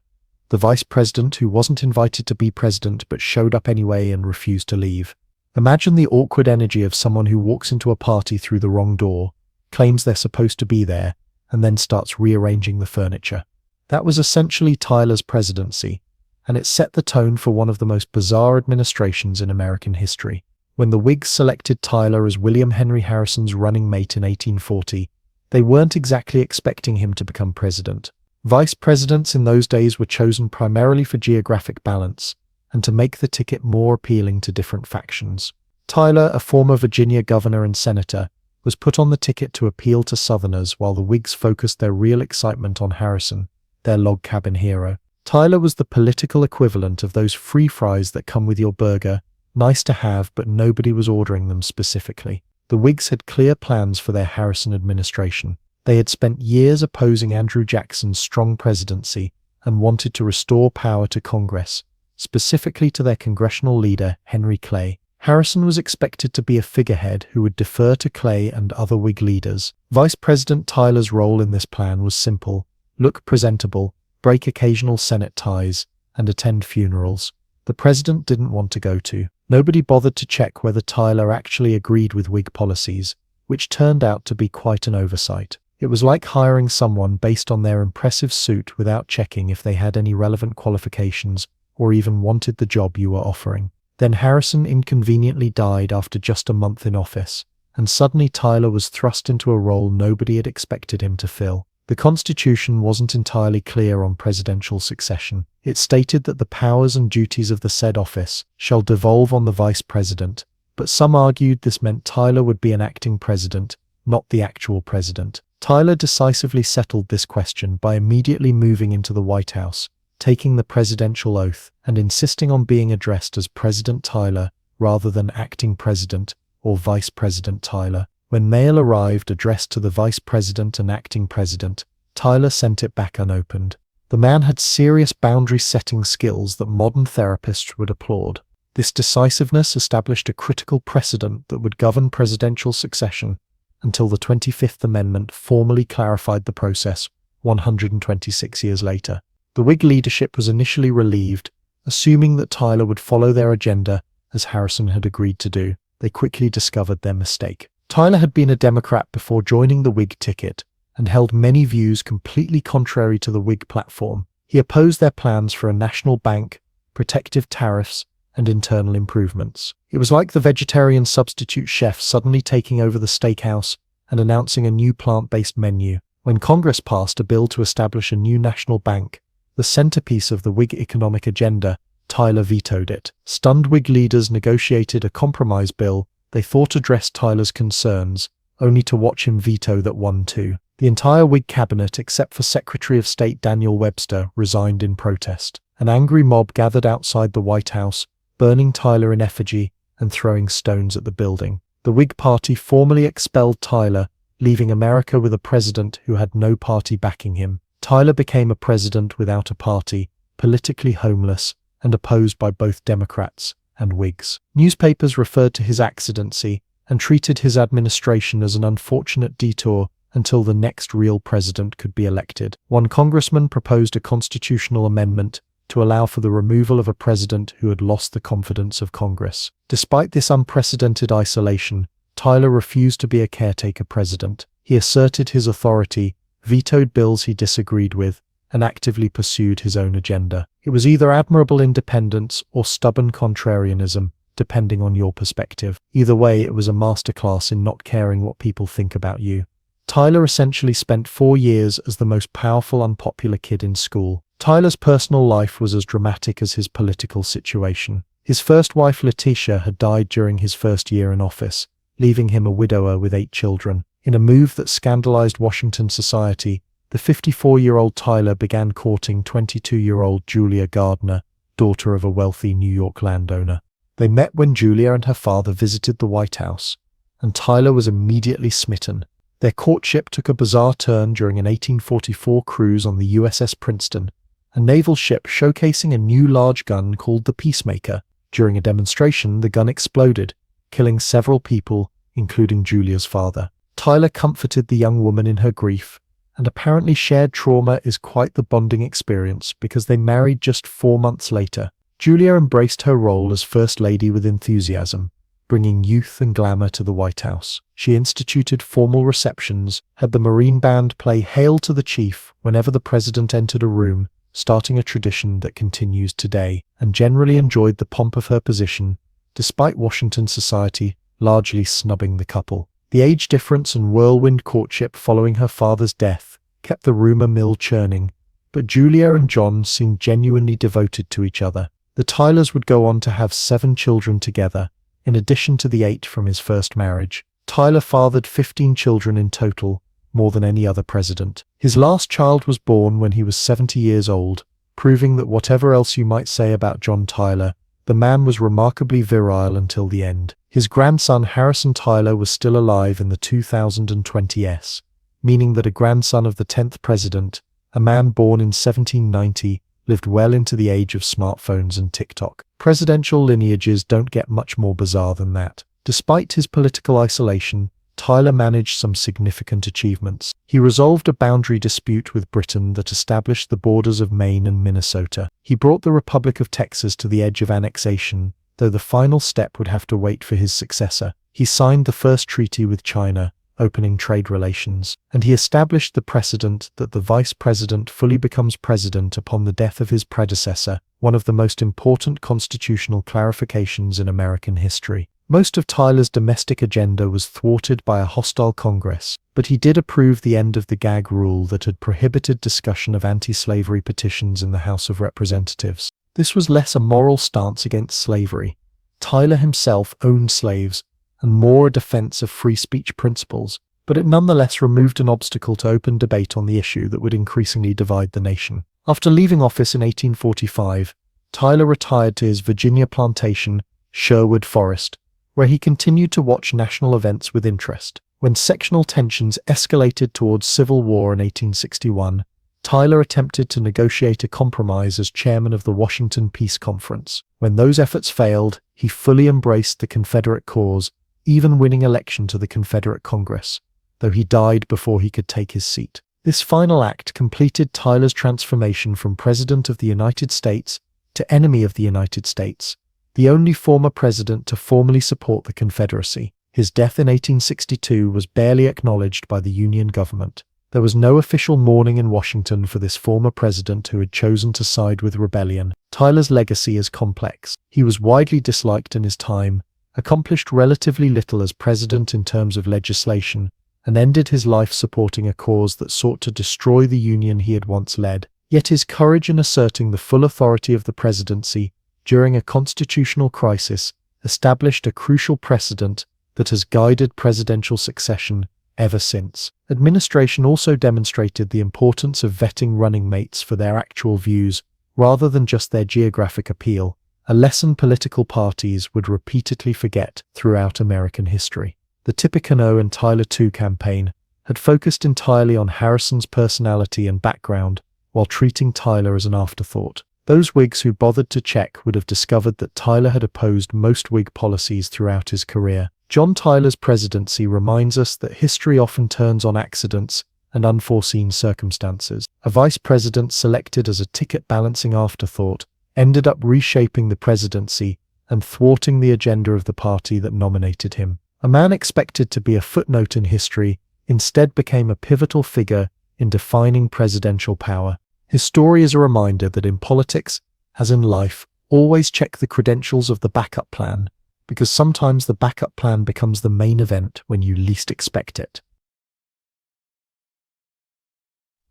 the vice president who wasn't invited to be president but showed up anyway and refused to leave. Imagine the awkward energy of someone who walks into a party through the wrong door, claims they're supposed to be there, and then starts rearranging the furniture. That was essentially Tyler's presidency, and it set the tone for one of the most bizarre administrations in American history. When the Whigs selected Tyler as William Henry Harrison's running mate in 1840, they weren't exactly expecting him to become president. Vice presidents in those days were chosen primarily for geographic balance, and to make the ticket more appealing to different factions. Tyler, a former Virginia governor and senator, was put on the ticket to appeal to Southerners while the Whigs focused their real excitement on Harrison, their log cabin hero. Tyler was the political equivalent of those free fries that come with your burger, nice to have, but nobody was ordering them specifically. The Whigs had clear plans for their Harrison administration. They had spent years opposing Andrew Jackson's strong presidency and wanted to restore power to Congress, specifically to their congressional leader, Henry Clay. Harrison was expected to be a figurehead who would defer to Clay and other Whig leaders. Vice President Tyler's role in this plan was simple: look presentable, break occasional Senate ties, and attend funerals the president didn't want to go to. Nobody bothered to check whether Tyler actually agreed with Whig policies, which turned out to be quite an oversight. It was like hiring someone based on their impressive suit without checking if they had any relevant qualifications or even wanted the job you were offering. Then Harrison inconveniently died after just a month in office, and suddenly Tyler was thrust into a role nobody had expected him to fill. The Constitution wasn't entirely clear on presidential succession. It stated that the powers and duties of the said office shall devolve on the vice president, but some argued this meant Tyler would be an acting president, not the actual president. Tyler decisively settled this question by immediately moving into the White House, taking the presidential oath, and insisting on being addressed as President Tyler rather than acting president or Vice President Tyler. When mail arrived addressed to the Vice President and acting president, Tyler sent it back unopened. The man had serious boundary-setting skills that modern therapists would applaud. This decisiveness established a critical precedent that would govern presidential succession until the 25th Amendment formally clarified the process 126 years later. The Whig leadership was initially relieved, assuming that Tyler would follow their agenda as Harrison had agreed to do. They quickly discovered their mistake. Tyler had been a Democrat before joining the Whig ticket and held many views completely contrary to the Whig platform. He opposed their plans for a national bank, protective tariffs, and internal improvements. It was like the vegetarian substitute chef suddenly taking over the steakhouse and announcing a new plant-based menu. When Congress passed a bill to establish a new national bank, the centerpiece of the Whig economic agenda, Tyler vetoed it. Stunned Whig leaders negotiated a compromise bill they thought addressed Tyler's concerns, only to watch him veto that one too. The entire Whig cabinet, except for Secretary of State Daniel Webster, resigned in protest. An angry mob gathered outside the White House, burning Tyler in effigy and throwing stones at the building. The Whig Party formally expelled Tyler, leaving America with a president who had no party backing him. Tyler became a president without a party, politically homeless, and opposed by both Democrats and Whigs. Newspapers referred to his accidency and treated his administration as an unfortunate detour until the next real president could be elected. One congressman proposed a constitutional amendment to allow for the removal of a president who had lost the confidence of Congress. Despite this unprecedented isolation, Tyler refused to be a caretaker president. He asserted his authority, vetoed bills he disagreed with, and actively pursued his own agenda. It was either admirable independence or stubborn contrarianism, depending on your perspective. Either way, it was a masterclass in not caring what people think about you. Tyler essentially spent 4 years as the most powerful unpopular kid in school. Tyler's personal life was as dramatic as his political situation. His first wife Letitia had died during his first year in office, leaving him a widower with 8 children. In a move that scandalized Washington society, the 54-year-old Tyler began courting 22-year-old Julia Gardner, daughter of a wealthy New York landowner. They met when Julia and her father visited the White House, and Tyler was immediately smitten. Their courtship took a bizarre turn during an 1844 cruise on the USS Princeton, a naval ship showcasing a new large gun called the Peacemaker. During a demonstration, the gun exploded, killing several people, including Julia's father. Tyler comforted the young woman in her grief, and apparently shared trauma is quite the bonding experience because they married just 4 months later. Julia embraced her role as First Lady with enthusiasm, bringing youth and glamour to the White House. She instituted formal receptions, had the Marine Band play Hail to the Chief whenever the president entered a room, starting a tradition that continues today, and generally enjoyed the pomp of her position, despite Washington society largely snubbing the couple. The age difference and whirlwind courtship following her father's death kept the rumor mill churning, but Julia and John seemed genuinely devoted to each other. The Tylers would go on to have 7 children together, in addition to the 8 from his first marriage. Tyler fathered 15 children in total, more than any other president. His last child was born when he was 70 years old, proving that whatever else you might say about John Tyler, the man was remarkably virile until the end. His grandson Harrison Tyler was still alive in the 2020s, meaning that a grandson of the 10th president, a man born in 1790, lived well into the age of smartphones and TikTok. Presidential lineages don't get much more bizarre than that. Despite his political isolation, Tyler managed some significant achievements. He resolved a boundary dispute with Britain that established the borders of Maine and Minnesota. He brought the Republic of Texas to the edge of annexation, though the final step would have to wait for his successor. He signed the first treaty with China, opening trade relations, and he established the precedent that the vice president fully becomes president upon the death of his predecessor, one of the most important constitutional clarifications in American history. Most of Tyler's domestic agenda was thwarted by a hostile Congress, but he did approve the end of the gag rule that had prohibited discussion of anti-slavery petitions in the House of Representatives. This was less a moral stance against slavery Tyler himself owned slaves, and more a defense of free speech principles, but it nonetheless removed an obstacle to open debate on the issue that would increasingly divide the nation. After leaving office in 1845, Tyler retired to his Virginia plantation, Sherwood Forest, where he continued to watch national events with interest. When sectional tensions escalated towards civil war in 1861, Tyler attempted to negotiate a compromise as chairman of the Washington Peace Conference. When those efforts failed, he fully embraced the Confederate cause, even winning election to the Confederate Congress, though he died before he could take his seat. This final act completed Tyler's transformation from President of the United States to enemy of the United States, the only former president to formally support the Confederacy. His death in 1862 was barely acknowledged by the Union government. There was no official mourning in Washington for this former president who had chosen to side with rebellion. Tyler's legacy is complex. He was widely disliked in his time, accomplished relatively little as president in terms of legislation, and ended his life supporting a cause that sought to destroy the Union he had once led. Yet his courage in asserting the full authority of the presidency during a constitutional crisis established a crucial precedent that has guided presidential succession ever since. Administration also demonstrated the importance of vetting running mates for their actual views rather than just their geographic appeal, a lesson political parties would repeatedly forget throughout American history. The Tippecanoe and Tyler II campaign had focused entirely on Harrison's personality and background while treating Tyler as an afterthought. Those Whigs who bothered to check would have discovered that Tyler had opposed most Whig policies throughout his career. John Tyler's presidency reminds us that history often turns on accidents and unforeseen circumstances. A vice president selected as a ticket-balancing afterthought ended up reshaping the presidency and thwarting the agenda of the party that nominated him. A man expected to be a footnote in history instead became a pivotal figure in defining presidential power. His story is a reminder that in politics, as in life, always check the credentials of the backup plan, because sometimes the backup plan becomes the main event when you least expect it.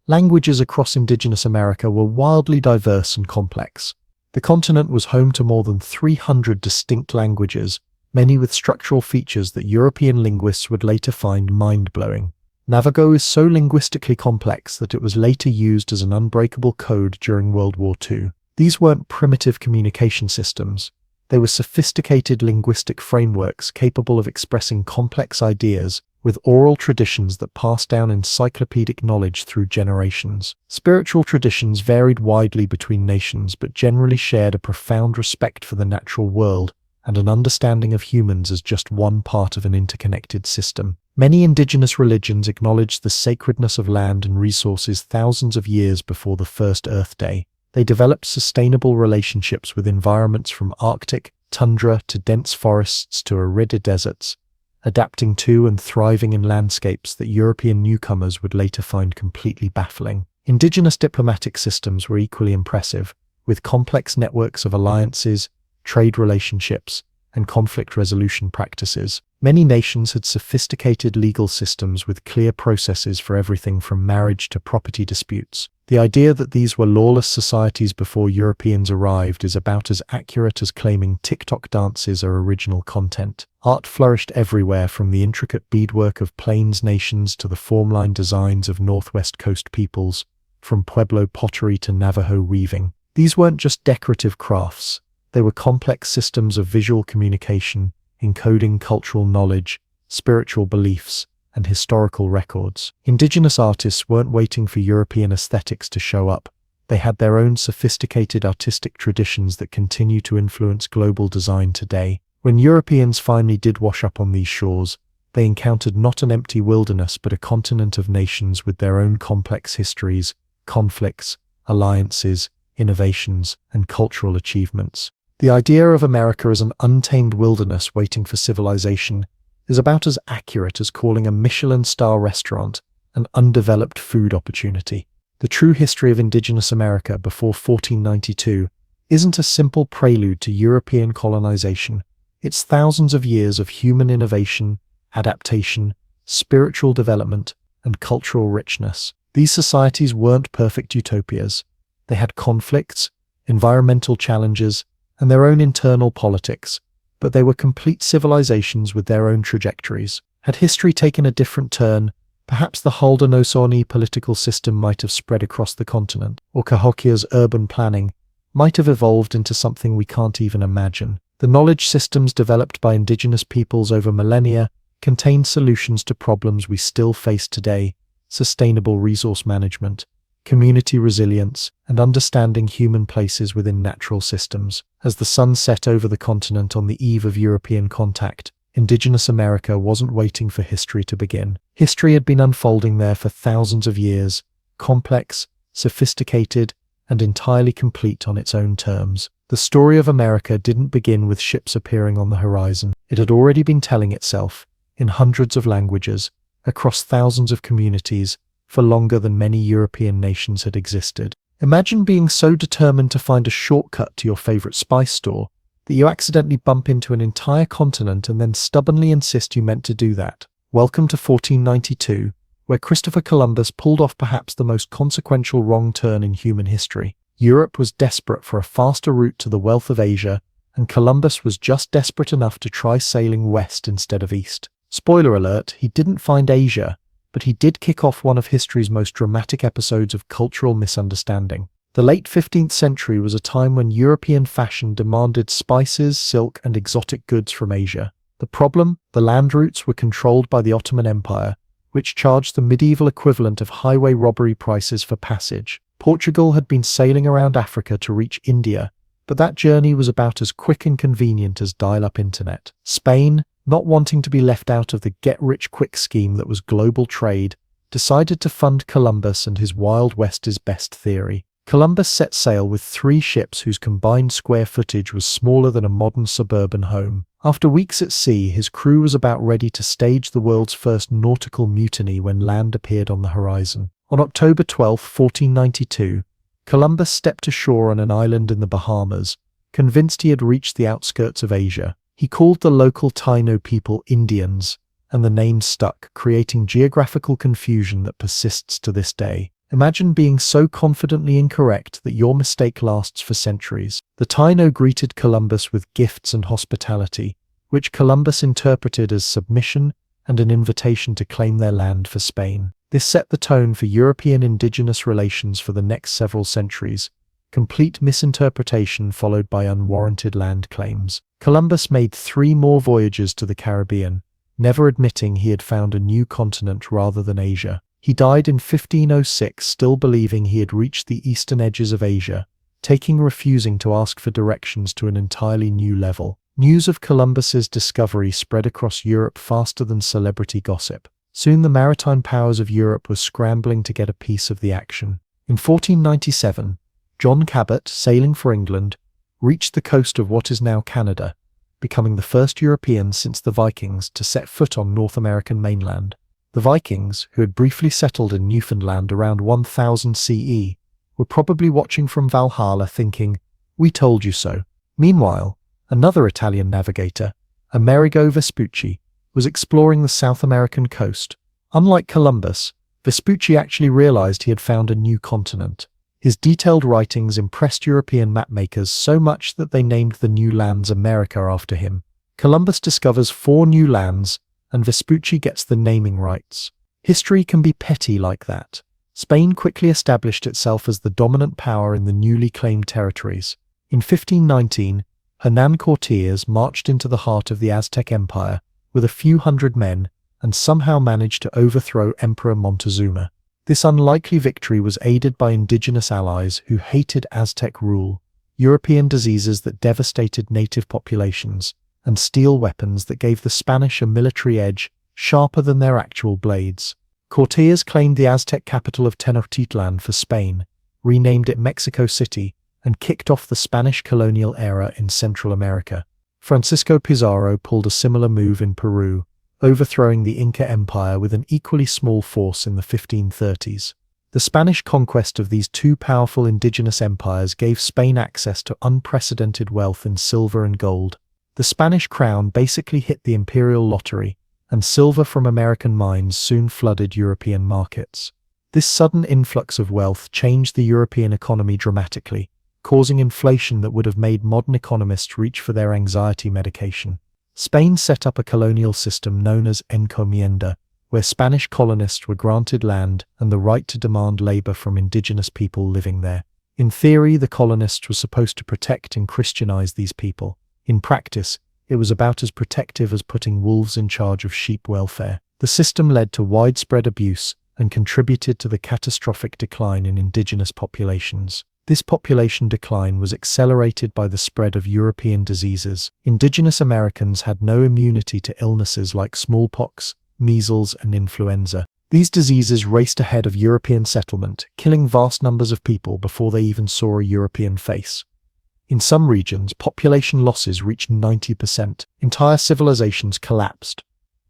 Languages across indigenous America were wildly diverse and complex. The continent was home to more than 300 distinct languages, many with structural features that European linguists would later find mind-blowing. Navajo is so linguistically complex that it was later used as an unbreakable code during World War II. These weren't primitive communication systems. They were sophisticated linguistic frameworks capable of expressing complex ideas with oral traditions that passed down encyclopedic knowledge through generations. Spiritual traditions varied widely between nations but generally shared a profound respect for the natural world and an understanding of humans as just one part of an interconnected system. Many indigenous religions acknowledged the sacredness of land and resources thousands of years before the first Earth Day. They developed sustainable relationships with environments from Arctic tundra to dense forests to arid deserts, adapting to and thriving in landscapes that European newcomers would later find completely baffling. Indigenous diplomatic systems were equally impressive, with complex networks of alliances, trade relationships, and conflict resolution practices. Many nations had sophisticated legal systems with clear processes for everything from marriage to property disputes. The idea that these were lawless societies before Europeans arrived is about as accurate as claiming TikTok dances are original content. Art flourished everywhere, from the intricate beadwork of Plains nations to the formline designs of Northwest Coast peoples, from Pueblo pottery to Navajo weaving. These weren't just decorative crafts. They were complex systems of visual communication, encoding cultural knowledge, spiritual beliefs, and historical records. Indigenous artists weren't waiting for European aesthetics to show up. They had their own sophisticated artistic traditions that continue to influence global design today. When Europeans finally did wash up on these shores, they encountered not an empty wilderness but a continent of nations with their own complex histories, conflicts, alliances, innovations, and cultural achievements. The idea of America as an untamed wilderness waiting for civilization is about as accurate as calling a Michelin star restaurant an undeveloped food opportunity. The true history of indigenous America before 1492 isn't a simple prelude to European colonization. It's thousands of years of human innovation, adaptation, spiritual development, and cultural richness. These societies weren't perfect utopias. They had conflicts, environmental challenges, and their own internal politics, but they were complete civilizations with their own trajectories. Had history taken a different turn, perhaps the Haudenosaunee political system might have spread across the continent, or Cahokia's urban planning might have evolved into something we can't even imagine. The knowledge systems developed by indigenous peoples over millennia contained solutions to problems we still face today: sustainable resource management, community resilience, and understanding human places within natural systems. As the sun set over the continent on the eve of European contact, indigenous America wasn't waiting for history to begin. History had been unfolding there for thousands of years, complex, sophisticated, and entirely complete on its own terms. The story of America didn't begin with ships appearing on the horizon. It had already been telling itself, in hundreds of languages, across thousands of communities, for longer than many European nations had existed. Imagine being so determined to find a shortcut to your favorite spice store that you accidentally bump into an entire continent and then stubbornly insist you meant to do that. Welcome to 1492, where Christopher Columbus pulled off perhaps the most consequential wrong turn in human history. Europe was desperate for a faster route to the wealth of Asia, and Columbus was just desperate enough to try sailing west instead of east. Spoiler alert, he didn't find Asia, but he did kick off one of history's most dramatic episodes of cultural misunderstanding. The late 15th century was a time when European fashion demanded spices, silk, and exotic goods from Asia. The problem? The land routes were controlled by the Ottoman Empire, which charged the medieval equivalent of highway robbery prices for passage. Portugal had been sailing around Africa to reach India, but that journey was about as quick and convenient as dial-up internet. Spain, not wanting to be left out of the get-rich-quick scheme that was global trade, decided to fund Columbus and his Wild West is best theory. Columbus set sail with 3 ships whose combined square footage was smaller than a modern suburban home. After weeks at sea, his crew was about ready to stage the world's first nautical mutiny when land appeared on the horizon. On October 12, 1492, Columbus stepped ashore on an island in the Bahamas, convinced he had reached the outskirts of Asia. He called the local Taino people Indians, and the name stuck, creating geographical confusion that persists to this day. Imagine being so confidently incorrect that your mistake lasts for centuries. The Taino greeted Columbus with gifts and hospitality, which Columbus interpreted as submission and an invitation to claim their land for Spain. This set the tone for European indigenous relations for the next several centuries. Complete misinterpretation followed by unwarranted land claims. Columbus made 3 more voyages to the Caribbean, never admitting he had found a new continent rather than Asia. He died in 1506, still believing he had reached the eastern edges of Asia, refusing to ask for directions to an entirely new level. News of Columbus's discovery spread across Europe faster than celebrity gossip. Soon the maritime powers of Europe were scrambling to get a piece of the action. In 1497, John Cabot, sailing for England, reached the coast of what is now Canada, becoming the first European since the Vikings to set foot on North American mainland. The Vikings, who had briefly settled in Newfoundland around 1000 CE, were probably watching from Valhalla thinking, "We told you so." Meanwhile, another Italian navigator, Amerigo Vespucci, was exploring the South American coast. Unlike Columbus, Vespucci actually realized he had found a new continent. His detailed writings impressed European mapmakers so much that they named the new lands America after him. Columbus discovers 4 new lands, and Vespucci gets the naming rights. History can be petty like that. Spain quickly established itself as the dominant power in the newly claimed territories. In 1519, Hernán Cortés marched into the heart of the Aztec Empire with a few hundred men and somehow managed to overthrow Emperor Montezuma. This unlikely victory was aided by indigenous allies who hated Aztec rule, European diseases that devastated native populations, and steel weapons that gave the Spanish a military edge sharper than their actual blades. Cortés claimed the Aztec capital of Tenochtitlan for Spain, renamed it Mexico City, and kicked off the Spanish colonial era in Central America. Francisco Pizarro pulled a similar move in Peru, overthrowing the Inca Empire with an equally small force in the 1530s. The Spanish conquest of these 2 powerful indigenous empires gave Spain access to unprecedented wealth in silver and gold. The Spanish crown basically hit the imperial lottery, and silver from American mines soon flooded European markets. This sudden influx of wealth changed the European economy dramatically. causing inflation that would have made modern economists reach for their anxiety medication. Spain set up a colonial system known as encomienda, where Spanish colonists were granted land and the right to demand labor from indigenous people living there. In theory, the colonists were supposed to protect and Christianize these people. In practice, it was about as protective as putting wolves in charge of sheep welfare. The system led to widespread abuse and contributed to the catastrophic decline in indigenous populations. This population decline was accelerated by the spread of European diseases. Indigenous Americans had no immunity to illnesses like smallpox, measles, and influenza. These diseases raced ahead of European settlement, killing vast numbers of people before they even saw a European face. In some regions, population losses reached 90%. Entire civilizations collapsed,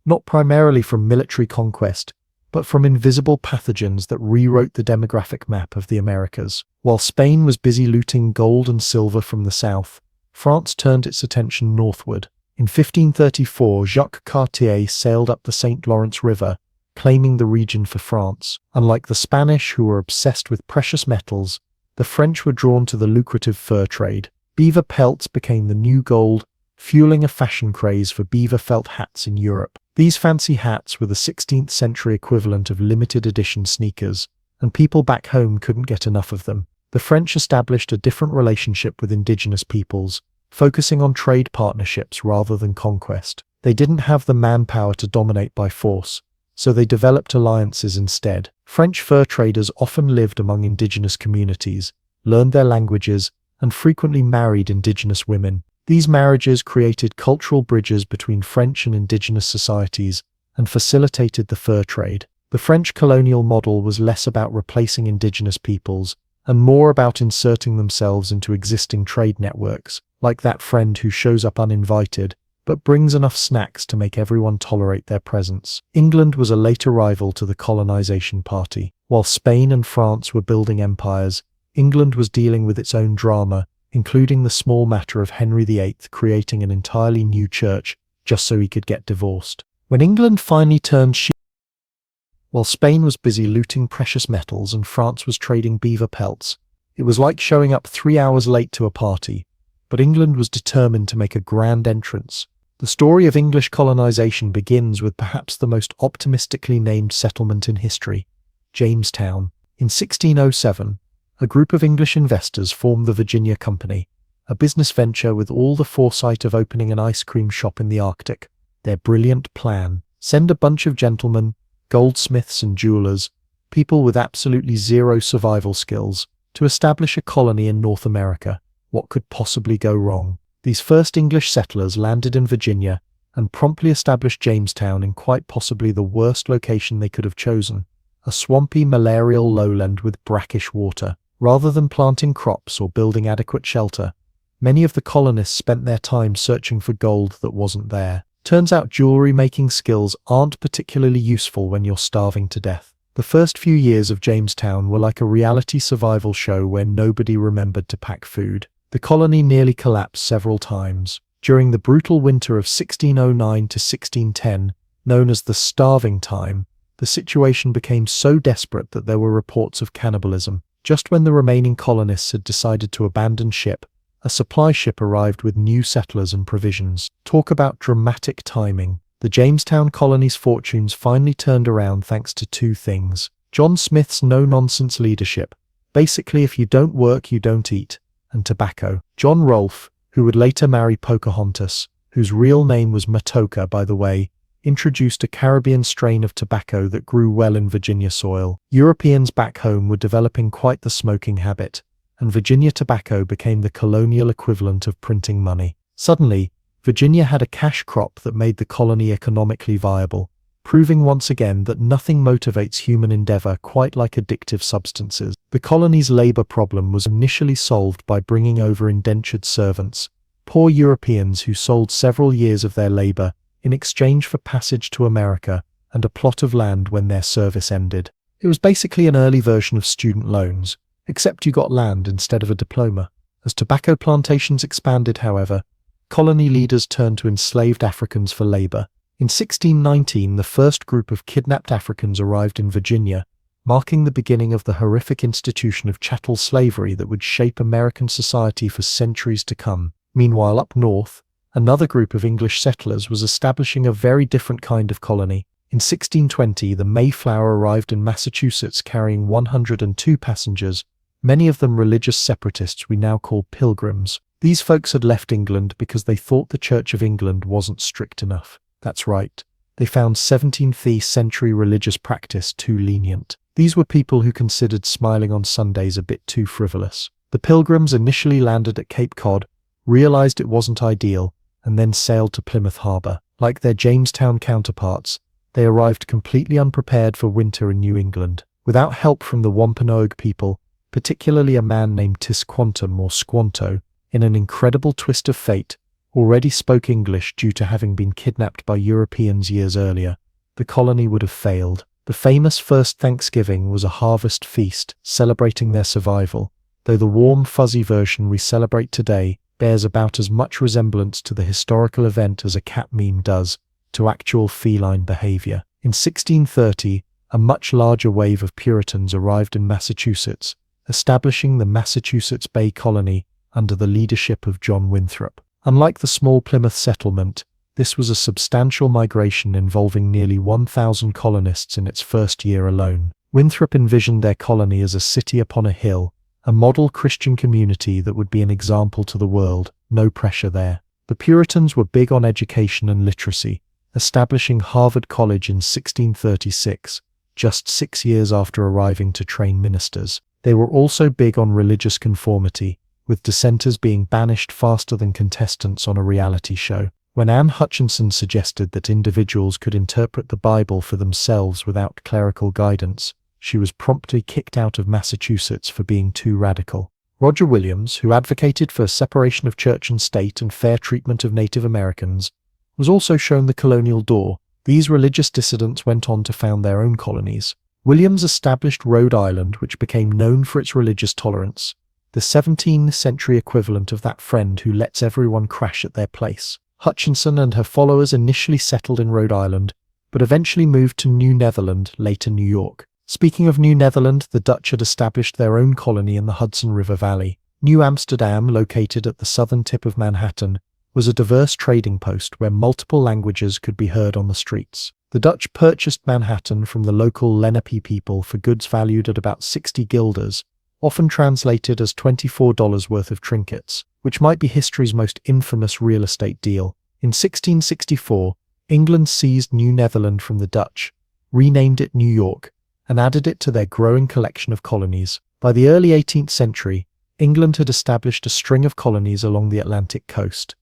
not primarily from military conquest, but from invisible pathogens that rewrote the demographic map of the Americas. While Spain was busy looting gold and silver from the south, France turned its attention northward. In 1534, Jacques Cartier sailed up the St. Lawrence River, claiming the region for France. Unlike the Spanish, who were obsessed with precious metals, the French were drawn to the lucrative fur trade. Beaver pelts became the new gold, fueling a fashion craze for beaver felt hats in Europe. These fancy hats were the 16th century equivalent of limited edition sneakers, and people back home couldn't get enough of them. The French established a different relationship with indigenous peoples, focusing on trade partnerships rather than conquest. They didn't have the manpower to dominate by force, so they developed alliances instead. French fur traders often lived among indigenous communities, learned their languages, and frequently married indigenous women. These marriages created cultural bridges between French and indigenous societies and facilitated the fur trade. The French colonial model was less about replacing indigenous peoples and more about inserting themselves into existing trade networks, like that friend who shows up uninvited but brings enough snacks to make everyone tolerate their presence. England was a late arrival to the colonization party. While Spain and France were building empires, England was dealing with its own drama, including the small matter of Henry VIII creating an entirely new church just so he could get divorced. When England finally turned while Spain was busy looting precious metals and France was trading beaver pelts, it was like showing up 3 hours late to a party, but England was determined to make a grand entrance. The story of English colonization begins with perhaps the most optimistically named settlement in history, Jamestown. In 1607, a group of English investors formed the Virginia Company, a business venture with all the foresight of opening an ice cream shop in the Arctic. Their brilliant plan: send a bunch of gentlemen, goldsmiths and jewelers, people with absolutely zero survival skills, to establish a colony in North America. What could possibly go wrong? These first English settlers landed in Virginia and promptly established Jamestown in quite possibly the worst location they could have chosen, a swampy, malarial lowland with brackish water. Rather than planting crops or building adequate shelter, many of the colonists spent their time searching for gold that wasn't there. Turns out jewelry-making skills aren't particularly useful when you're starving to death. The first few years of Jamestown were like a reality survival show where nobody remembered to pack food. The colony nearly collapsed several times. During the brutal winter of 1609 to 1610, known as the Starving Time, the situation became so desperate that there were reports of cannibalism. Just when the remaining colonists had decided to abandon ship, a supply ship arrived with new settlers and provisions. Talk about dramatic timing. The Jamestown colony's fortunes finally turned around thanks to two things: John Smith's no-nonsense leadership, basically if you don't work you don't eat, and tobacco. John Rolfe, who would later marry Pocahontas, whose real name was Matoka by the way, introduced a Caribbean strain of tobacco that grew well in Virginia soil. Europeans back home were developing quite the smoking habit, and Virginia tobacco became the colonial equivalent of printing money. Suddenly, Virginia had a cash crop that made the colony economically viable, proving once again that nothing motivates human endeavor quite like addictive substances. The colony's labor problem was initially solved by bringing over indentured servants, poor Europeans who sold several years of their labor in exchange for passage to America and a plot of land when their service ended. It was basically an early version of student loans, except you got land instead of a diploma. As tobacco plantations expanded, however, colony leaders turned to enslaved Africans for labor. In 1619, the first group of kidnapped Africans arrived in Virginia, marking the beginning of the horrific institution of chattel slavery that would shape American society for centuries to come. Meanwhile, up north, another group of English settlers was establishing a very different kind of colony. In 1620, the Mayflower arrived in Massachusetts carrying 102 passengers, many of them religious separatists we now call pilgrims. These folks had left England because they thought the Church of England wasn't strict enough. That's right. They found 17th century religious practice too lenient. These were people who considered smiling on Sundays a bit too frivolous. The Pilgrims initially landed at Cape Cod, realized it wasn't ideal, and then sailed to Plymouth Harbor. Like their Jamestown counterparts, they arrived completely unprepared for winter in New England. Without help from the Wampanoag people, particularly a man named Tisquantum or Squanto, in an incredible twist of fate, already spoke English due to having been kidnapped by Europeans years earlier, the colony would have failed. The famous first Thanksgiving was a harvest feast celebrating their survival, though the warm, fuzzy version we celebrate today bears about as much resemblance to the historical event as a cat meme does to actual feline behavior. In 1630, a much larger wave of Puritans arrived in Massachusetts, establishing the Massachusetts Bay Colony under the leadership of John Winthrop. Unlike the small Plymouth settlement, this was a substantial migration involving nearly 1,000 colonists in its first year alone. Winthrop envisioned their colony as a city upon a hill, a model Christian community that would be an example to the world. No pressure there. The Puritans were big on education and literacy, establishing Harvard College in 1636, just 6 years after arriving to train ministers. They were also big on religious conformity, with dissenters being banished faster than contestants on a reality show. When Anne Hutchinson suggested that individuals could interpret the Bible for themselves without clerical guidance, she was promptly kicked out of Massachusetts for being too radical. Roger Williams, who advocated for separation of church and state and fair treatment of Native Americans, was also shown the colonial door. These religious dissidents went on to found their own colonies. Williams established Rhode Island, which became known for its religious tolerance, the 17th century equivalent of that friend who lets everyone crash at their place. Hutchinson and her followers initially settled in Rhode Island, but eventually moved to New Netherland, later New York. Speaking of New Netherland, the Dutch had established their own colony in the Hudson River Valley. New Amsterdam, located at the southern tip of Manhattan, was a diverse trading post where multiple languages could be heard on the streets. The Dutch purchased Manhattan from the local Lenape people for goods valued at about 60 guilders, often translated as $24 worth of trinkets, which might be history's most infamous real estate deal. In 1664, England seized New Netherland from the Dutch, renamed it New York, and added it to their growing collection of colonies. By the early 18th century, England had established a string of colonies along the Atlantic coast.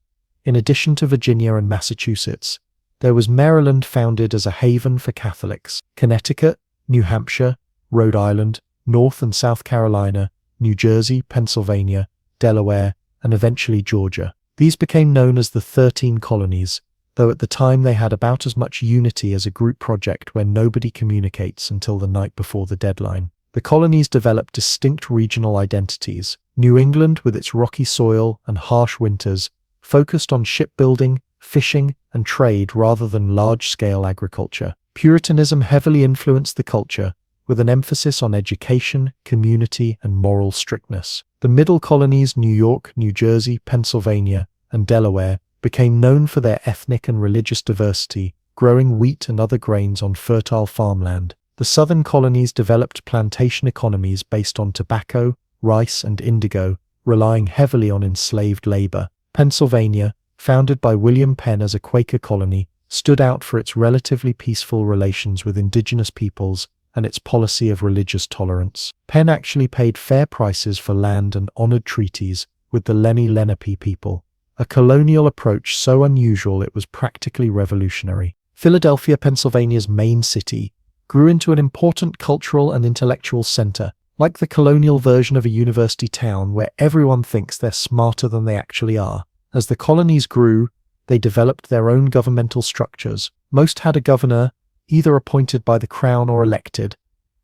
In addition to Virginia and Massachusetts, there was Maryland, founded as a haven for Catholics, Connecticut, New Hampshire, Rhode Island, North and South Carolina, New Jersey, Pennsylvania, Delaware, and eventually Georgia. These became known as the 13 colonies, though at the time they had about as much unity as a group project where nobody communicates until the night before the deadline. The colonies developed distinct regional identities. New England, with its rocky soil and harsh winters, focused on shipbuilding, fishing, and trade rather than large-scale agriculture. Puritanism heavily influenced the culture, with an emphasis on education, community, and moral strictness. The middle colonies, New York, New Jersey, Pennsylvania, and Delaware, became known for their ethnic and religious diversity, growing wheat and other grains on fertile farmland. The southern colonies developed plantation economies based on tobacco, rice, and indigo, relying heavily on enslaved labor. Pennsylvania, founded by William Penn as a Quaker colony, stood out for its relatively peaceful relations with indigenous peoples and its policy of religious tolerance. Penn actually paid fair prices for land and honored treaties with the Lenape people, a colonial approach so unusual it was practically revolutionary. Philadelphia, Pennsylvania's main city, grew into an important cultural and intellectual center, like the colonial version of a university town where everyone thinks they're smarter than they actually are. As the colonies grew, they developed their own governmental structures. Most had a governor, either appointed by the crown or elected,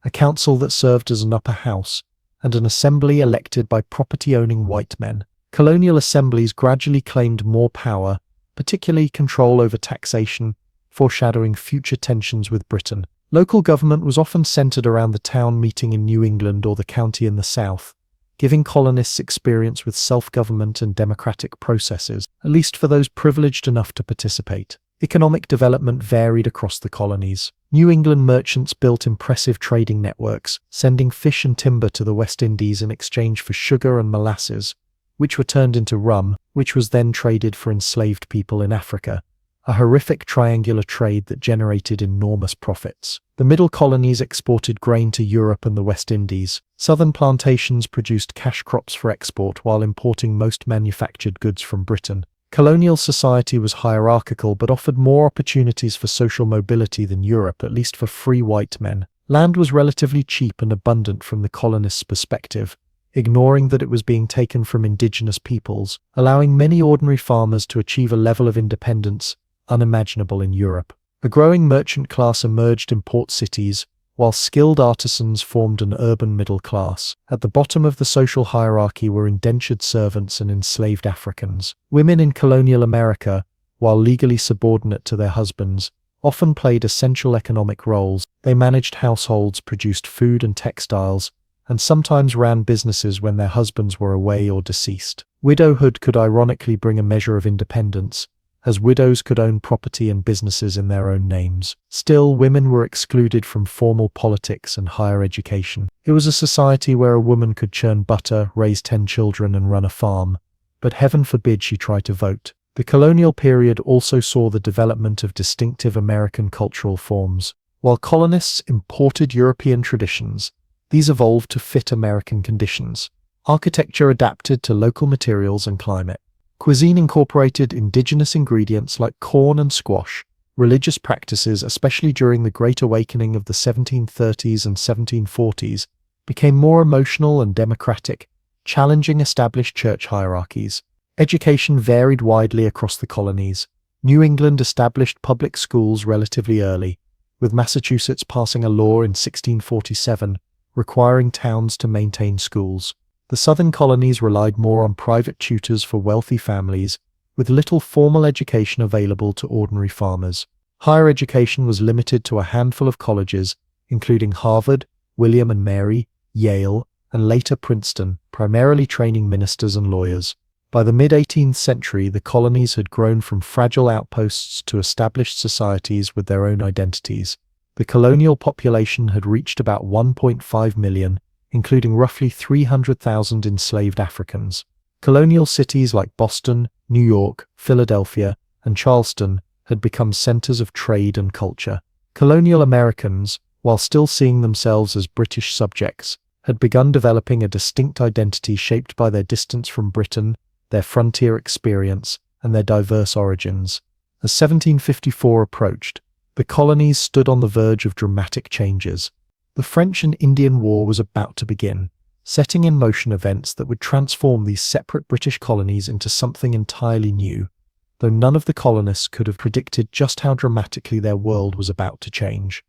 a council that served as an upper house, and an assembly elected by property-owning white men. Colonial assemblies gradually claimed more power, particularly control over taxation, foreshadowing future tensions with Britain. Local government was often centered around the town meeting in New England or the county in the South, giving colonists experience with self-government and democratic processes, at least for those privileged enough to participate. Economic development varied across the colonies. New England merchants built impressive trading networks, sending fish and timber to the West Indies in exchange for sugar and molasses, which were turned into rum, which was then traded for enslaved people in Africa. A horrific triangular trade that generated enormous profits. The middle colonies exported grain to Europe and the West Indies. Southern plantations produced cash crops for export while importing most manufactured goods from Britain. Colonial society was hierarchical but offered more opportunities for social mobility than Europe, at least for free white men. Land was relatively cheap and abundant from the colonists' perspective, ignoring that it was being taken from indigenous peoples, allowing many ordinary farmers to achieve a level of independence unimaginable in Europe. A growing merchant class emerged in port cities, while skilled artisans formed an urban middle class. At the bottom of the social hierarchy were indentured servants and enslaved Africans. Women in colonial America, while legally subordinate to their husbands, often played essential economic roles. They managed households, produced food and textiles, and sometimes ran businesses when their husbands were away or deceased. Widowhood could ironically bring a measure of independence, as widows could own property and businesses in their own names. Still, women were excluded from formal politics and higher education. It was a society where a woman could churn butter, raise 10 children, and run a farm, but heaven forbid she try to vote. The colonial period also saw the development of distinctive American cultural forms. While colonists imported European traditions, these evolved to fit American conditions. Architecture adapted to local materials and climate. Cuisine incorporated indigenous ingredients like corn and squash. Religious practices, especially during the Great Awakening of the 1730s and 1740s, became more emotional and democratic, challenging established church hierarchies. Education varied widely across the colonies. New England established public schools relatively early, with Massachusetts passing a law in 1647 requiring towns to maintain schools. The southern colonies relied more on private tutors for wealthy families, with little formal education available to ordinary farmers. Higher education was limited to a handful of colleges, including Harvard, William and Mary, Yale, and later Princeton, primarily training ministers and lawyers. By the mid-18th century, the colonies had grown from fragile outposts to established societies with their own identities. The colonial population had reached about 1.5 million, including roughly 300,000 enslaved Africans. Colonial cities like Boston, New York, Philadelphia, and Charleston had become centers of trade and culture. Colonial Americans, while still seeing themselves as British subjects, had begun developing a distinct identity shaped by their distance from Britain, their frontier experience, and their diverse origins. As 1754 approached, the colonies stood on the verge of dramatic changes. The French and Indian War was about to begin, setting in motion events that would transform these separate British colonies into something entirely new, though none of the colonists could have predicted just how dramatically their world was about to change.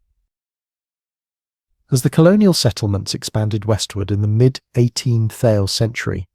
As the colonial settlements expanded westward in the mid-18th century,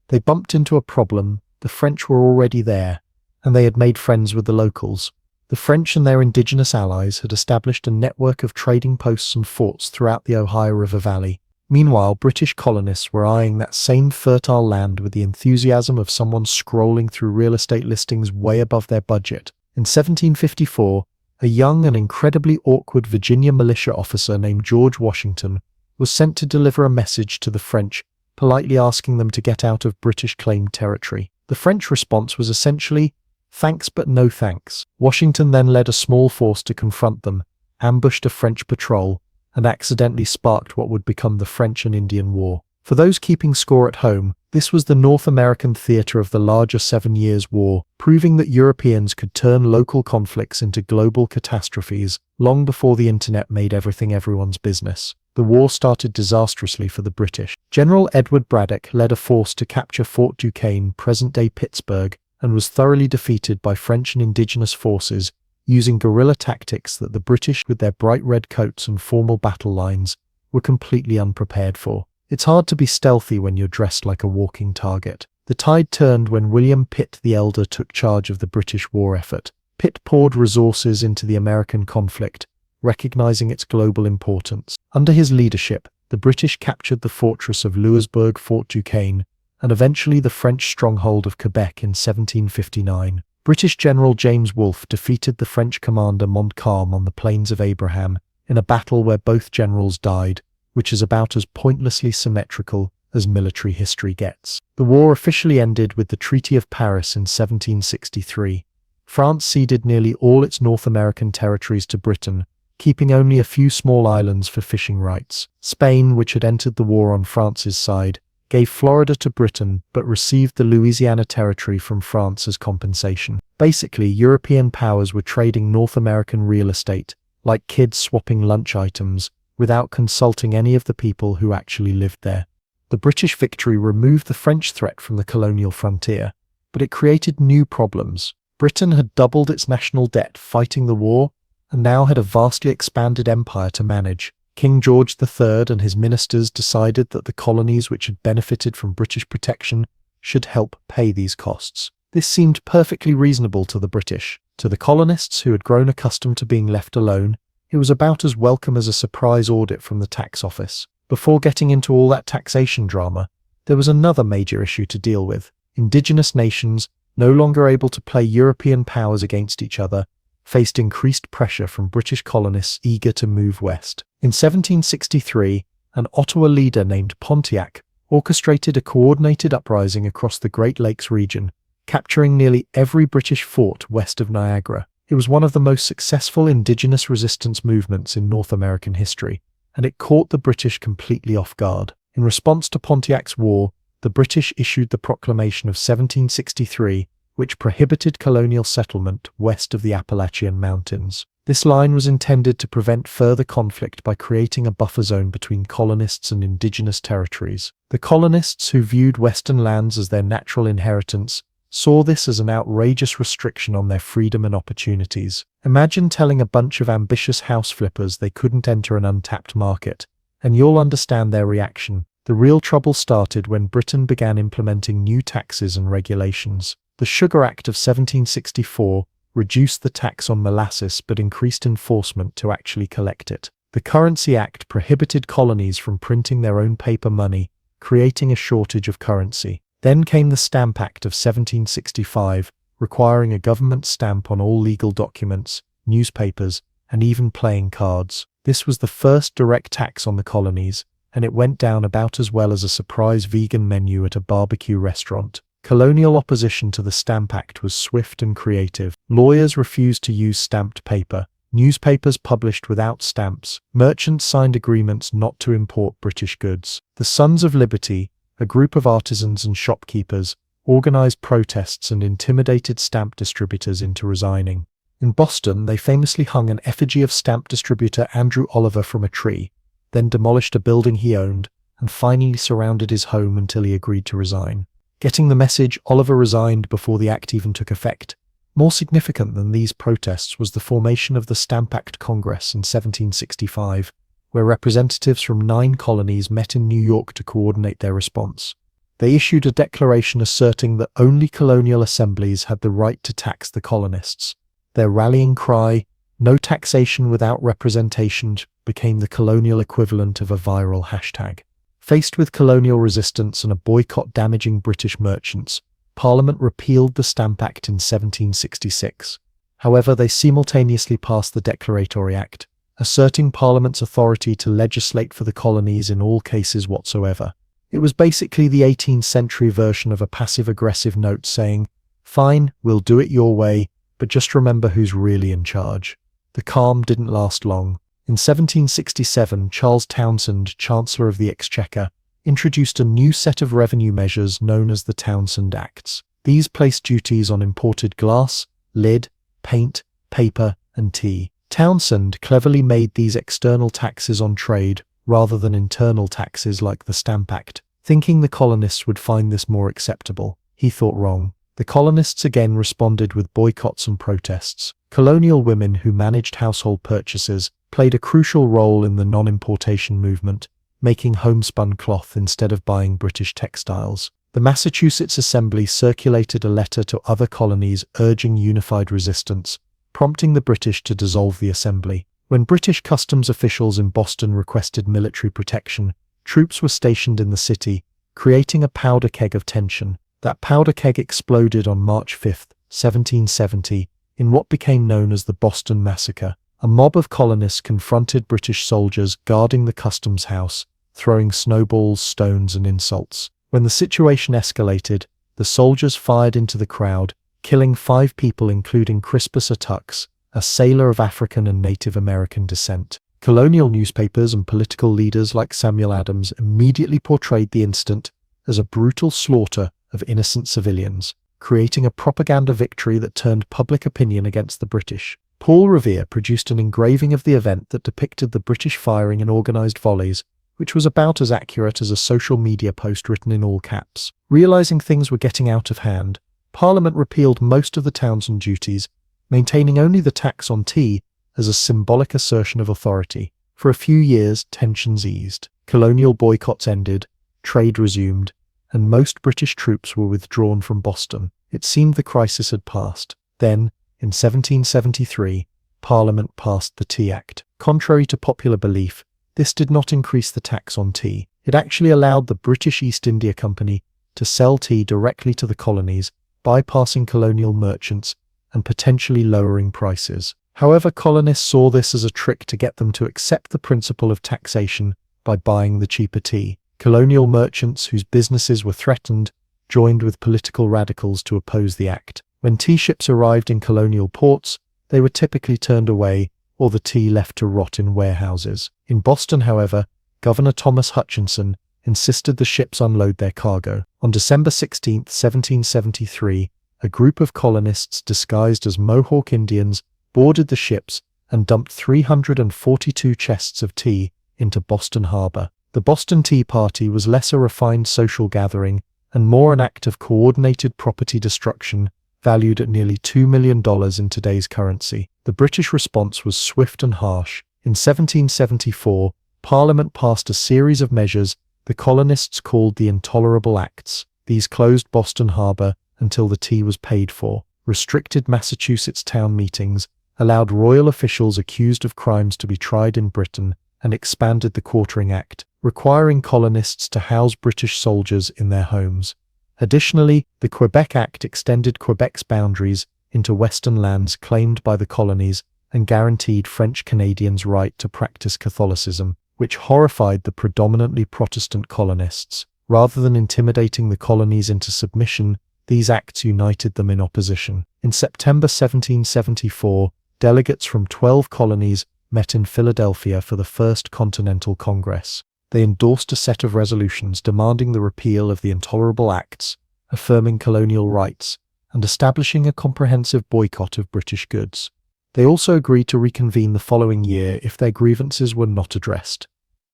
they bumped into a problem. The French were already there, and they had made friends with the locals. The French and their indigenous allies had established a network of trading posts and forts throughout the Ohio River Valley. Meanwhile, British colonists were eyeing that same fertile land with the enthusiasm of someone scrolling through real estate listings way above their budget. In 1754, a young and incredibly awkward Virginia militia officer named George Washington was sent to deliver a message to the French, politely asking them to get out of British-claimed territory. The French response was essentially, "Thanks but no thanks." Washington then led a small force to confront them, ambushed a French patrol, and accidentally sparked what would become the French and Indian War. For those keeping score at home, this was the North American theater of the larger 7 Years' War, proving that Europeans could turn local conflicts into global catastrophes long before the internet made everything everyone's business. The war started disastrously for the British. General Edward Braddock led a force to capture Fort Duquesne, present-day Pittsburgh, and was thoroughly defeated by French and indigenous forces, using guerrilla tactics that the British, with their bright red coats and formal battle lines, were completely unprepared for. It's hard to be stealthy when you're dressed like a walking target. The tide turned when William Pitt the Elder took charge of the British war effort. Pitt poured resources into the American conflict, recognizing its global importance. Under his leadership, the British captured the fortress of Louisbourg, Fort Duquesne, and eventually the French stronghold of Quebec in 1759. British General James Wolfe defeated the French commander Montcalm on the Plains of Abraham in a battle where both generals died, which is about as pointlessly symmetrical as military history gets. The war officially ended with the Treaty of Paris in 1763. France ceded nearly all its North American territories to Britain, keeping only a few small islands for fishing rights. Spain, which had entered the war on France's side, gave Florida to Britain but received the Louisiana Territory from France as compensation. Basically, European powers were trading North American real estate, like kids swapping lunch items, without consulting any of the people who actually lived there. The British victory removed the French threat from the colonial frontier, but it created new problems. Britain had doubled its national debt fighting the war, and now had a vastly expanded empire to manage. King George III and his ministers decided that the colonies which had benefited from British protection should help pay these costs. This seemed perfectly reasonable to the British. To the colonists, who had grown accustomed to being left alone, it was about as welcome as a surprise audit from the tax office. Before getting into all that taxation drama, there was another major issue to deal with. Indigenous nations, no longer able to play European powers against each other, faced increased pressure from British colonists eager to move west. In 1763, an Ottawa leader named Pontiac orchestrated a coordinated uprising across the Great Lakes region, capturing nearly every British fort west of Niagara. It was one of the most successful indigenous resistance movements in North American history, and it caught the British completely off guard. In response to Pontiac's war, the British issued the Proclamation of 1763, which prohibited colonial settlement west of the Appalachian Mountains. This line was intended to prevent further conflict by creating a buffer zone between colonists and indigenous territories. The colonists, who viewed western lands as their natural inheritance, saw this as an outrageous restriction on their freedom and opportunities. Imagine telling a bunch of ambitious house flippers they couldn't enter an untapped market, and you'll understand their reaction. The real trouble started when Britain began implementing new taxes and regulations. The Sugar Act of 1764 reduced the tax on molasses but increased enforcement to actually collect it. The Currency Act prohibited colonies from printing their own paper money, creating a shortage of currency. Then came the Stamp Act of 1765, requiring a government stamp on all legal documents, newspapers, and even playing cards. This was the first direct tax on the colonies, and it went down about as well as a surprise vegan menu at a barbecue restaurant. Colonial opposition to the Stamp Act was swift and creative. Lawyers refused to use stamped paper. Newspapers published without stamps. Merchants signed agreements not to import British goods. The Sons of Liberty, a group of artisans and shopkeepers, organized protests and intimidated stamp distributors into resigning. In Boston, they famously hung an effigy of stamp distributor Andrew Oliver from a tree, then demolished a building he owned, and finally surrounded his home until he agreed to resign. Getting the message, Oliver resigned before the act even took effect. More significant than these protests was the formation of the Stamp Act Congress in 1765, where representatives from 9 colonies met in New York to coordinate their response. They issued a declaration asserting that only colonial assemblies had the right to tax the colonists. Their rallying cry, "No taxation without representation," became the colonial equivalent of a viral hashtag. Faced with colonial resistance and a boycott damaging British merchants, Parliament repealed the Stamp Act in 1766. However, they simultaneously passed the Declaratory Act, asserting Parliament's authority to legislate for the colonies in all cases whatsoever. It was basically the 18th century version of a passive-aggressive note saying, "Fine, we'll do it your way, but just remember who's really in charge." The calm didn't last long. In 1767, Charles Townshend, Chancellor of the Exchequer, introduced a new set of revenue measures known as the Townshend Acts. These placed duties on imported glass, lead, paint, paper, and tea. Townshend cleverly made these external taxes on trade rather than internal taxes like the Stamp Act, thinking the colonists would find this more acceptable. He thought wrong. The colonists again responded with boycotts and protests. Colonial women who managed household purchases played a crucial role in the non-importation movement, making homespun cloth instead of buying British textiles. The Massachusetts Assembly circulated a letter to other colonies urging unified resistance, prompting the British to dissolve the assembly. When British customs officials in Boston requested military protection, troops were stationed in the city, creating a powder keg of tension. That powder keg exploded on March 5, 1770, in what became known as the Boston Massacre. A mob of colonists confronted British soldiers guarding the customs house, throwing snowballs, stones, and insults. When the situation escalated, the soldiers fired into the crowd, killing 5 people including Crispus Attucks, a sailor of African and Native American descent. Colonial newspapers and political leaders like Samuel Adams immediately portrayed the incident as a brutal slaughter of innocent civilians, creating a propaganda victory that turned public opinion against the British. Paul Revere produced an engraving of the event that depicted the British firing in organized volleys, which was about as accurate as a social media post written in all caps. Realizing things were getting out of hand, Parliament repealed most of the Townshend duties, maintaining only the tax on tea as a symbolic assertion of authority. For a few years, tensions eased. Colonial boycotts ended, trade resumed, and most British troops were withdrawn from Boston. It seemed the crisis had passed. Then, in 1773, Parliament passed the Tea Act. Contrary to popular belief, this did not increase the tax on tea. It actually allowed the British East India Company to sell tea directly to the colonies, bypassing colonial merchants and potentially lowering prices. However, colonists saw this as a trick to get them to accept the principle of taxation by buying the cheaper tea. Colonial merchants whose businesses were threatened joined with political radicals to oppose the act. When tea ships arrived in colonial ports, they were typically turned away or the tea left to rot in warehouses. In Boston, however, Governor Thomas Hutchinson insisted the ships unload their cargo. On December 16, 1773, a group of colonists disguised as Mohawk Indians boarded the ships and dumped 342 chests of tea into Boston Harbor. The Boston Tea Party was less a refined social gathering and more an act of coordinated property destruction valued at nearly $2 million in today's currency. The British response was swift and harsh. In 1774, Parliament passed a series of measures the colonists called the Intolerable Acts. These closed Boston Harbor until the tea was paid for, restricted Massachusetts town meetings, allowed royal officials accused of crimes to be tried in Britain, and expanded the Quartering Act, requiring colonists to house British soldiers in their homes. Additionally, the Quebec Act extended Quebec's boundaries into western lands claimed by the colonies and guaranteed French Canadians' right to practice Catholicism, which horrified the predominantly Protestant colonists. Rather than intimidating the colonies into submission, these acts united them in opposition. In September 1774, delegates from 12 colonies met in Philadelphia for the First Continental Congress. They endorsed a set of resolutions demanding the repeal of the Intolerable Acts, affirming colonial rights, and establishing a comprehensive boycott of British goods. They also agreed to reconvene the following year if their grievances were not addressed.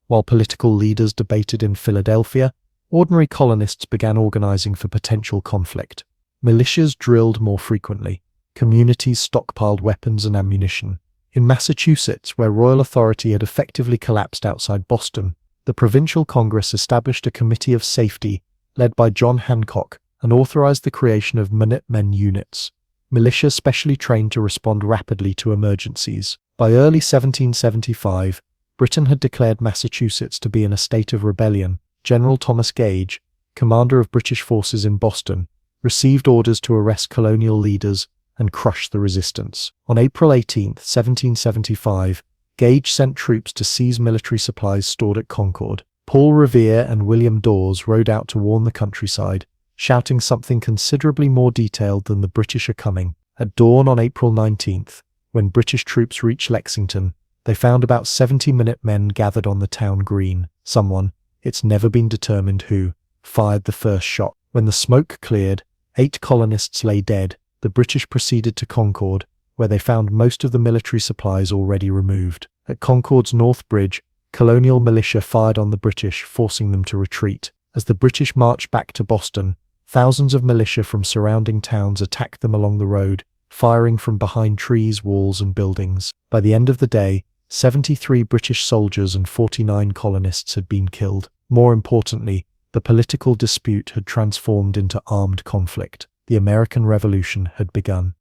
While political leaders debated in Philadelphia, ordinary colonists began organizing for potential conflict. Militias drilled more frequently. Communities stockpiled weapons and ammunition. In Massachusetts, where royal authority had effectively collapsed outside Boston, the Provincial Congress established a Committee of Safety led by John Hancock and authorized the creation of Minutemen units, militia specially trained to respond rapidly to emergencies. By early 1775, Britain had declared Massachusetts to be in a state of rebellion. General Thomas Gage, commander of British forces in Boston, received orders to arrest colonial leaders and crush the resistance. On April 18, 1775, Gage sent troops to seize military supplies stored at Concord. Paul Revere and William Dawes rode out to warn the countryside, shouting something considerably more detailed than "the British are coming." At dawn on April 19th, when British troops reached Lexington, they found about 70 Minutemen gathered on the town green. Someone, it's never been determined who, fired the first shot. When the smoke cleared, 8 colonists lay dead. The British proceeded to Concord, where they found most of the military supplies already removed. At Concord's North Bridge, colonial militia fired on the British, forcing them to retreat. As the British marched back to Boston, thousands of militia from surrounding towns attacked them along the road, firing from behind trees, walls, and buildings. By the end of the day, 73 British soldiers and 49 colonists had been killed. More importantly, the political dispute had transformed into armed conflict. The American Revolution had begun.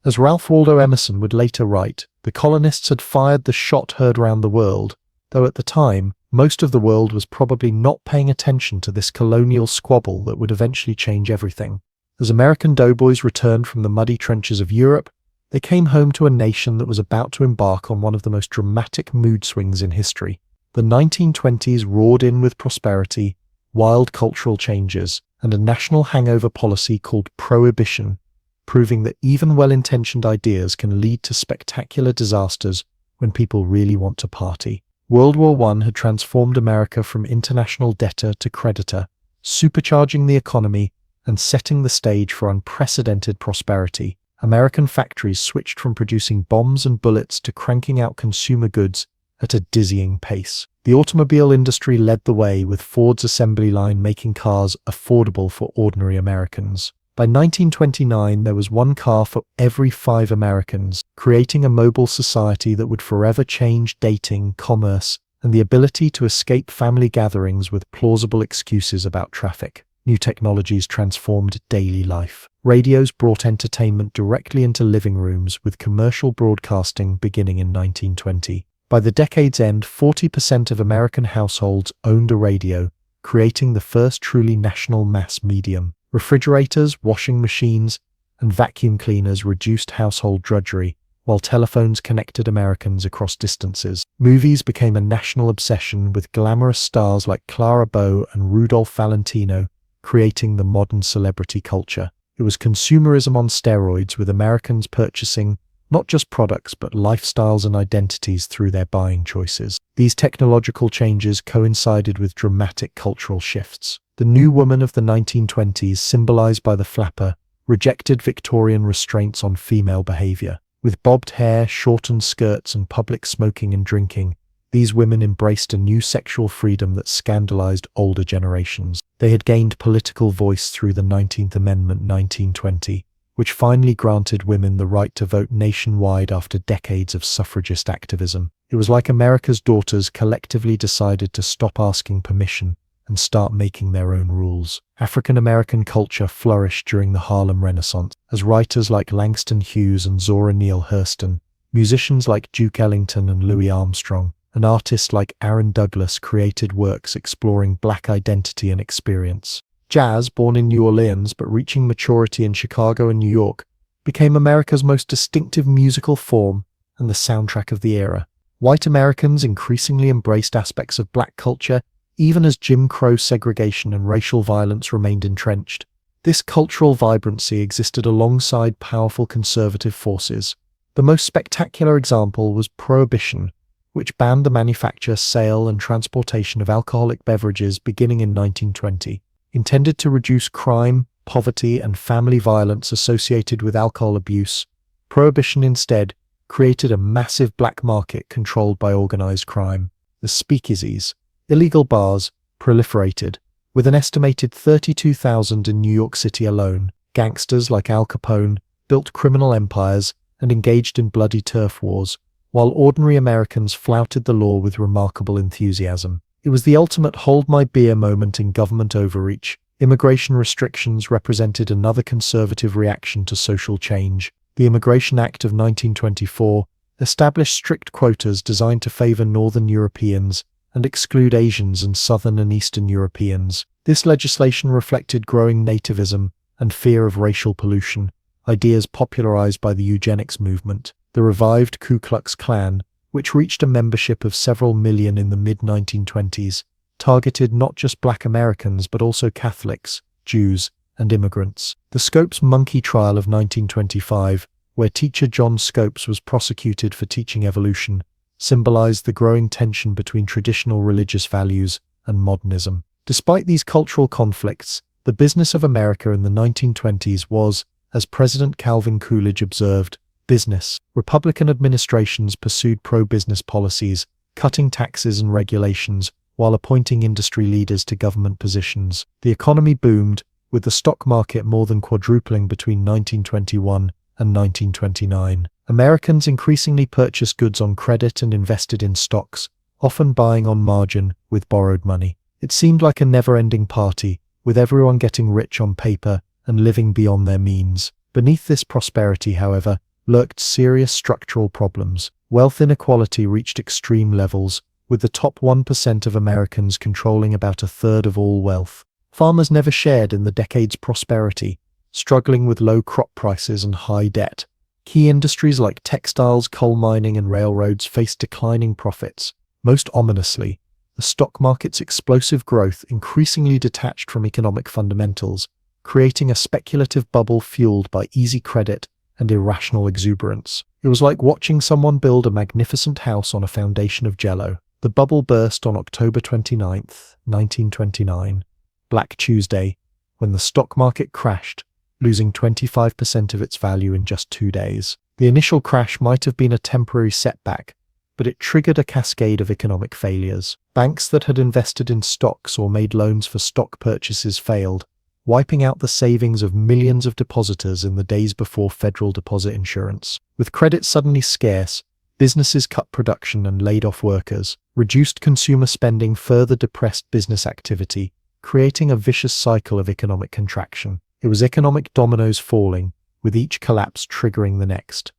As Ralph Waldo Emerson would later write, the colonists had fired the shot heard round the world, though at the time, most of the world was probably not paying attention to this colonial squabble that would eventually change everything. As American doughboys returned from the muddy trenches of Europe, they came home to a nation that was about to embark on one of the most dramatic mood swings in history. The 1920s roared in with prosperity, wild cultural changes, and a national hangover policy called Prohibition, proving that even well-intentioned ideas can lead to spectacular disasters when people really want to party. World War I had transformed America from international debtor to creditor, supercharging the economy and setting the stage for unprecedented prosperity. American factories switched from producing bombs and bullets to cranking out consumer goods at a dizzying pace. The automobile industry led the way, with Ford's assembly line making cars affordable for ordinary Americans. By 1929, there was one car for every 5 Americans, creating a mobile society that would forever change dating, commerce, and the ability to escape family gatherings with plausible excuses about traffic. New technologies transformed daily life. Radios brought entertainment directly into living rooms, with commercial broadcasting beginning in 1920. By the decade's end, 40% of American households owned a radio, creating the first truly national mass medium. Refrigerators, washing machines, and vacuum cleaners reduced household drudgery, while telephones connected Americans across distances. Movies became a national obsession, with glamorous stars like Clara Bow and Rudolph Valentino creating the modern celebrity culture. It was consumerism on steroids, with Americans purchasing not just products but lifestyles and identities through their buying choices. These technological changes coincided with dramatic cultural shifts. The new woman of the 1920s, symbolized by the flapper, rejected Victorian restraints on female behavior. With bobbed hair, shortened skirts, and public smoking and drinking, these women embraced a new sexual freedom that scandalized older generations. They had gained political voice through the 19th Amendment 1920, which finally granted women the right to vote nationwide after decades of suffragist activism. It was like America's daughters collectively decided to stop asking permission and start making their own rules. African American culture flourished during the Harlem Renaissance, as writers like Langston Hughes and Zora Neale Hurston, musicians like Duke Ellington and Louis Armstrong, and artists like Aaron Douglas created works exploring Black identity and experience. Jazz, born in New Orleans but reaching maturity in Chicago and New York, became America's most distinctive musical form and the soundtrack of the era. White Americans increasingly embraced aspects of Black culture, even as Jim Crow segregation and racial violence remained entrenched. This cultural vibrancy existed alongside powerful conservative forces. The most spectacular example was Prohibition, which banned the manufacture, sale, and transportation of alcoholic beverages beginning in 1920. Intended to reduce crime, poverty, and family violence associated with alcohol abuse, Prohibition instead created a massive black market controlled by organized crime. The speakeasies, illegal bars, proliferated, with an estimated 32,000 in New York City alone. Gangsters like Al Capone built criminal empires and engaged in bloody turf wars, while ordinary Americans flouted the law with remarkable enthusiasm. It was the ultimate hold my beer moment in government overreach. Immigration restrictions represented another conservative reaction to social change. The Immigration Act of 1924 established strict quotas designed to favor Northern Europeans and exclude Asians and Southern and Eastern Europeans. This legislation reflected growing nativism and fear of racial pollution, ideas popularized by the eugenics movement. The revived Ku Klux Klan, which reached a membership of several million in the mid-1920s, targeted not just Black Americans but also Catholics, Jews, and immigrants. The Scopes monkey trial of 1925, where teacher John Scopes was prosecuted for teaching evolution, symbolized the growing tension between traditional religious values and modernism. Despite these cultural conflicts, the business of America in the 1920s was, as President Calvin Coolidge observed, business. Republican administrations pursued pro-business policies, cutting taxes and regulations, while appointing industry leaders to government positions. The economy boomed, with the stock market more than quadrupling between 1921 and 1929. Americans increasingly purchased goods on credit and invested in stocks, often buying on margin with borrowed money. It seemed like a never-ending party, with everyone getting rich on paper and living beyond their means. Beneath this prosperity, however, lurked serious structural problems. Wealth inequality reached extreme levels, with the top 1% of Americans controlling about a third of all wealth. Farmers never shared in the decade's prosperity, struggling with low crop prices and high debt. Key industries like textiles, coal mining, and railroads faced declining profits. Most ominously, the stock market's explosive growth increasingly detached from economic fundamentals, creating a speculative bubble fueled by easy credit and irrational exuberance. It was like watching someone build a magnificent house on a foundation of jello. The bubble burst on October 29, 1929, Black Tuesday, when the stock market crashed, losing 25% of its value in just 2 days. The initial crash might have been a temporary setback, but it triggered a cascade of economic failures. Banks that had invested in stocks or made loans for stock purchases failed, wiping out the savings of millions of depositors in the days before federal deposit insurance. With credit suddenly scarce, businesses cut production and laid off workers. Reduced consumer spending further depressed business activity, creating a vicious cycle of economic contraction. It was economic dominoes falling, with each collapse triggering the next.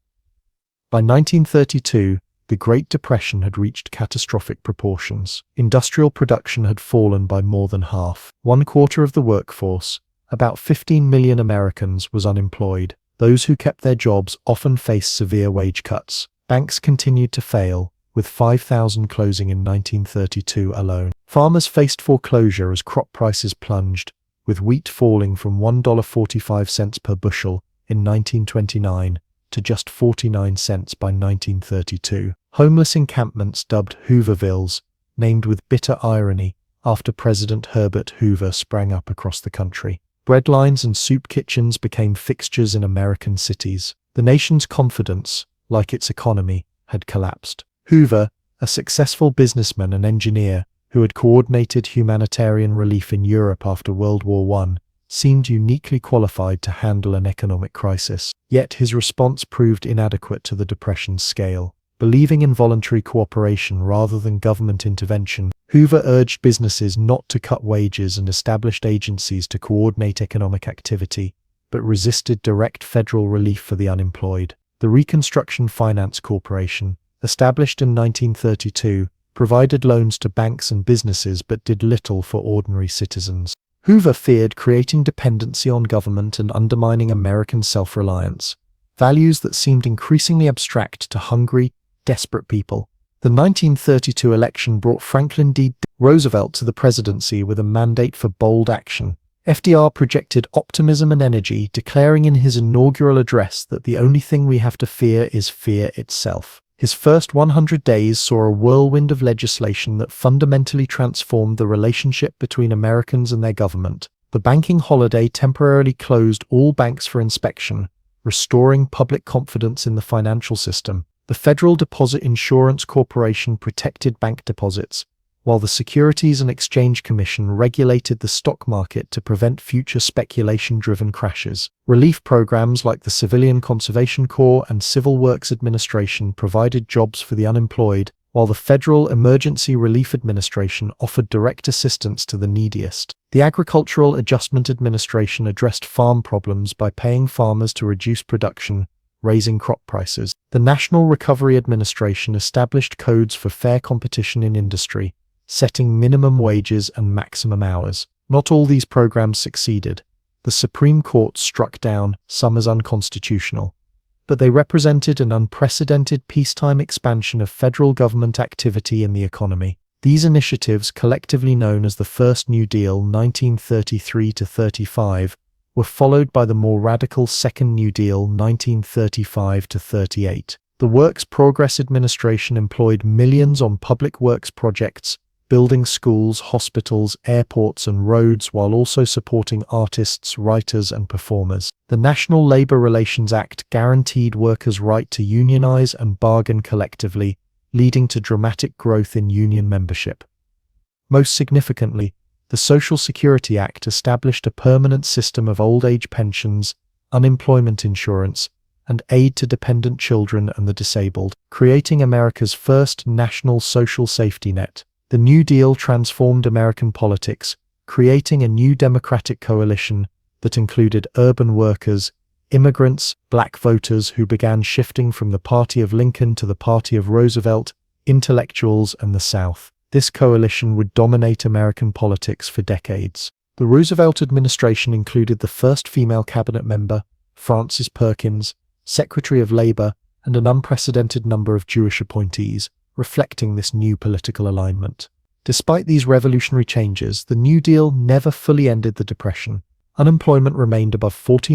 By 1932, the Great Depression had reached catastrophic proportions. Industrial production had fallen by more than half. 1/4 of the workforce, about 15 million Americans, was unemployed. Those who kept their jobs often faced severe wage cuts. Banks continued to fail, with 5,000 closing in 1932 alone. Farmers faced foreclosure as crop prices plunged, with wheat falling from $1.45 per bushel in 1929 to just 49 cents by 1932. Homeless encampments dubbed Hoovervilles, named with bitter irony after President Herbert Hoover, sprang up across the country. Breadlines and soup kitchens became fixtures in American cities. The nation's confidence, like its economy, had collapsed. Hoover, a successful businessman and engineer who had coordinated humanitarian relief in Europe after World War I, seemed uniquely qualified to handle an economic crisis. Yet his response proved inadequate to the Depression's scale. Believing in voluntary cooperation rather than government intervention, Hoover urged businesses not to cut wages and established agencies to coordinate economic activity, but resisted direct federal relief for the unemployed. The Reconstruction Finance Corporation, established in 1932, provided loans to banks and businesses but did little for ordinary citizens. Hoover feared creating dependency on government and undermining American self-reliance, values that seemed increasingly abstract to hungry, desperate people. The 1932 election brought Franklin D. Roosevelt to the presidency with a mandate for bold action. FDR projected optimism and energy, declaring in his inaugural address that the only thing we have to fear is fear itself. His first 100 days saw a whirlwind of legislation that fundamentally transformed the relationship between Americans and their government. The banking holiday temporarily closed all banks for inspection, restoring public confidence in the financial system. The Federal Deposit Insurance Corporation protected bank deposits, while the Securities and Exchange Commission regulated the stock market to prevent future speculation-driven crashes. Relief programs like the Civilian Conservation Corps and Civil Works Administration provided jobs for the unemployed, while the Federal Emergency Relief Administration offered direct assistance to the neediest. The Agricultural Adjustment Administration addressed farm problems by paying farmers to reduce production, raising crop prices. The National Recovery Administration established codes for fair competition in industry, setting minimum wages and maximum hours. Not all these programs succeeded. The Supreme Court struck down some as unconstitutional, but they represented an unprecedented peacetime expansion of federal government activity in the economy. These initiatives, collectively known as the First New Deal 1933-35, were followed by the more radical Second New Deal 1935-38. The Works Progress Administration employed millions on public works projects, building schools, hospitals, airports, and roads while also supporting artists, writers, and performers. The National Labor Relations Act guaranteed workers' right to unionize and bargain collectively, leading to dramatic growth in union membership. Most significantly, the Social Security Act established a permanent system of old age pensions, unemployment insurance, and aid to dependent children and the disabled, creating America's first national social safety net. The New Deal transformed American politics, creating a new democratic coalition that included urban workers, Immigrants, black voters who began shifting from the party of Lincoln to the party of Roosevelt, intellectuals, and the South. This coalition would dominate American politics for decades. The Roosevelt administration included the first female cabinet member, Frances Perkins, Secretary of Labor, and an unprecedented number of Jewish appointees, reflecting this new political alignment. Despite these revolutionary changes, the New Deal never fully ended the Depression. Unemployment remained above 14%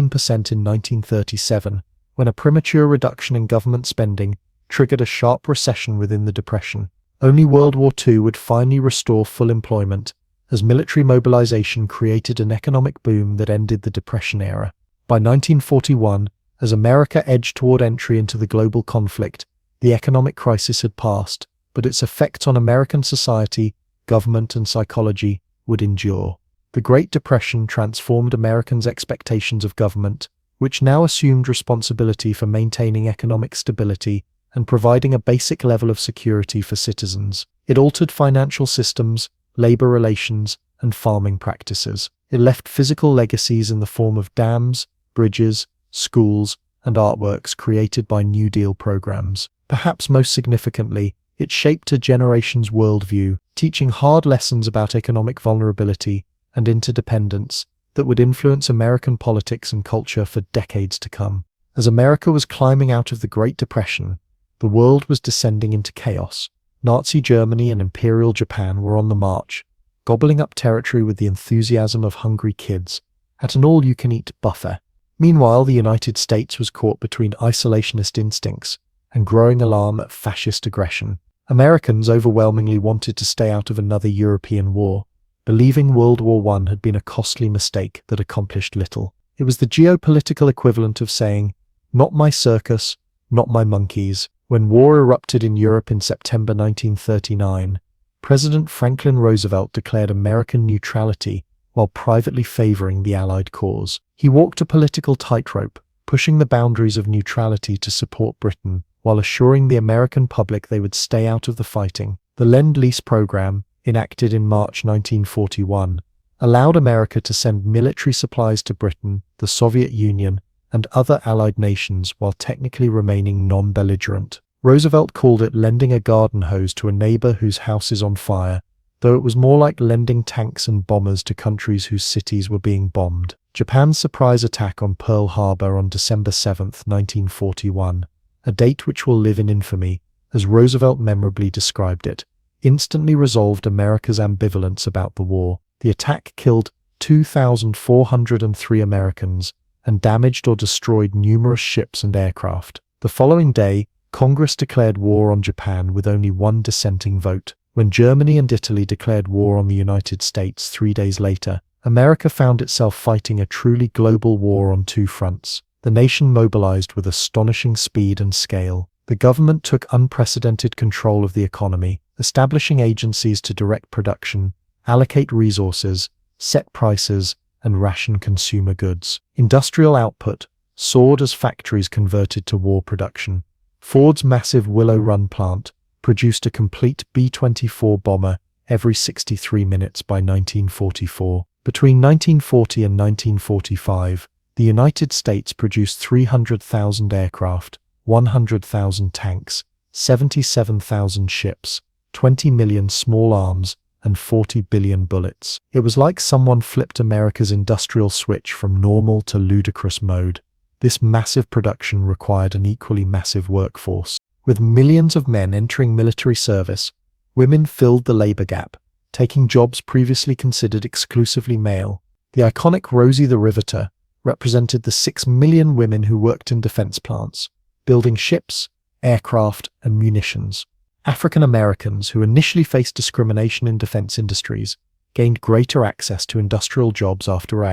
in 1937, when a premature reduction in government spending triggered a sharp recession within the Depression. Only World War II would finally restore full employment, as military mobilization created an economic boom that ended the Depression era. By 1941, as America edged toward entry into the global conflict, the economic crisis had passed, but its effects on American society, government, and psychology would endure. The Great Depression transformed Americans' expectations of government, which now assumed responsibility for maintaining economic stability and providing a basic level of security for citizens. It altered financial systems, labor relations, and farming practices. It left physical legacies in the form of dams, bridges, schools, and artworks created by New Deal programs. Perhaps most significantly, it shaped a generation's worldview, teaching hard lessons about economic vulnerability and interdependence that would influence American politics and culture for decades to come. As America was climbing out of the Great Depression, the world was descending into chaos. Nazi Germany and Imperial Japan were on the march, gobbling up territory with the enthusiasm of hungry kids at an all-you-can-eat buffet. Meanwhile, the United States was caught between isolationist instincts and growing alarm at fascist aggression. Americans overwhelmingly wanted to stay out of another European war, believing World War I had been a costly mistake that accomplished little. It was the geopolitical equivalent of saying, "Not my circus, not my monkeys." When war erupted in Europe in September 1939, President Franklin Roosevelt declared American neutrality while privately favoring the Allied cause. He walked a political tightrope, pushing the boundaries of neutrality to support Britain, while assuring the American public they would stay out of the fighting. The Lend-Lease program, enacted in March 1941, allowed America to send military supplies to Britain, the Soviet Union, and other Allied nations while technically remaining non-belligerent. Roosevelt called it lending a garden hose to a neighbor whose house is on fire, though it was more like lending tanks and bombers to countries whose cities were being bombed. Japan's surprise attack on Pearl Harbor on December 7, 1941, a date which will live in infamy, as Roosevelt memorably described it, instantly resolved America's ambivalence about the war. The attack killed 2,403 Americans and damaged or destroyed numerous ships and aircraft. The following day, Congress declared war on Japan with only one dissenting vote. When Germany and Italy declared war on the United States 3 days later, America found itself fighting a truly global war on two fronts. The nation mobilized with astonishing speed and scale. The government took unprecedented control of the economy, establishing agencies to direct production, allocate resources, set prices, and ration consumer goods. Industrial output soared as factories converted to war production. Ford's massive Willow Run plant produced a complete B-24 bomber every 63 minutes by 1944. Between 1940 and 1945, the United States produced 300,000 aircraft, 100,000 tanks, 77,000 ships, 20 million small arms, and 40 billion bullets. It was like someone flipped America's industrial switch from normal to ludicrous mode. This massive production required an equally massive workforce. With millions of men entering military service, women filled the labor gap, taking jobs previously considered exclusively male. The iconic Rosie the Riveter represented the 6 million women who worked in defense plants, building ships, aircraft, and munitions. African Americans, who initially faced discrimination in defense industries, gained greater access to industrial jobs after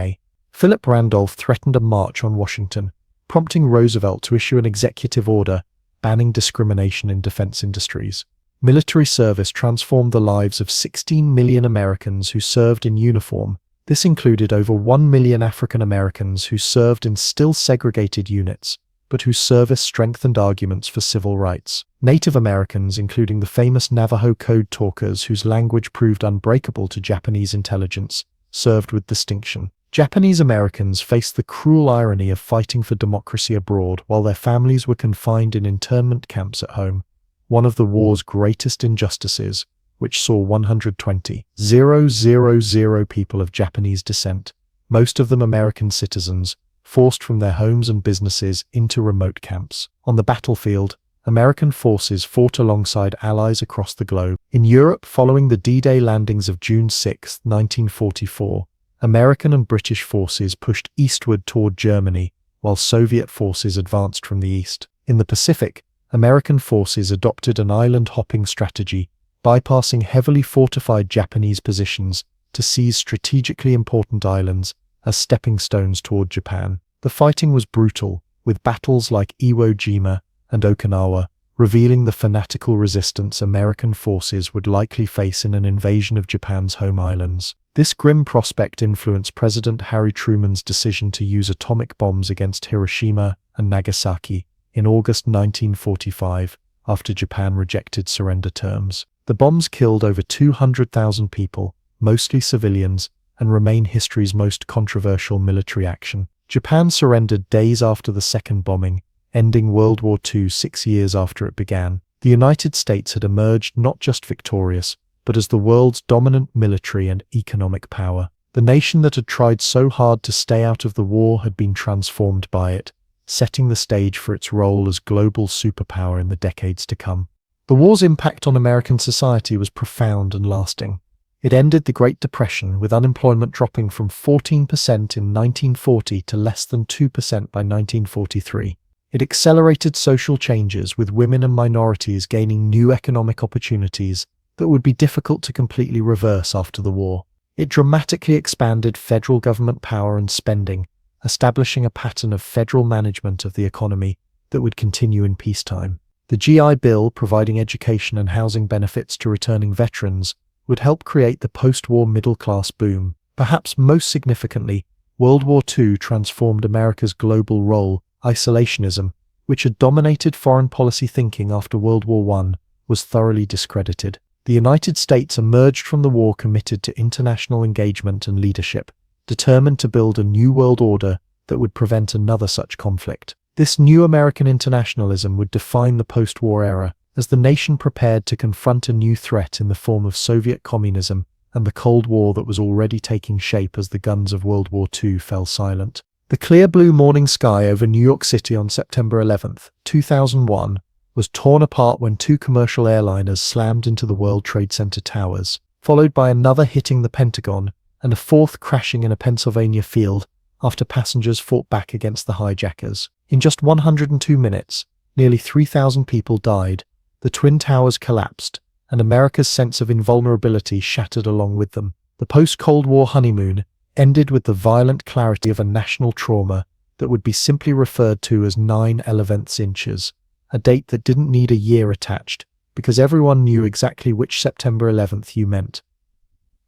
Philip Randolph threatened a march on Washington, prompting Roosevelt to issue an executive order banning discrimination in defense industries. Military service transformed the lives of 16 million Americans who served in uniform. This included over 1 million African Americans who served in still segregated units, but whose service strengthened arguments for civil rights. Native Americans, including the famous Navajo code talkers whose language proved unbreakable to Japanese intelligence, served with distinction. Japanese Americans faced the cruel irony of fighting for democracy abroad while their families were confined in internment camps at home, one of the war's greatest injustices, which saw 120,000 people of Japanese descent, most of them American citizens, forced from their homes and businesses into remote camps. On the battlefield, American forces fought alongside allies across the globe. In Europe, following the D-Day landings of June 6, 1944, American and British forces pushed eastward toward Germany, while Soviet forces advanced from the east. In the Pacific, American forces adopted an island-hopping strategy, bypassing heavily fortified Japanese positions to seize strategically important islands as stepping stones toward Japan. The fighting was brutal, with battles like Iwo Jima and Okinawa revealing the fanatical resistance American forces would likely face in an invasion of Japan's home islands. This grim prospect influenced President Harry Truman's decision to use atomic bombs against Hiroshima and Nagasaki in August 1945, after Japan rejected surrender terms. The bombs killed over 200,000 people, mostly civilians, and remain history's most controversial military action. Japan surrendered days after the second bombing, ending World War II 6 years after it began. The United States had emerged not just victorious, but as the world's dominant military and economic power. The nation that had tried so hard to stay out of the war had been transformed by it, setting the stage for its role as global superpower in the decades to come. The war's impact on American society was profound and lasting. It ended the Great Depression, with unemployment dropping from 14% in 1940 to less than 2% by 1943. It accelerated social changes, with women and minorities gaining new economic opportunities that would be difficult to completely reverse after the war. It dramatically expanded federal government power and spending, establishing a pattern of federal management of the economy that would continue in peacetime. The GI Bill, providing education and housing benefits to returning veterans, would help create the post-war middle-class boom. Perhaps most significantly, World War II transformed America's global role. Isolationism, which had dominated foreign policy thinking after World War I, was thoroughly discredited. The United States emerged from the war committed to international engagement and leadership, determined to build a new world order that would prevent another such conflict. This new American internationalism would define the post-war era, as the nation prepared to confront a new threat in the form of Soviet communism and the Cold War that was already taking shape as the guns of World War II fell silent. The clear blue morning sky over New York City on September 11, 2001, was torn apart when two commercial airliners slammed into the World Trade Center towers, followed by another hitting the Pentagon and a fourth crashing in a Pennsylvania field after passengers fought back against the hijackers. In just 102 minutes, nearly 3,000 people died, the Twin Towers collapsed, and America's sense of invulnerability shattered along with them. The post-Cold War honeymoon ended with the violent clarity of a national trauma that would be simply referred to as 9/11 inches, a date that didn't need a year attached, because everyone knew exactly which September 11th you meant.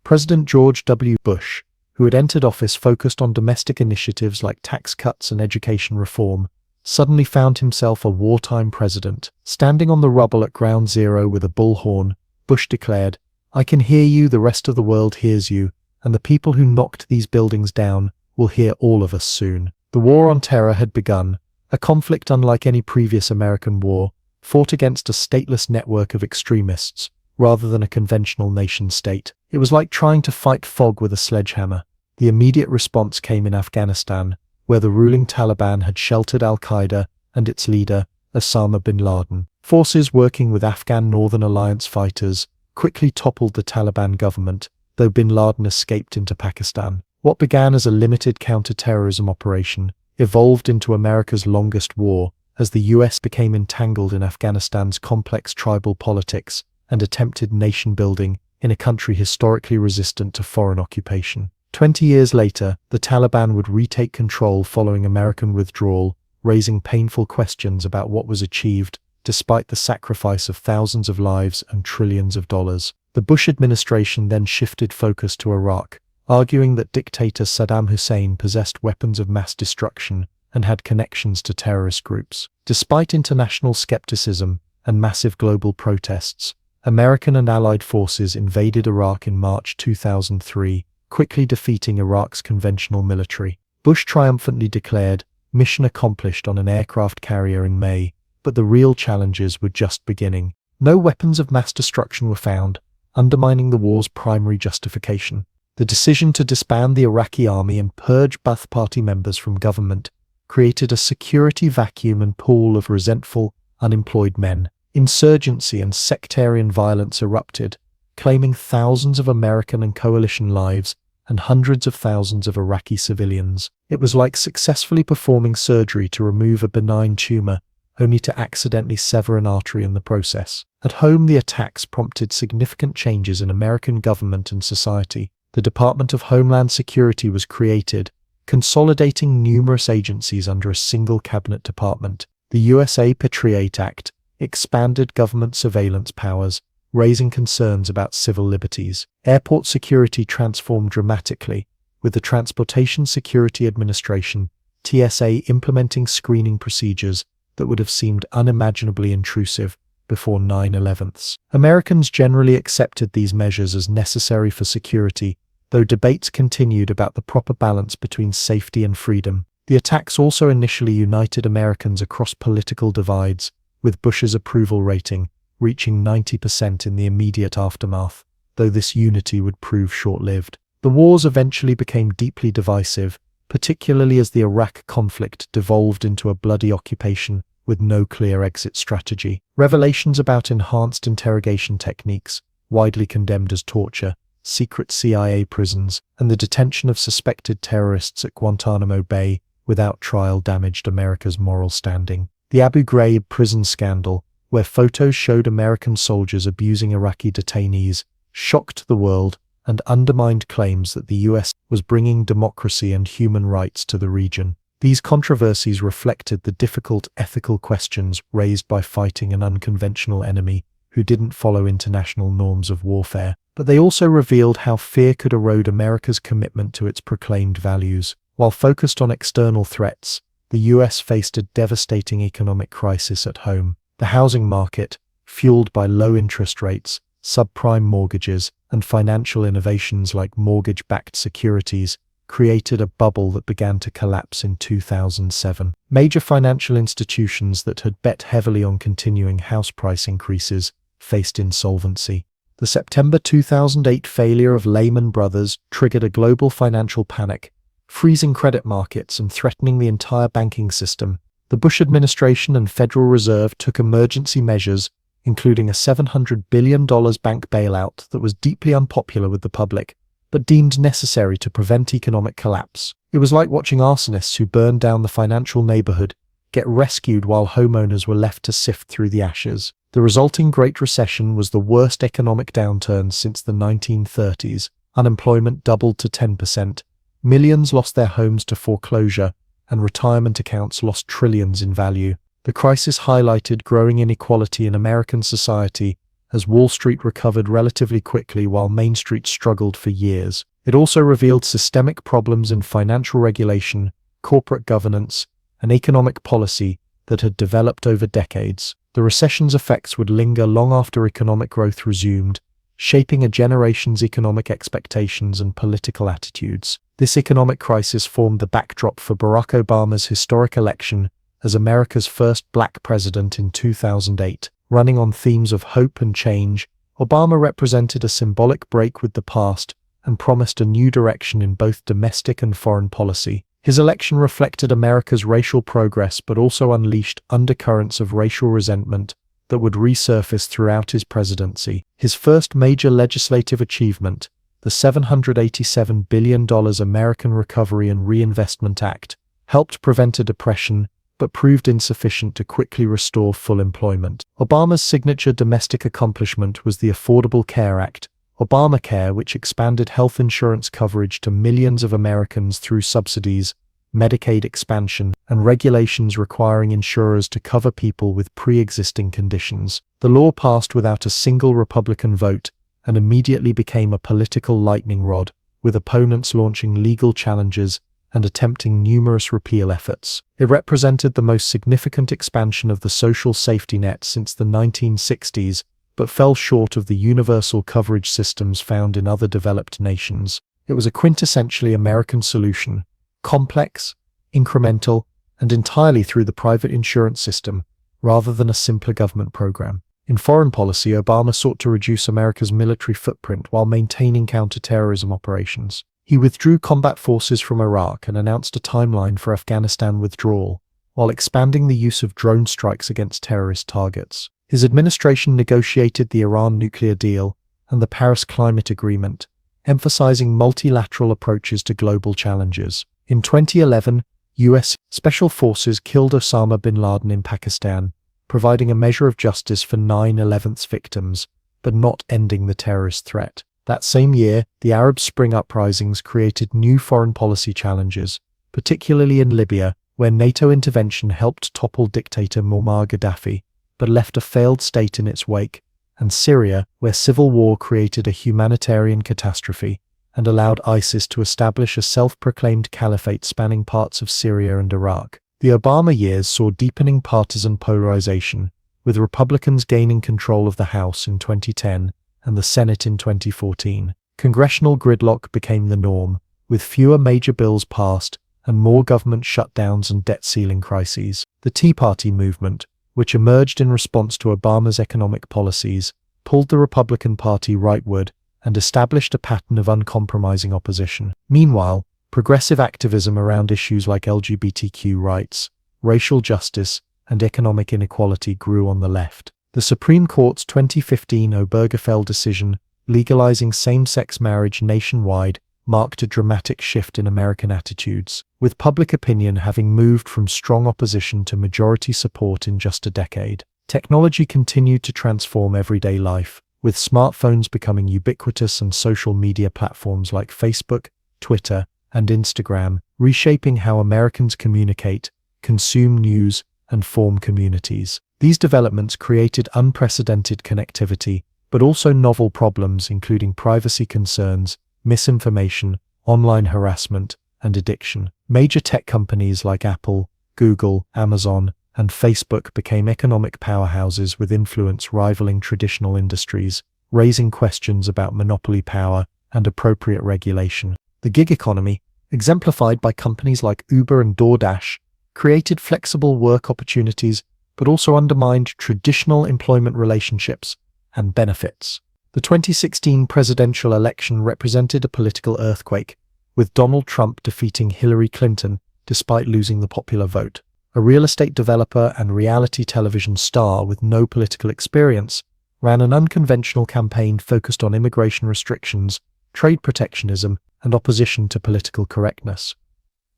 President George W. Bush, who had entered office focused on domestic initiatives like tax cuts and education reform, suddenly found himself a wartime president. Standing on the rubble at Ground Zero with a bullhorn, Bush declared, "I can hear you, the rest of the world hears you, and the people who knocked these buildings down will hear all of us soon." The War on Terror had begun, a conflict unlike any previous American war, fought against a stateless network of extremists, rather than a conventional nation-state. It was like trying to fight fog with a sledgehammer. The immediate response came in Afghanistan, where the ruling Taliban had sheltered al-Qaeda and its leader, Osama bin Laden. Forces working with Afghan Northern Alliance fighters quickly toppled the Taliban government, though bin Laden escaped into Pakistan. What began as a limited counter-terrorism operation evolved into America's longest war as the US became entangled in Afghanistan's complex tribal politics and attempted nation-building in a country historically resistant to foreign occupation. 20 years later, the Taliban would retake control following American withdrawal, raising painful questions about what was achieved despite the sacrifice of thousands of lives and trillions of dollars. The Bush administration then shifted focus to Iraq, arguing that dictator Saddam Hussein possessed weapons of mass destruction and had connections to terrorist groups. Despite international skepticism and massive global protests, American and Allied forces invaded Iraq in March 2003, quickly defeating Iraq's conventional military. Bush triumphantly declared, "Mission accomplished" on an aircraft carrier in May, but the real challenges were just beginning. No weapons of mass destruction were found, undermining the war's primary justification. The decision to disband the Iraqi army and purge Ba'ath Party members from government created a security vacuum and pool of resentful, unemployed men. Insurgency and sectarian violence erupted, claiming thousands of American and coalition lives and hundreds of thousands of Iraqi civilians. It was like successfully performing surgery to remove a benign tumor, only to accidentally sever an artery in the process. At home, the attacks prompted significant changes in American government and society. The Department of Homeland Security was created, consolidating numerous agencies under a single cabinet department. The USA Patriot Act expanded government surveillance powers, raising concerns about civil liberties. Airport security transformed dramatically, with the Transportation Security Administration, TSA, implementing screening procedures that would have seemed unimaginably intrusive before 9/11. Americans generally accepted these measures as necessary for security, though debates continued about the proper balance between safety and freedom. The attacks also initially united Americans across political divides, with Bush's approval rating reaching 90% in the immediate aftermath, though this unity would prove short-lived. The wars eventually became deeply divisive, particularly as the Iraq conflict devolved into a bloody occupation with no clear exit strategy. Revelations about enhanced interrogation techniques, widely condemned as torture, secret CIA prisons, and the detention of suspected terrorists at Guantanamo Bay without trial damaged America's moral standing. The Abu Ghraib prison scandal, where photos showed American soldiers abusing Iraqi detainees, shocked the world and undermined claims that the US was bringing democracy and human rights to the region. These controversies reflected the difficult ethical questions raised by fighting an unconventional enemy who didn't follow international norms of warfare, but they also revealed how fear could erode America's commitment to its proclaimed values. While focused on external threats, the US faced a devastating economic crisis at home. The housing market, fueled by low interest rates, subprime mortgages, and financial innovations like mortgage-backed securities, created a bubble that began to collapse in 2007. Major financial institutions that had bet heavily on continuing house price increases faced insolvency. The September 2008 failure of Lehman Brothers triggered a global financial panic, freezing credit markets and threatening the entire banking system. The Bush administration and Federal Reserve took emergency measures, including a $700 billion bank bailout that was deeply unpopular with the public, but deemed necessary to prevent economic collapse. It was like watching arsonists who burned down the financial neighborhood get rescued while homeowners were left to sift through the ashes. The resulting Great Recession was the worst economic downturn since the 1930s. Unemployment doubled to 10%, millions lost their homes to foreclosure, and retirement accounts lost trillions in value. The crisis highlighted growing inequality in American society as Wall Street recovered relatively quickly while Main Street struggled for years. It also revealed systemic problems in financial regulation, corporate governance, and economic policy that had developed over decades. The recession's effects would linger long after economic growth resumed, shaping a generation's economic expectations and political attitudes. This economic crisis formed the backdrop for Barack Obama's historic election as America's first black president in 2008. Running on themes of hope and change, Obama represented a symbolic break with the past and promised a new direction in both domestic and foreign policy. His election reflected America's racial progress but also unleashed undercurrents of racial resentment that would resurface throughout his presidency. His first major legislative achievement, the $787 billion American Recovery and Reinvestment Act, helped prevent a depression but proved insufficient to quickly restore full employment. Obama's signature domestic accomplishment was the Affordable Care Act, Obamacare, which expanded health insurance coverage to millions of Americans through subsidies, Medicaid expansion, and regulations requiring insurers to cover people with pre-existing conditions. The law passed without a single Republican vote and immediately became a political lightning rod, with opponents launching legal challenges and attempting numerous repeal efforts. It represented the most significant expansion of the social safety net since the 1960s, but fell short of the universal coverage systems found in other developed nations. It was a quintessentially American solution, complex, incremental, and entirely through the private insurance system, rather than a simpler government program. In foreign policy, Obama sought to reduce America's military footprint while maintaining counterterrorism operations. He withdrew combat forces from Iraq and announced a timeline for Afghanistan withdrawal, while expanding the use of drone strikes against terrorist targets. His administration negotiated the Iran nuclear deal and the Paris Climate Agreement, emphasizing multilateral approaches to global challenges. In 2011, U.S. Special Forces killed Osama bin Laden in Pakistan, providing a measure of justice for 9/11's victims, but not ending the terrorist threat. That same year, the Arab Spring uprisings created new foreign policy challenges, particularly in Libya, where NATO intervention helped topple dictator Muammar Gaddafi, but left a failed state in its wake, and Syria, where civil war created a humanitarian catastrophe and allowed ISIS to establish a self-proclaimed caliphate spanning parts of Syria and Iraq. The Obama years saw deepening partisan polarization, with Republicans gaining control of the House in 2010 and the Senate in 2014. Congressional gridlock became the norm, with fewer major bills passed and more government shutdowns and debt ceiling crises. The Tea Party movement, which emerged in response to Obama's economic policies, pulled the Republican Party rightward and established a pattern of uncompromising opposition. Meanwhile, progressive activism around issues like LGBTQ rights, racial justice, and economic inequality grew on the left. The Supreme Court's 2015 Obergefell decision, legalizing same-sex marriage nationwide, marked a dramatic shift in American attitudes, with public opinion having moved from strong opposition to majority support in just a decade. Technology continued to transform everyday life, with smartphones becoming ubiquitous and social media platforms like Facebook, Twitter, and Instagram reshaping how Americans communicate, consume news, and form communities. These developments created unprecedented connectivity, but also novel problems including privacy concerns, misinformation, online harassment, and addiction. Major tech companies like Apple, Google, Amazon, and Facebook became economic powerhouses with influence rivaling traditional industries, raising questions about monopoly power and appropriate regulation. The gig economy, exemplified by companies like Uber and DoorDash, created flexible work opportunities but also undermined traditional employment relationships and benefits. The 2016 presidential election represented a political earthquake, with Donald Trump defeating Hillary Clinton despite losing the popular vote. A real estate developer and reality television star with no political experience ran an unconventional campaign focused on immigration restrictions, trade protectionism, and opposition to political correctness.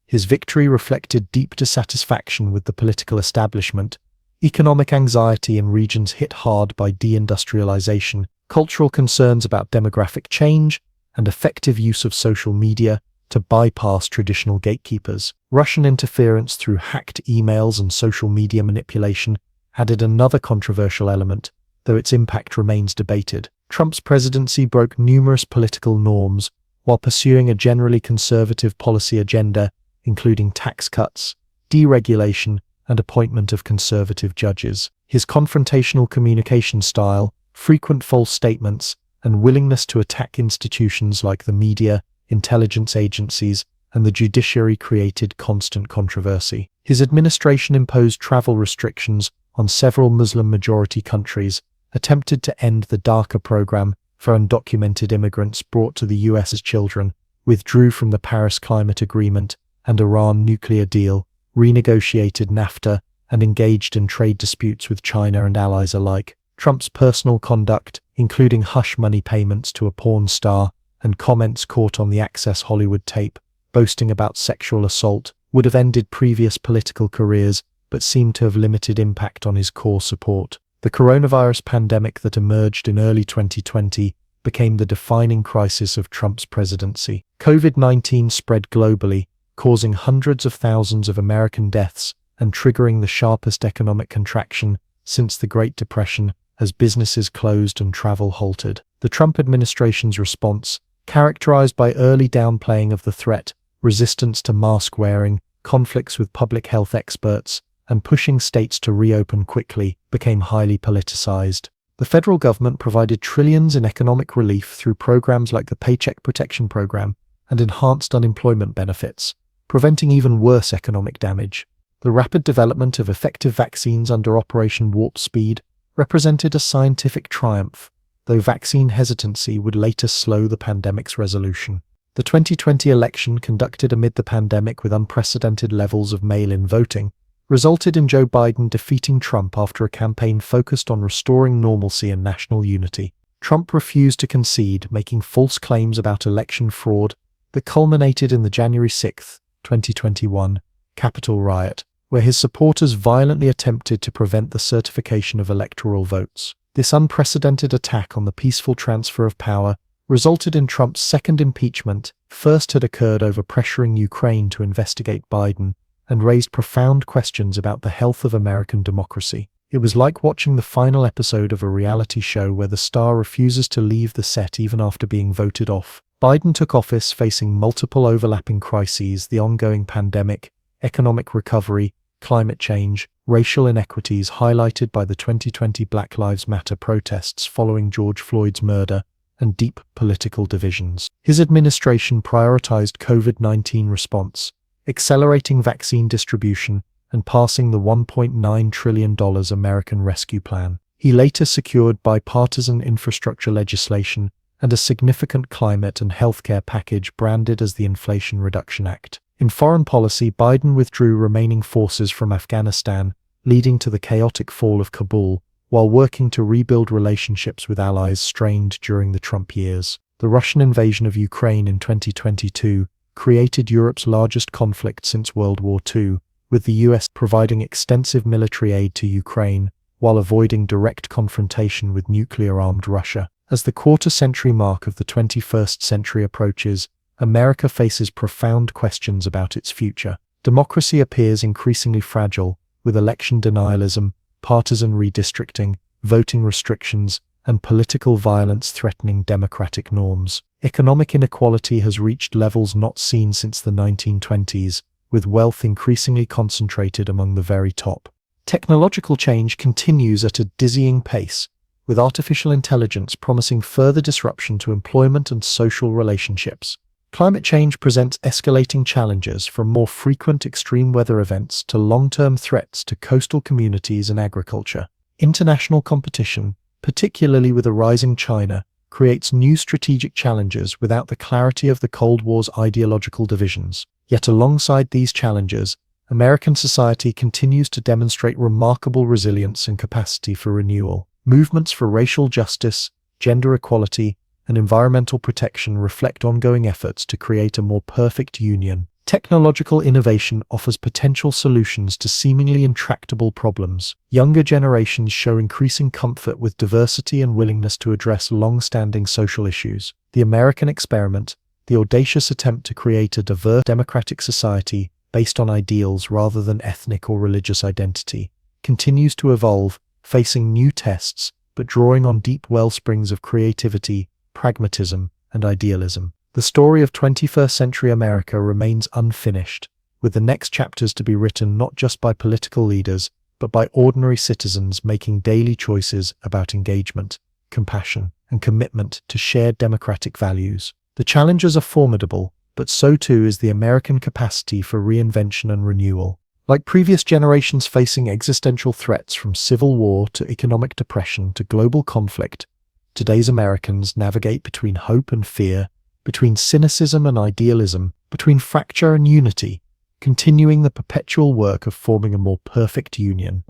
His victory reflected deep dissatisfaction with the political establishment, economic anxiety in regions hit hard by deindustrialization, cultural concerns about demographic change, and effective use of social media to bypass traditional gatekeepers. Russian interference through hacked emails and social media manipulation added another controversial element, though its impact remains debated. Trump's presidency broke numerous political norms while pursuing a generally conservative policy agenda, including tax cuts, deregulation, and appointment of conservative judges. His confrontational communication style, frequent false statements, and willingness to attack institutions like the media, intelligence agencies, and the judiciary created constant controversy. His administration imposed travel restrictions on several Muslim-majority countries, attempted to end the DACA program for undocumented immigrants brought to the U.S. as children, withdrew from the Paris Climate Agreement and Iran nuclear deal, renegotiated NAFTA, and engaged in trade disputes with China and allies alike. Trump's personal conduct, including hush money payments to a porn star and comments caught on the Access Hollywood tape, boasting about sexual assault, would have ended previous political careers but seemed to have limited impact on his core support. The coronavirus pandemic that emerged in early 2020 became the defining crisis of Trump's presidency. COVID-19 spread globally, causing hundreds of thousands of American deaths and triggering the sharpest economic contraction since the Great Depression as businesses closed and travel halted. The Trump administration's response, characterized by early downplaying of the threat, resistance to mask wearing, conflicts with public health experts, and pushing states to reopen quickly, became highly politicized. The federal government provided trillions in economic relief through programs like the Paycheck Protection Program and enhanced unemployment benefits, preventing even worse economic damage. The rapid development of effective vaccines under Operation Warp Speed represented a scientific triumph, though vaccine hesitancy would later slow the pandemic's resolution. The 2020 election, conducted amid the pandemic with unprecedented levels of mail-in voting, resulted in Joe Biden defeating Trump after a campaign focused on restoring normalcy and national unity. Trump refused to concede, making false claims about election fraud that culminated in the January 6, 2021, Capitol riot, where his supporters violently attempted to prevent the certification of electoral votes. This unprecedented attack on the peaceful transfer of power resulted in Trump's second impeachment. First had occurred over pressuring Ukraine to investigate Biden, and raised profound questions about the health of American democracy. It was like watching the final episode of a reality show where the star refuses to leave the set even after being voted off. Biden took office facing multiple overlapping crises: the ongoing pandemic, economic recovery, climate change, racial inequities highlighted by the 2020 Black Lives Matter protests following George Floyd's murder, and deep political divisions. His administration prioritized COVID-19 response, accelerating vaccine distribution, and passing the $1.9 trillion American Rescue Plan. He later secured bipartisan infrastructure legislation and a significant climate and healthcare package branded as the Inflation Reduction Act. In foreign policy, Biden withdrew remaining forces from Afghanistan, leading to the chaotic fall of Kabul, while working to rebuild relationships with allies strained during the Trump years. The Russian invasion of Ukraine in 2022 created Europe's largest conflict since World War II, with the US providing extensive military aid to Ukraine while avoiding direct confrontation with nuclear-armed Russia. As the quarter-century mark of the 21st century approaches, America faces profound questions about its future. Democracy appears increasingly fragile, with election denialism, partisan redistricting, voting restrictions, and political violence threatening democratic norms. Economic inequality has reached levels not seen since the 1920s, with wealth increasingly concentrated among the very top. Technological change continues at a dizzying pace, with artificial intelligence promising further disruption to employment and social relationships. Climate change presents escalating challenges, from more frequent extreme weather events to long-term threats to coastal communities and agriculture. International competition, particularly with a rising China, creates new strategic challenges without the clarity of the Cold War's ideological divisions. Yet alongside these challenges, American society continues to demonstrate remarkable resilience and capacity for renewal. Movements for racial justice, gender equality, and environmental protection reflect ongoing efforts to create a more perfect union. Technological innovation offers potential solutions to seemingly intractable problems. Younger generations show increasing comfort with diversity and willingness to address long-standing social issues. The American experiment, the audacious attempt to create a diverse democratic society based on ideals rather than ethnic or religious identity, continues to evolve, facing new tests, but drawing on deep wellsprings of creativity, pragmatism, and idealism. The story of 21st century America remains unfinished, with the next chapters to be written not just by political leaders, but by ordinary citizens making daily choices about engagement, compassion, and commitment to shared democratic values. The challenges are formidable, but so too is the American capacity for reinvention and renewal. Like previous generations facing existential threats from civil war to economic depression to global conflict, today's Americans navigate between hope and fear, between cynicism and idealism, between fracture and unity, continuing the perpetual work of forming a more perfect union.